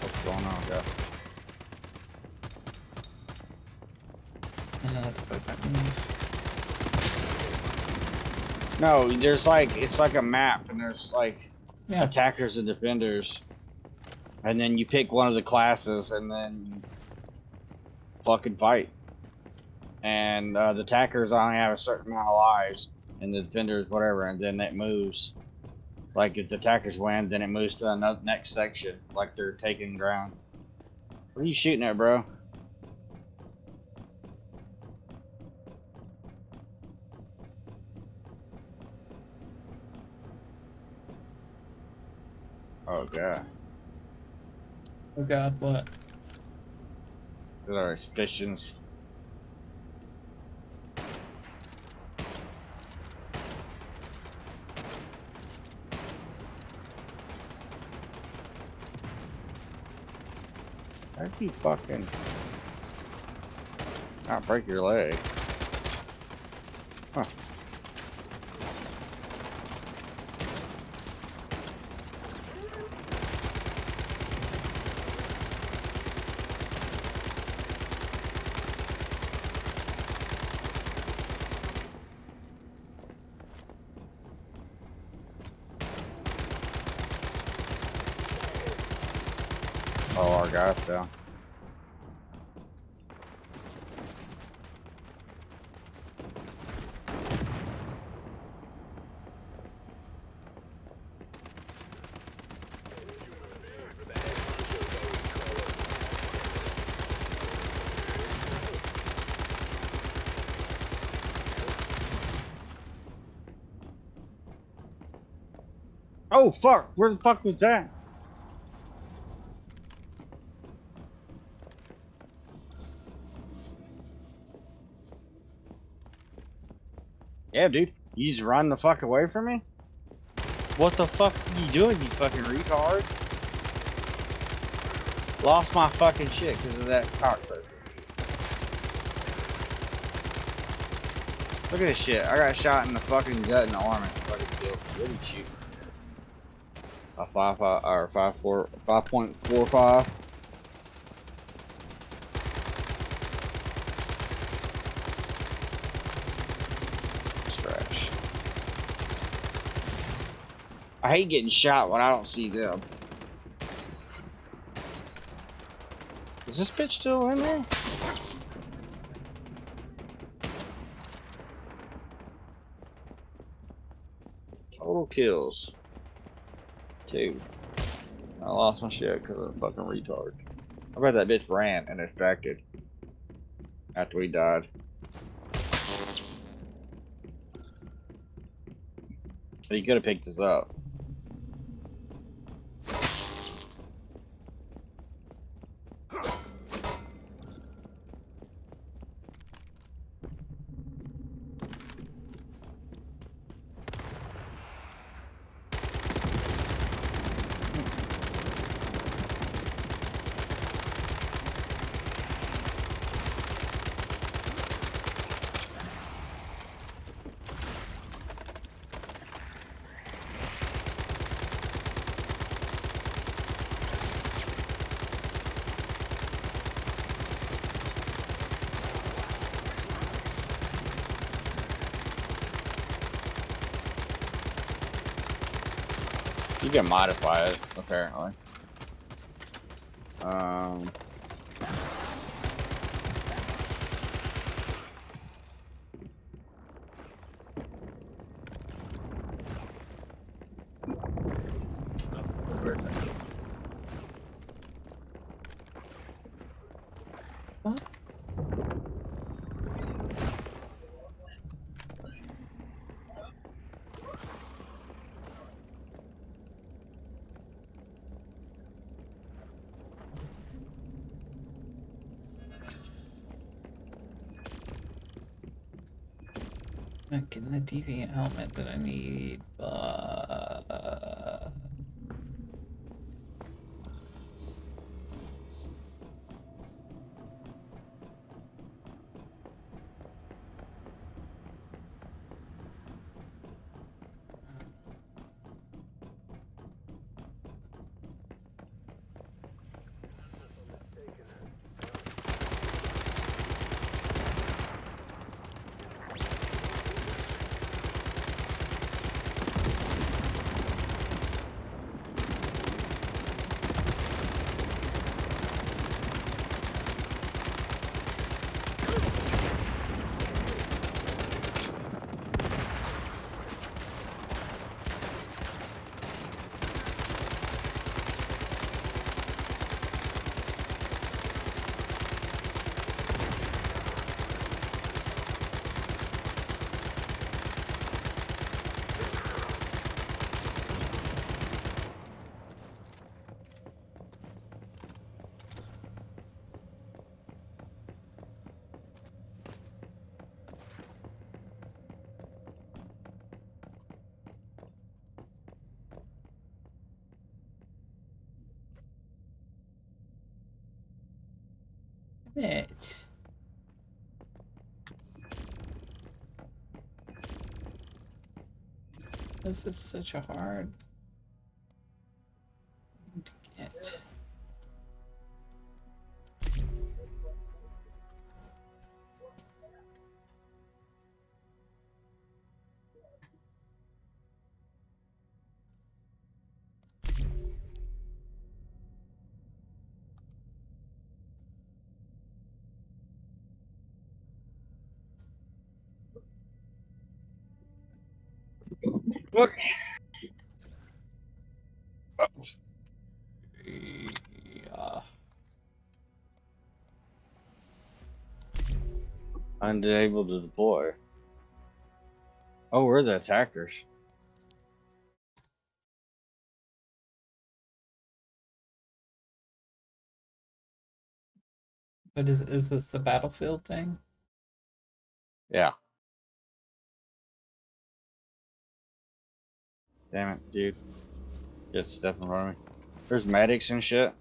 what's going on, guys? I don't know what the fuck that means. No, there's like, it's like a map, and there's like Yeah. attackers and defenders, and then you pick one of the classes, and then you fucking fight. And the attackers only have a certain amount of lives, and the defenders whatever, and then it moves. Like if the attackers win, then it moves to the next section, like they're taking ground. What are you shooting at, bro? Oh god. Oh god, what? Those are suspicions. How'd you fucking not break your leg? Huh. Oh, our guy's down. Oh fuck! Where the fuck was that? Yeah, dude. You just run the fuck away from me? What the fuck are you doing, you fucking retard? Lost my fucking shit because of that cocksucker. Look at this shit. I got shot in the fucking gut and the arm and fucking killed. What did he shoot? A 5.5 or 5.45. Trash. I hate getting shot when I don't see them. Is this bitch still in there? Total kills. 2. I lost my shit because of the fucking retard. I bet that bitch ran and distracted after we died. He could have picked us up. You can modify it, apparently. What? Not getting the deviant helmet that I need, but it. This is such a hard thing to get. Look. Yeah. Unable to deploy. Oh, we're the attackers. But is this the Battlefield thing? Yeah. Damn it, dude. Just step in front of me. There's medics and shit.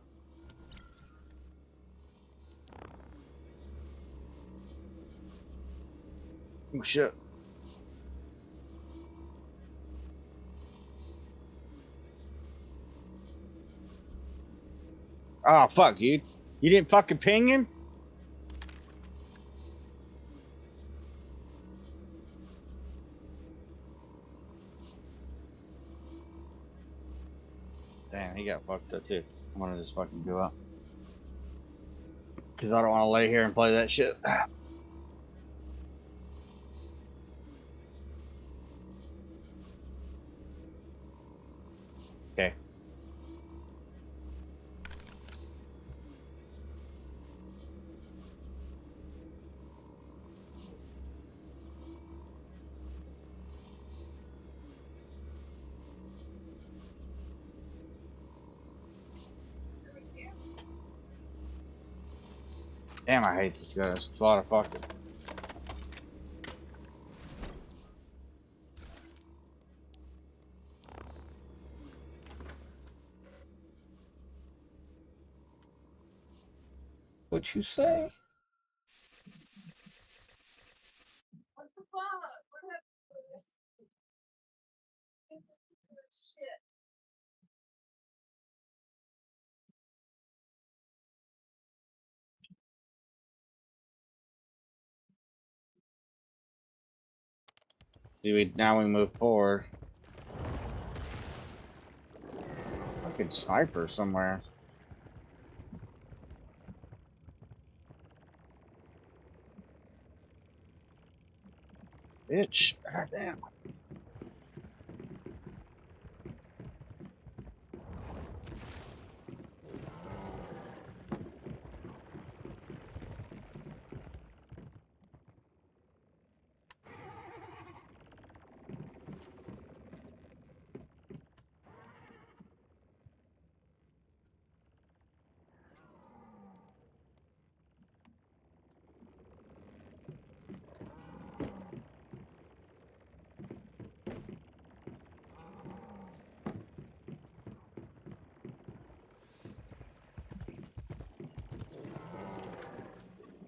Oh shit. Oh fuck, dude. You didn't fucking ping him? Damn, he got fucked up too. I'm gonna just fucking go up. Cause I don't wanna lay here and play that shit. Okay. Damn, I hate this guy. It's a lot of fucking. What you say? What the fuck? What happened? Shit. See, now we move forward. Fucking sniper somewhere. Bitch. God damn.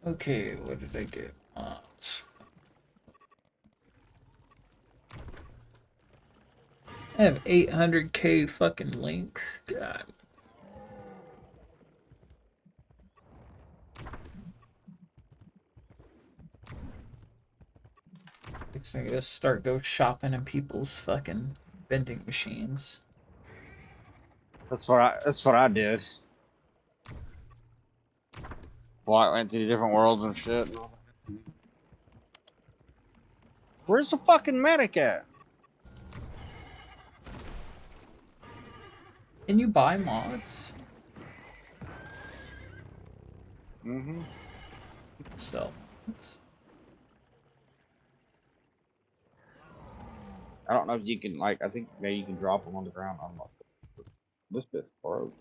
Okay, what did I get? Mods. I have 800k fucking links. God. Next thing I gotta start go shopping in people's fucking vending machines. That's what I did. Well, I went to the different worlds and shit. Where's the fucking medic at? Can you buy mods? Mm-hmm. Sell mods. I don't know if you can, like, I think maybe you can drop them on the ground. I'm not. This bit's broke.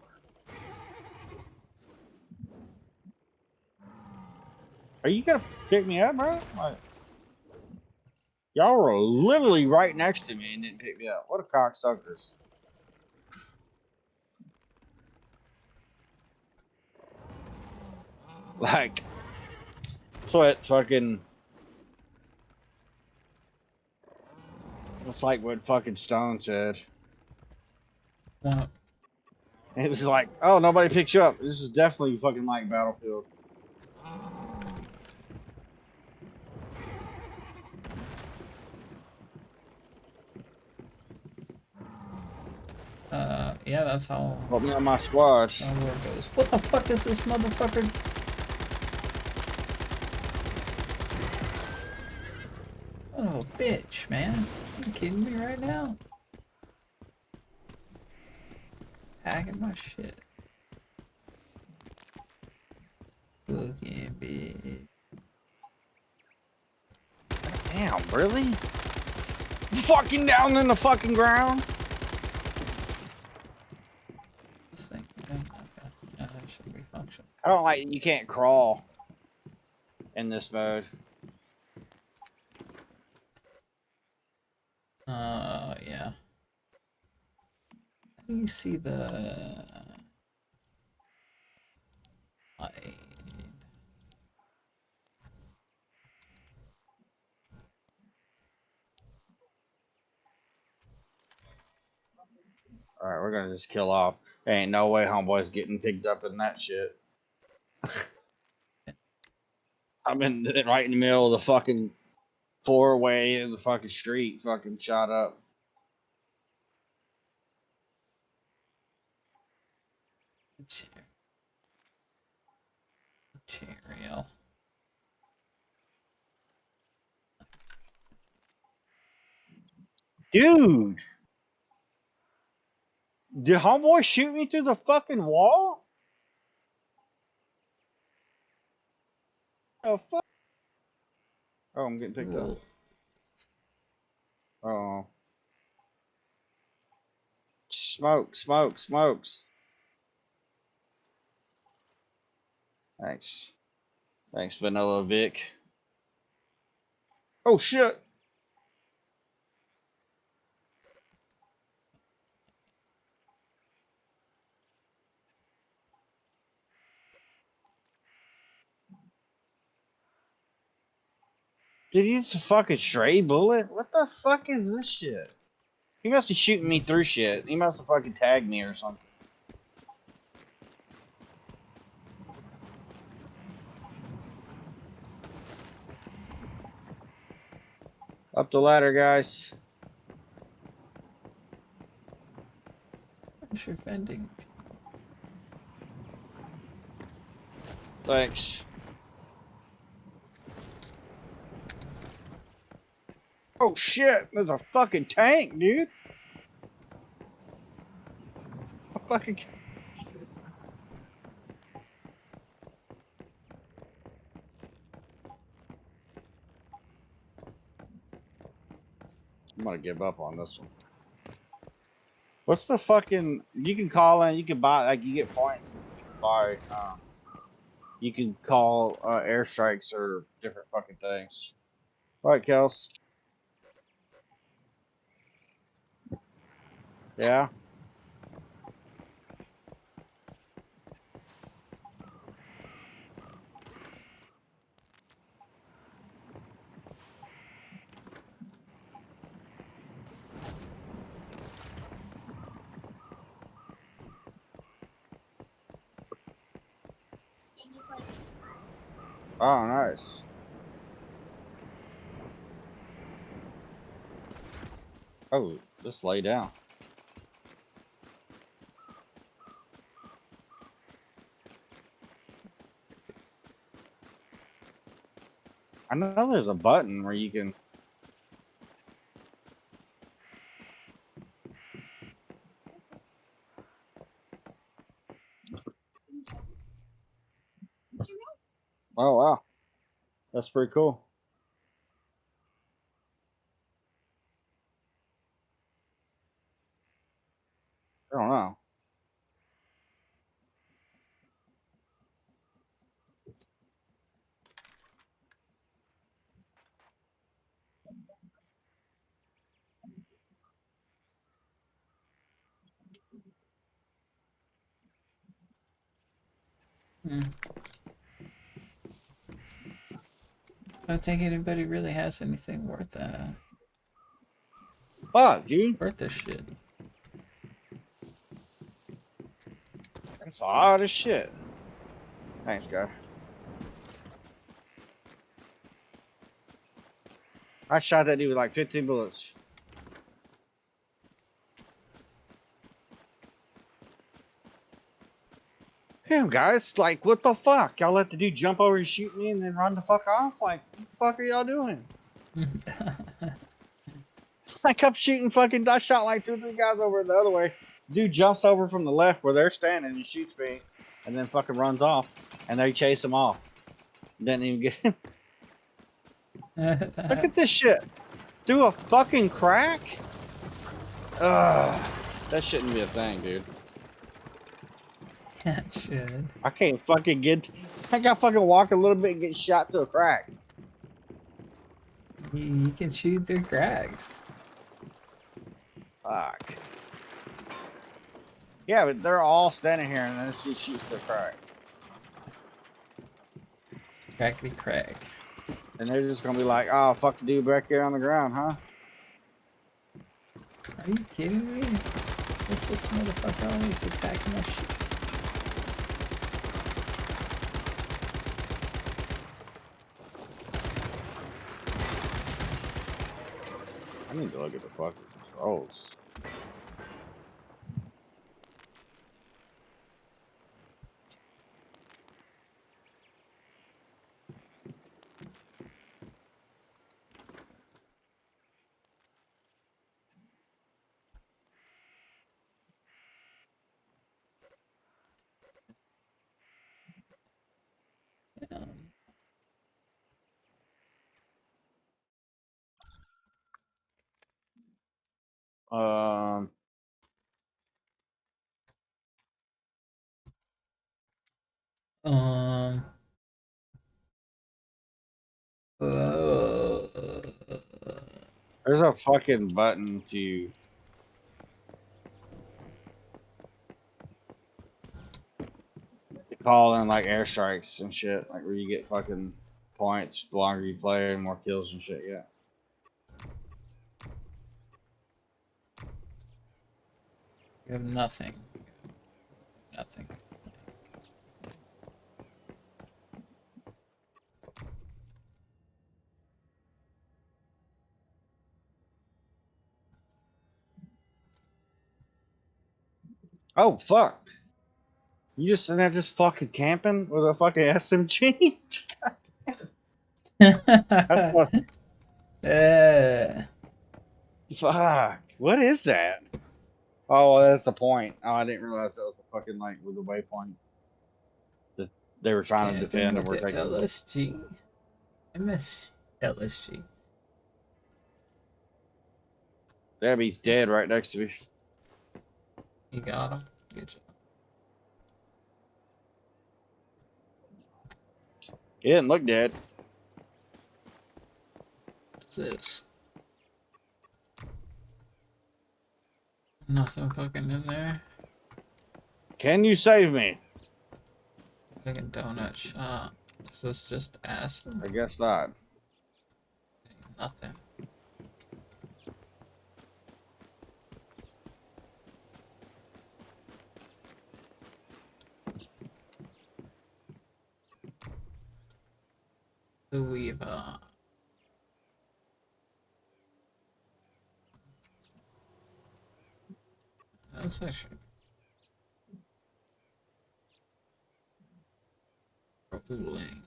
Are you gonna pick me up, bro? Like, y'all were literally right next to me and didn't pick me up. What a cocksuckers. Like, so it fucking. It's like what fucking Stone said. What? It was like, oh, nobody picks you up. This is definitely fucking like Battlefield. Yeah, that's how. Put me on my squad. That's how it goes. What the fuck is this motherfucker? Oh, bitch, man. You kidding me right now? Hacking my shit. Look at me. Damn, really? Fucking down in the fucking ground? This thing. Okay. Yeah, that should be functional. I don't like you can't crawl in this mode. Yeah. How do you see the Alright, we're gonna just kill off. Ain't no way homeboy's getting picked up in that shit. I'm in right in the middle of the fucking four-way in the fucking street, fucking shot up. material? Dude! Did homeboy shoot me through the fucking wall? Oh fuck! Oh, I'm getting picked up. Oh. Smokes. Thanks. Thanks, Vanilla Vic. Oh shit! Did he use a fucking stray bullet? What the fuck is this shit? He must be shooting me through shit. He must have fucking tagged me or something. Up the ladder, guys. What's your vending? Thanks. Oh shit, there's a fucking tank, dude. A fucking... I'm gonna give up on this one. What's the fucking... You can call in, you can buy, like, you get points. You can buy, you can call airstrikes or different fucking things. Right, Kels? Yeah? Oh, nice. Oh, just lay down. I know there's a button where you can... Oh, wow. That's pretty cool. I don't know. I don't think anybody really has anything worth Fuck, dude. Worth this shit. That's hard as shit. Thanks, guy. I shot that dude with like 15 bullets. Damn, guys, like, what the fuck? Y'all let the dude jump over and shoot me and then run the fuck off? Like, what the fuck are y'all doing? I kept shooting fucking. I shot like 2 or 3 guys over the other way. Dude jumps over from the left where they're standing and shoots me, and then fucking runs off. And they chase him off. Didn't even get him. Look at this shit. Do a fucking crack? Ugh. That shouldn't be a thing, dude. That should. I can't fucking get. I got fucking walk a little bit and get shot to a crack. You can shoot through cracks. Fuck. Yeah, but they're all standing here and then she shoots to a crack. Crackly crack. And they're just gonna be like, oh, fuck the dude back here on the ground, huh? Are you kidding me? What's this motherfucker always attacking my shit? I need to look at the fucking controls. Um. There's a fucking button to call in like airstrikes and shit, like where you get fucking points the longer you play and more kills and shit. Yeah. You have nothing. Nothing. Oh fuck! You just sitting there just fucking camping with a fucking SMG? That's what, fuck. What is that? Oh, that's the point. Oh, I didn't realize that was the fucking like with the waypoint that they were trying to defend and we're taking. LSG. MS LSG. Debbie's dead right next to me. You got him. Good job. He didn't look dead. What's this? Nothing fucking in there. Can you save me? Fucking donut shop. Is this just acid? I guess not. Nothing. We've that's actually ruling.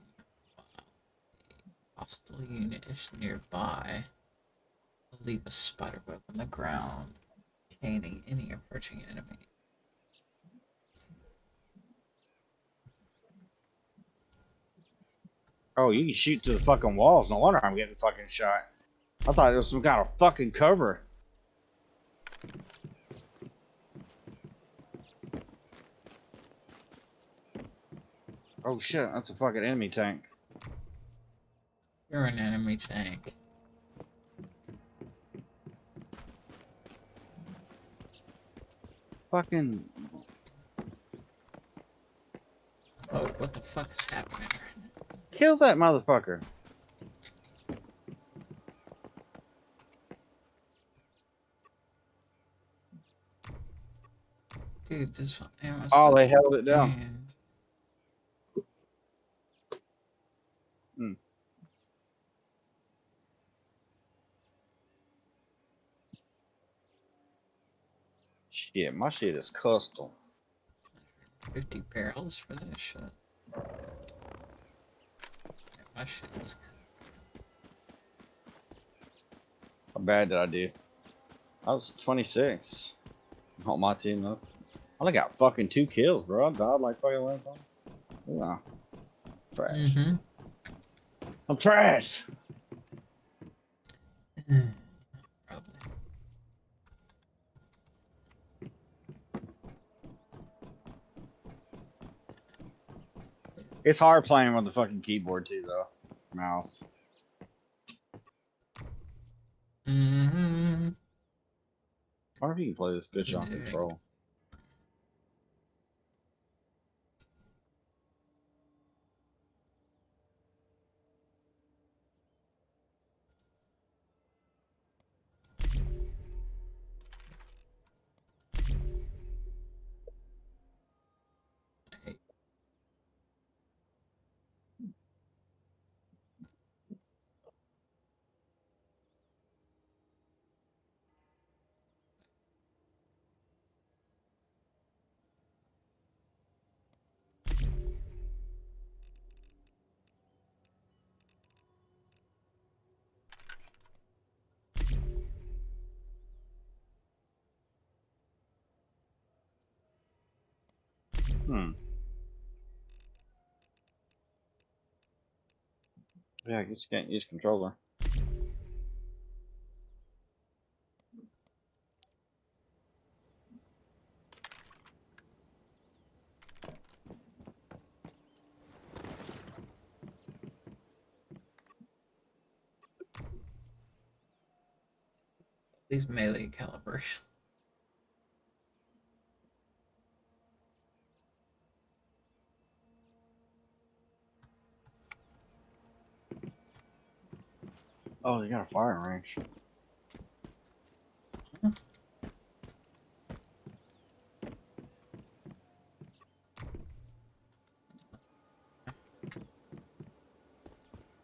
Hostile unit is nearby. Leave a spider web on the ground, containing any approaching enemy. Oh, you can shoot to the fucking walls. No wonder I'm getting fucking shot. I thought it was some kind of fucking cover. Oh shit, that's a fucking enemy tank. You're an enemy tank. Fucking. Oh, what the fuck is happening? Kill that motherfucker. Dude, this one. Oh, they held it down. Hmm. Shit, my shit is custom. 50 barrels for this shit. Yeah, my shit is. How bad did I do? I was 26. Help my team up. I only got fucking 2 kills, bro. I died like fucking one time. Yeah. Trash. I'm trash. It's hard playing with the fucking keyboard too, though. Mouse. I wonder if you can play this bitch on control. Yeah, I guess you can't use controller. These melee calibration. Oh, they got a firing range.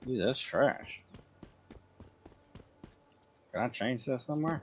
Dude, that's trash. Can I change that somewhere?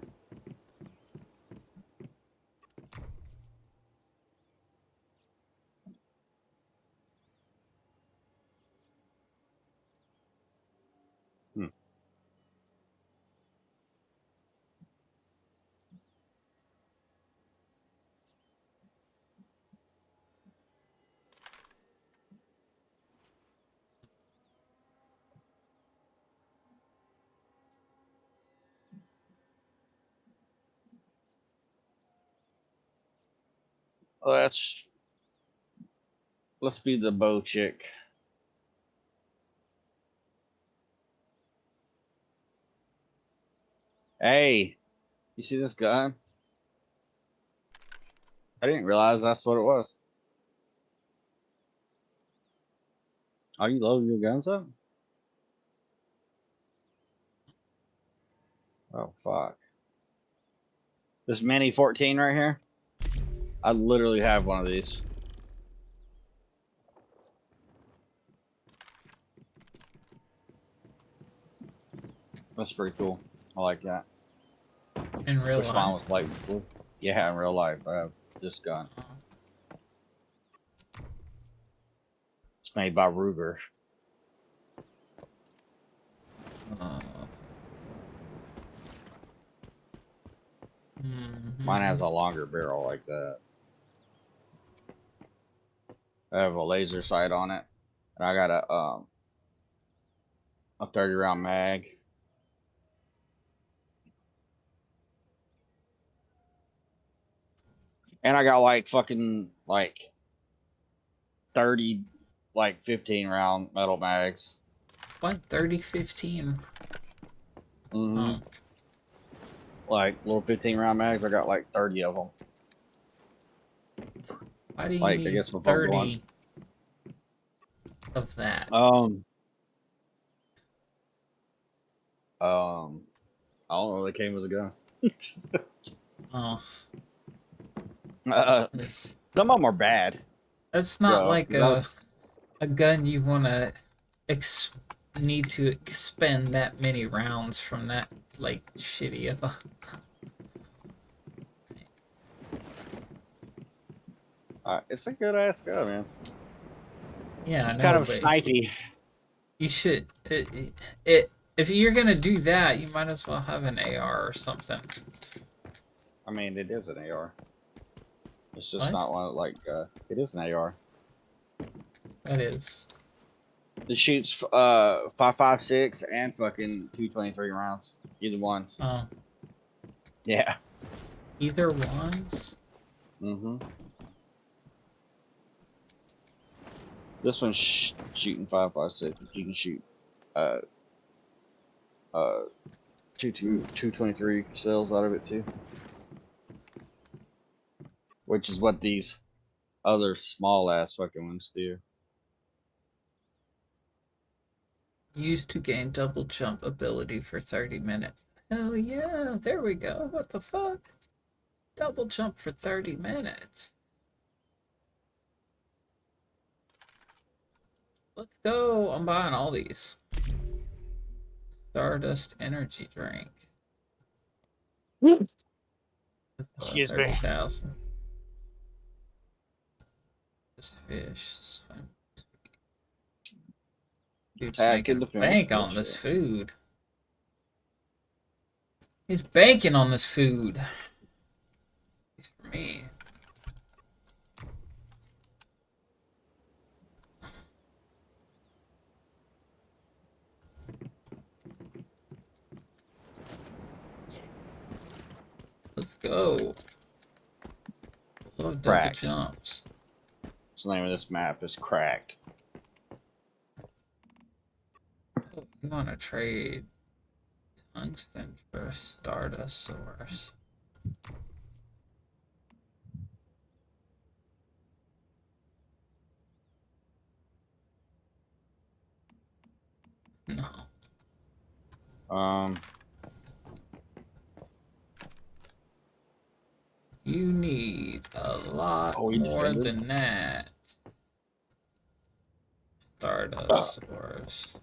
Let's be the bow chick. Hey, you see this gun? I didn't realize that's what it was. Are you loading your guns up? Oh fuck. This Mini 14 right here. I literally have one of these. That's pretty cool. I like that. In real Which life? mine was light blue. Yeah, in real life. I have this gun. It's made by Ruger. Mine has a longer barrel like that. I have a laser sight on it, and I got a 30 round mag. And I got like fucking like 30, like 15 round metal mags. What? 30, 15? Mm-hmm. Like little 15 round mags. I got like 30 of them. Why do you like, need I guess for 30 of that? I don't know. They came with a gun. Oh. Some of them are bad. That's not Yeah, like that- a gun you want to need to expend that many rounds from that like shitty of a. It's a good ass gun, man. Yeah, It's I kind know, of but snipey. You should. If you're gonna do that, you might as well have an AR or something. I mean, it is an AR. It's just What? not one like. It is an AR. That is. It shoots 5.56 and fucking 223 rounds. Either ones. Oh. Yeah. Either ones? Mm-hmm. This one's shooting 5.56. You can shoot 223 cells out of it too. Which is what these other small ass fucking ones do. Used to gain double jump ability for 30 minutes. Hell yeah, there we go. What the fuck? Double jump for 30 minutes. Let's go. I'm buying all these. Stardust energy drink. Excuse me. 30,000. This fish is fun. Dude's making a bank on this food. He's banking on this food. It's for me. Let's go. Love double Cracked. jumps. So the name of this map is Cracked. You want to trade tungsten for Stardust source? No. You need a lot more than that. Stardust source.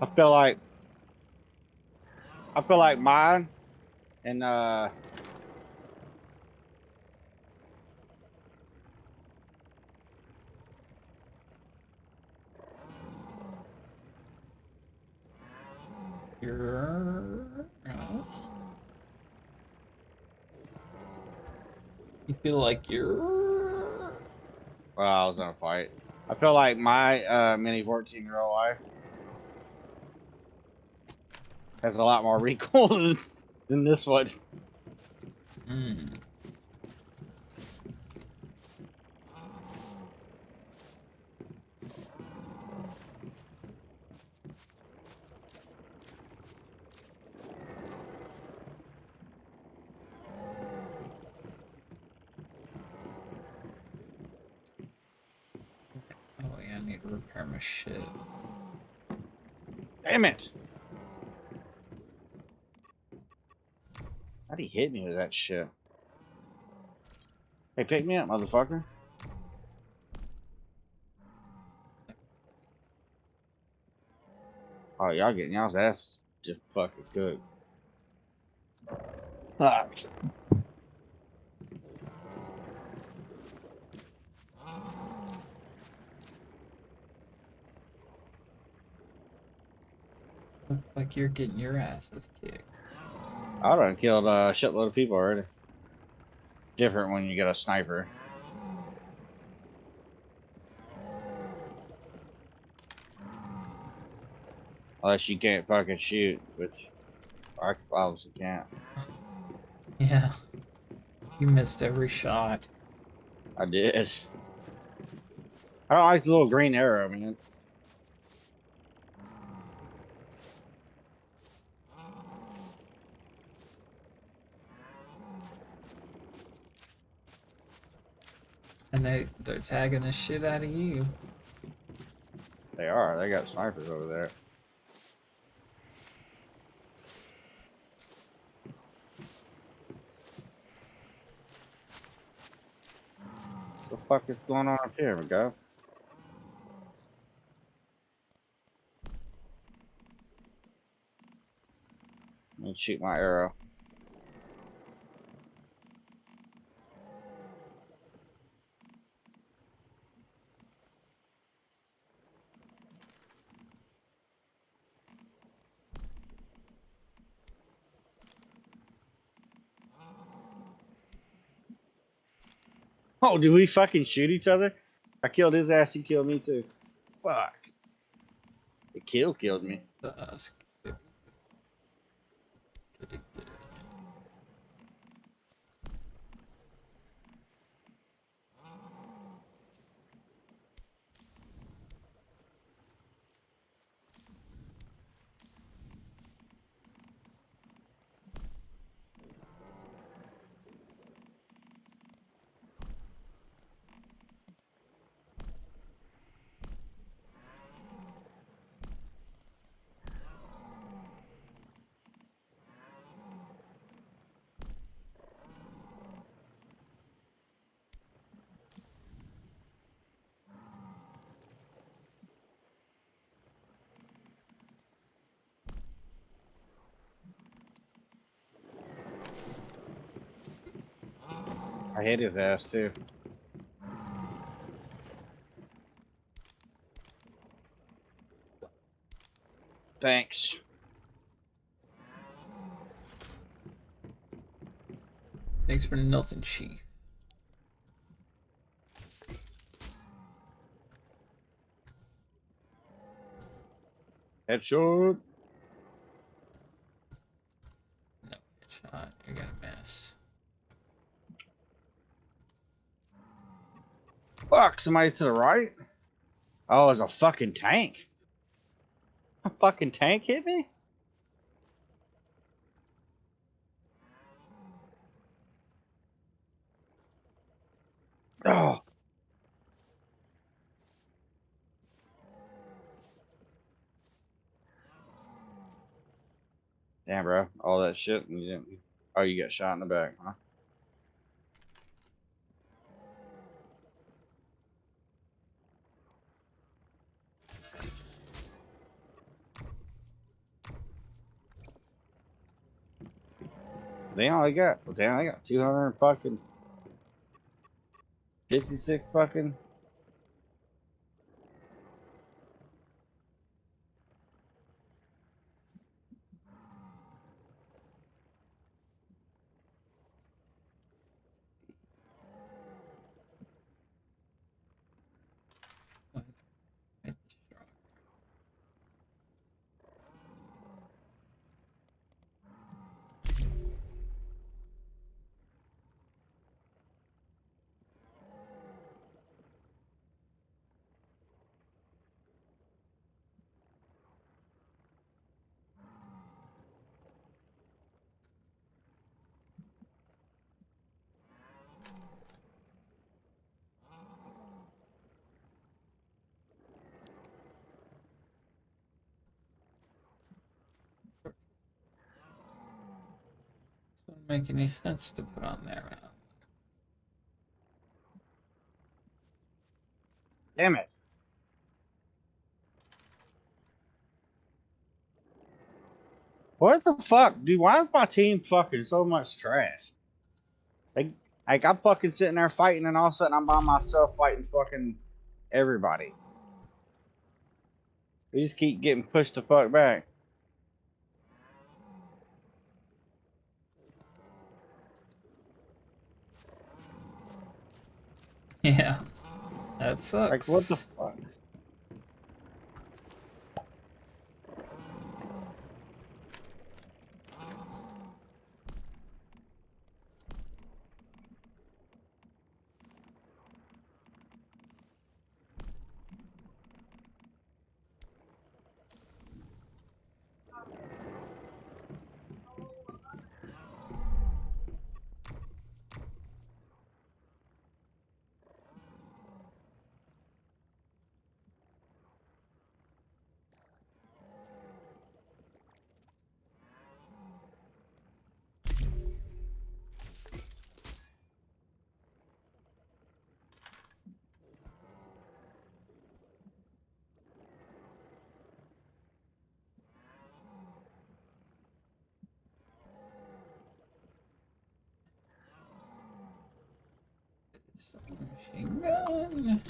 I feel like mine and You feel like you're... Well, I was in a fight. I feel like my mini 14-year-old life has a lot more recoil than this one. Oh yeah, I need to repair my shit. Damn it! How'd he hit me with that shit? Hey, pick me up, motherfucker. Oh, y'all getting y'all's ass just fucking cooked. Ah. Looks like you're getting your asses kicked. I done killed a shitload of people already. Different when you get a sniper. Unless you can't fucking shoot, which I obviously can't. Yeah. You missed every shot. I did. I don't like the little green arrow, man. And they're tagging the shit out of you. They are. They got snipers over there. What the fuck is going on up here, we go? Let me shoot my arrow. Oh, did we fucking shoot each other? I killed his ass, he killed me too. Fuck. The kill killed me. I hit his ass too. Thanks. Thanks for nothing, Chief. Headshot. No headshot. You're gonna miss. Fuck, somebody to the right? Oh, there's a fucking tank. A fucking tank hit me? Oh. Damn, bro. All that shit and you didn't. Oh, you got shot in the back, huh? They only got 200 fucking 56 fucking. Doesn't make any sense to put on there. Damn it. What the fuck, dude? Why is my team fucking so much trash? Like I'm fucking sitting there fighting, and all of a sudden I'm by myself fighting fucking everybody. We just keep getting pushed the fuck back. Yeah, that sucks. Like what the fuck? Machine gun.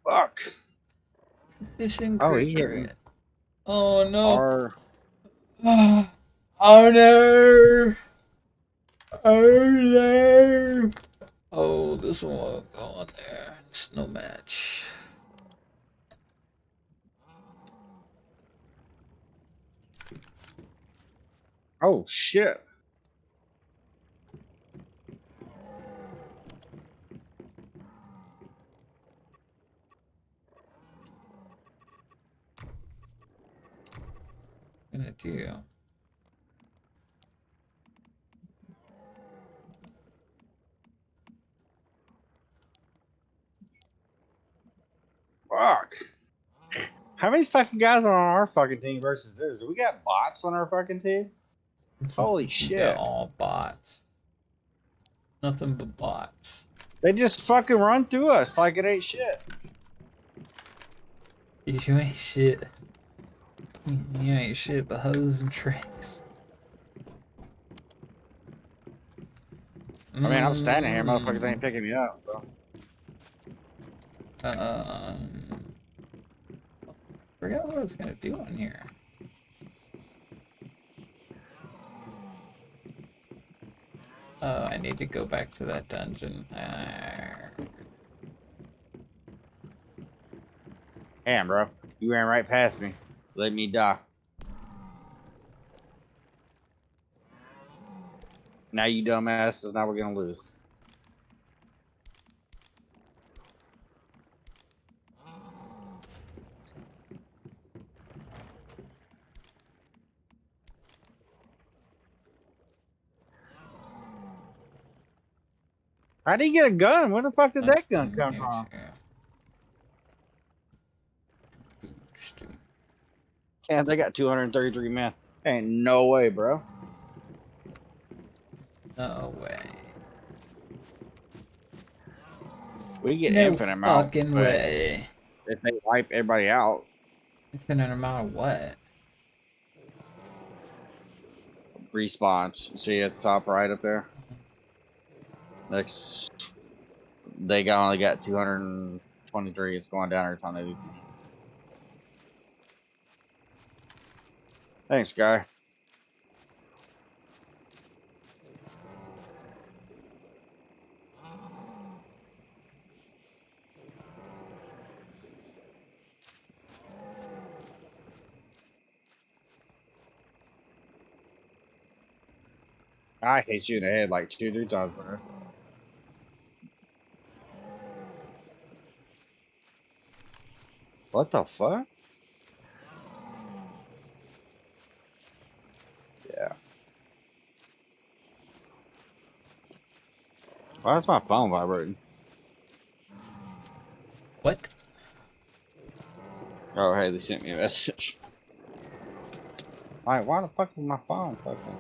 Fuck. Fishing Oh, he hit me. cricket. Oh no. Or Oh no. Oh no. Oh, this one won't go on there. It's no match. oh shit. Gonna do. Fuck. How many fucking guys are on our fucking team versus theirs? We got bots on our fucking team? Holy shit. They're all bots. Nothing but bots. They just fucking run through us like it ain't shit. You ain't shit. You ain't shit but hoes and tricks. I mean, I'm standing here, motherfuckers ain't picking me up, bro. Forgot what I was gonna do on here. Oh, I need to go back to that dungeon. Damn, bro. You ran right past me. Let me die. Now you dumbasses, now we're gonna lose. How'd he get a gun? Where the fuck did that gun come from? Yeah, they got 233 men. Ain't no way, bro. No way. We get No infinite amount. fucking but way. If they wipe everybody out. Infinite amount of what? Respawns. See at the top right up there? Next. They only got 223. It's going down every time they do. Thanks, guy. I hit you in the head like 2-3 times, bro. What the fuck? Yeah. Why is my phone vibrating? What? Oh, hey, they sent me a message. Alright, why the fuck is my phone fucking?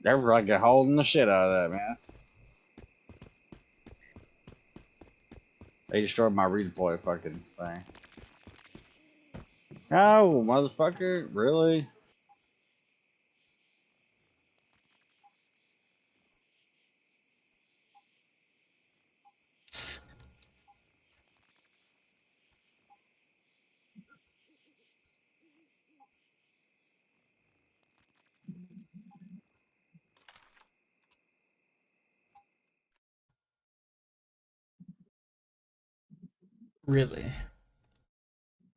They're like holding the shit out of that, man. They destroyed my redeploy fucking thing. No, motherfucker, really? Really?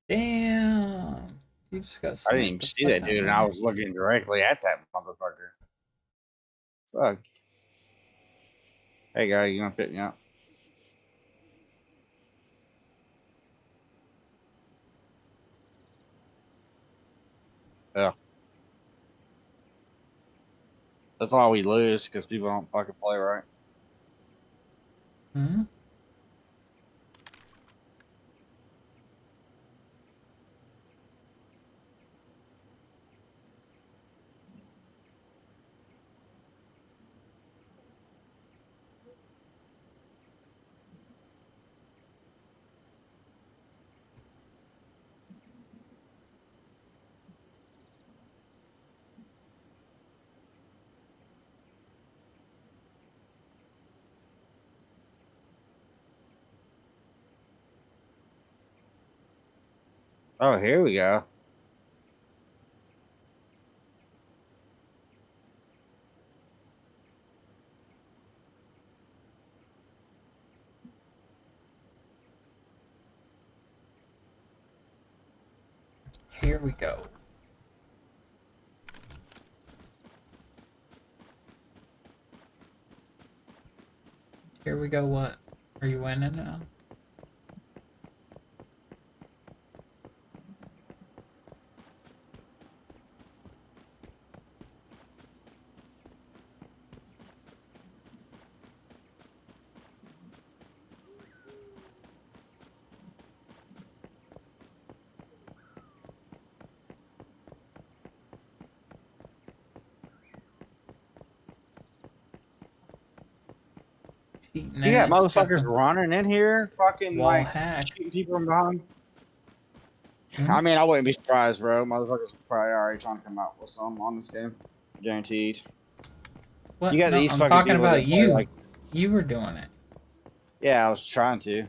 Damn. You just got I didn't even see that dude, and I was looking directly at that motherfucker. Fuck. Hey, guy, you gonna pick me up? Yeah. That's why we lose, because people don't fucking play right. Hmm? Oh, here we go. Here we go. Here we go. What? Are you winning now? You got motherfuckers running in here, fucking Wall like hack. shooting people from behind. I mean, I wouldn't be surprised, bro. Motherfuckers are probably already trying to come out with some on this game, guaranteed. What? You got No, these I'm fucking talking people that about play, you. like- You were doing it. Yeah, I was trying to.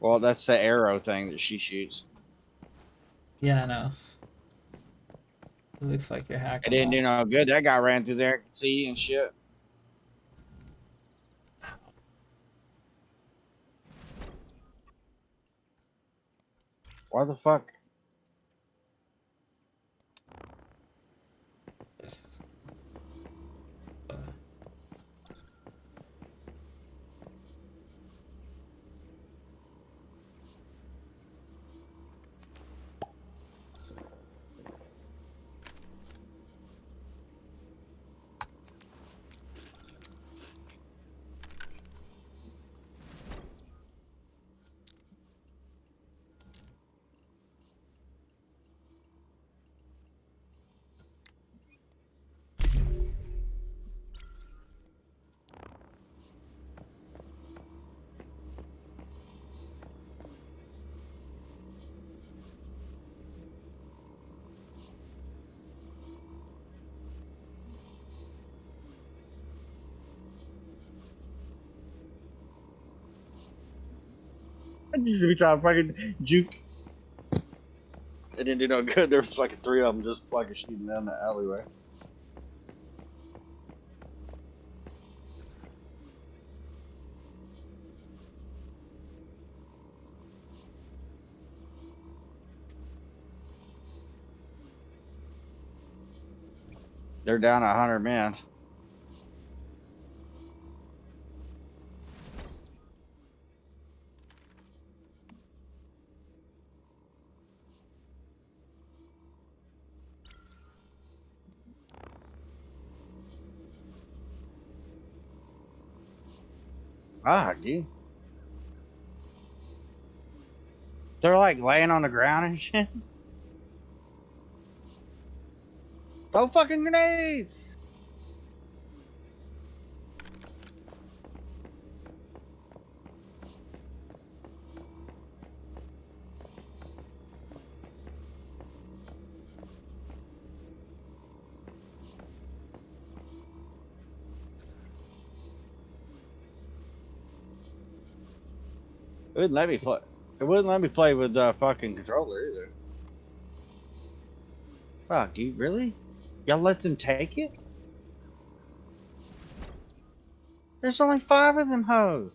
Well, that's the arrow thing that she shoots. Yeah, I know. It looks like you're It hacking. didn't do no good. That guy ran through there, could see and shit. Why the fuck? I used to be trying to fucking juke. It didn't do no good. There was fucking three of them just fucking shooting down the alleyway. They're down 100 men. Ah, dude. They're like laying on the ground and shit. Throw fucking grenades! It wouldn't let me play. It wouldn't let me play with fucking controller either. Fuck, you really? Y'all let them take it? There's only 5 of them hoes.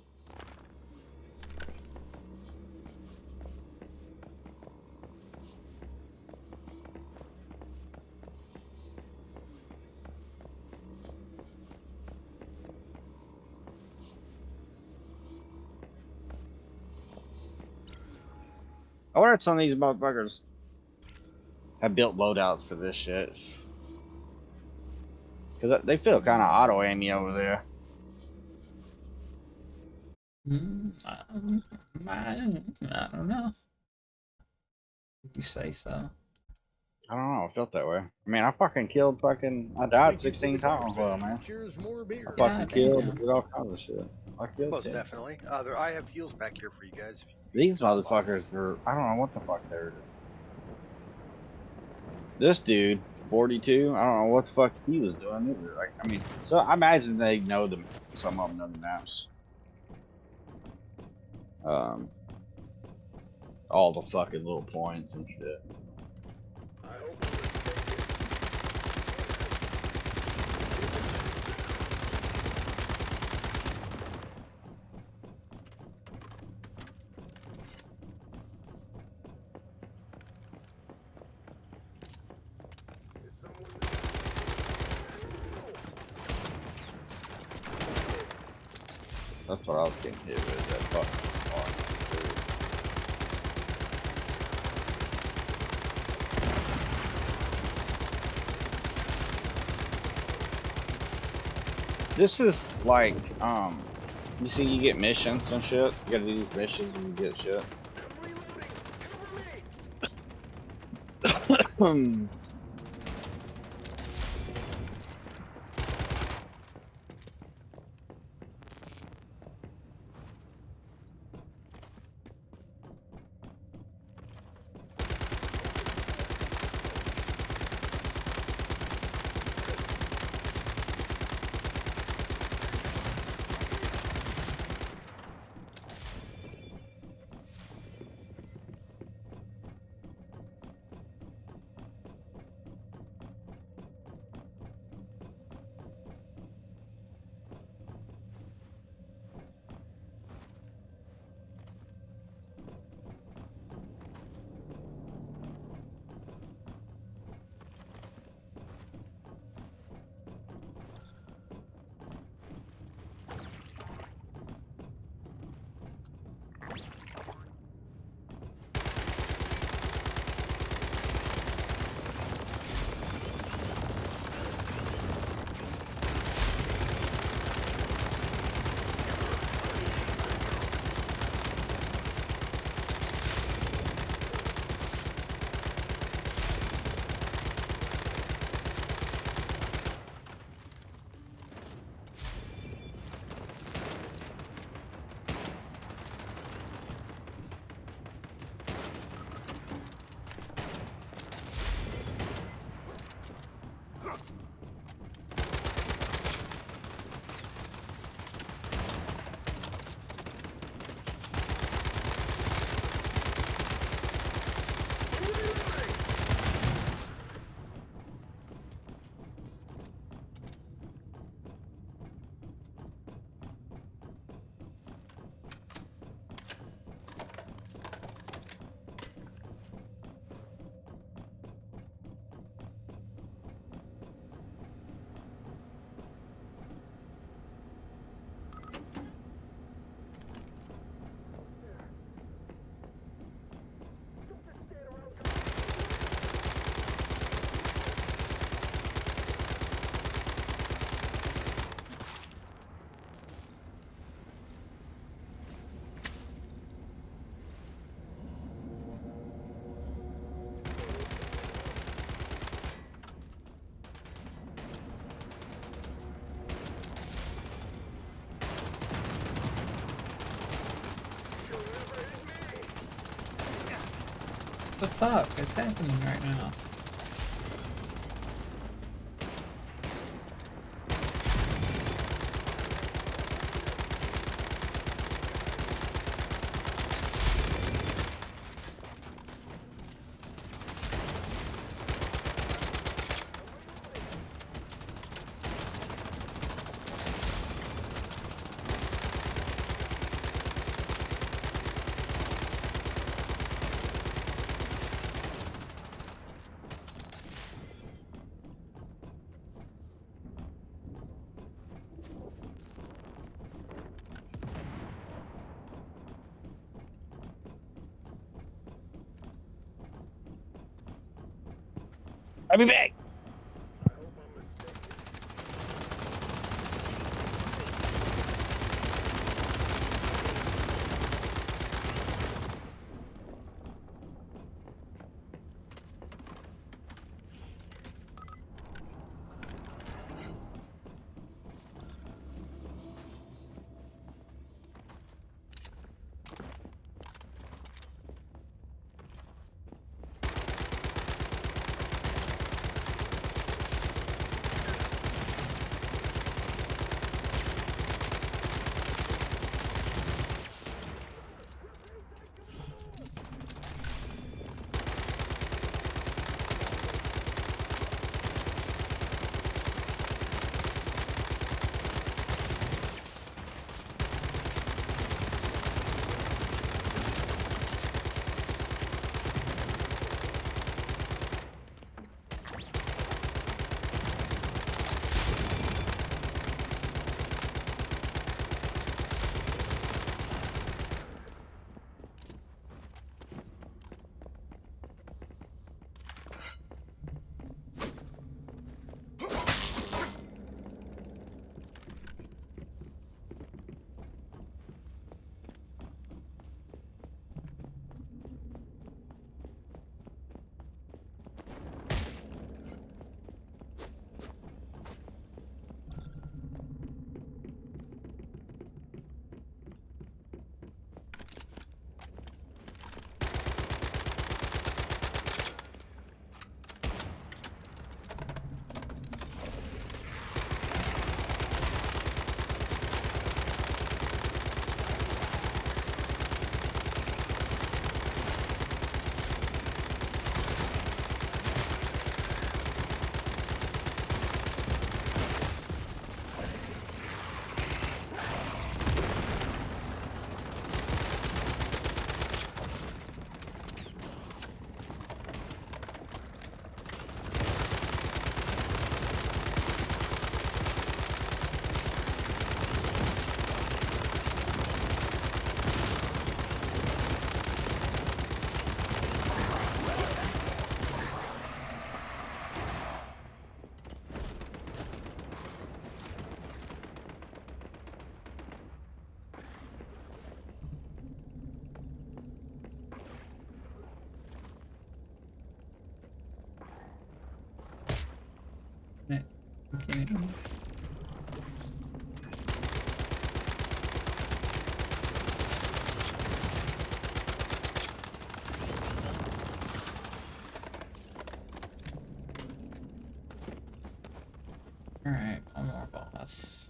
I wonder if some of these motherfuckers have built loadouts for this shit. Because they feel kind of auto-aiming over there. I don't know. You say so. I don't know. I felt that way. I mean, I fucking killed I died 16 times, well, man. Cheers, more beer. I fucking killed, did all kinds of shit. I killed Most shit. definitely. I have heals back here for you guys. These motherfuckers were, I don't know what the fuck they were doing. This dude, 42, I don't know what the fuck he was doing either. Like, I mean, so I imagine they know them, some of them know the maps. All the fucking little points and shit. That's what I was getting hit with, that fucking This is like, you see you get missions and shit. You gotta do these missions and you get shit. What the fuck is happening right now? I'll be back. Okay. Alright, one more boss.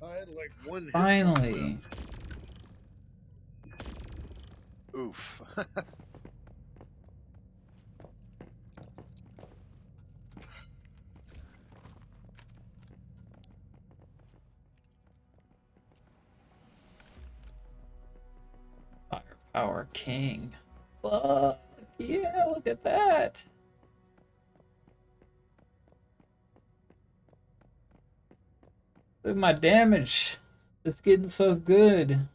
I had like one hit Finally. Oof. Firepower King. Fuck yeah, look at that. Look at my damage. It's getting so good.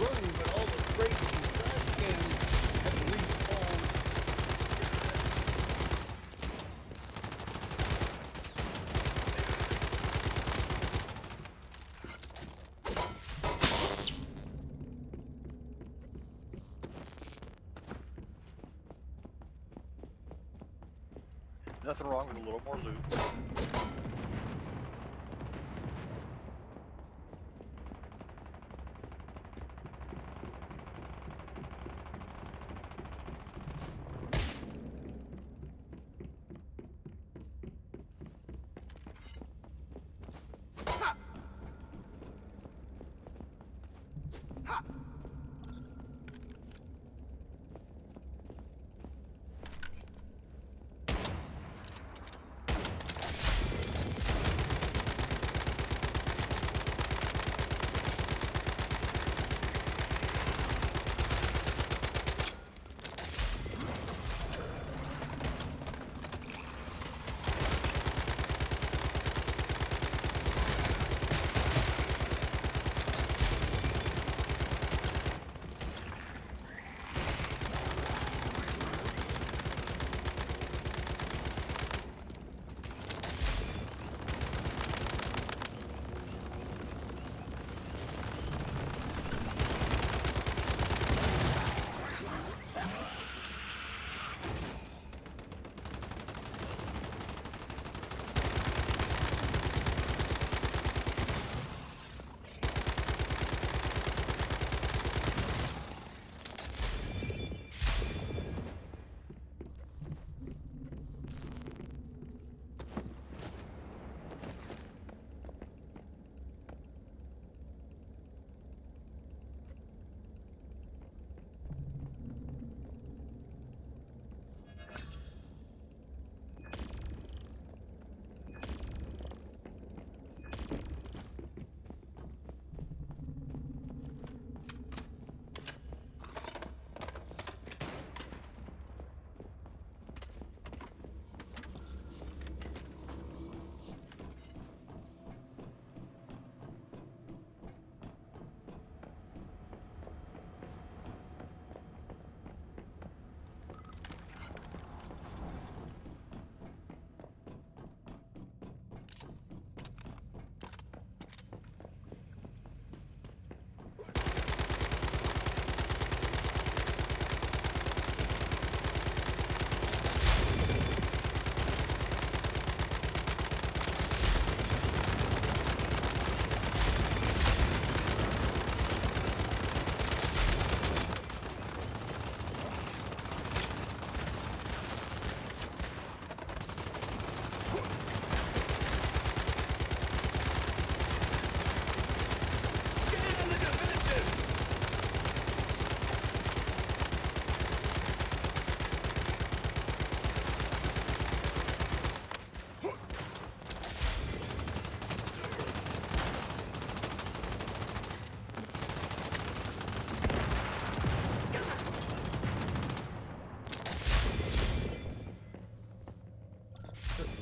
running, but all the crates and trash cans had to respawn. Nothing wrong with a little more loot.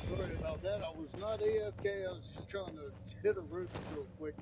Sorry about that. I was not AFK. I was just trying to hit a roof real quick.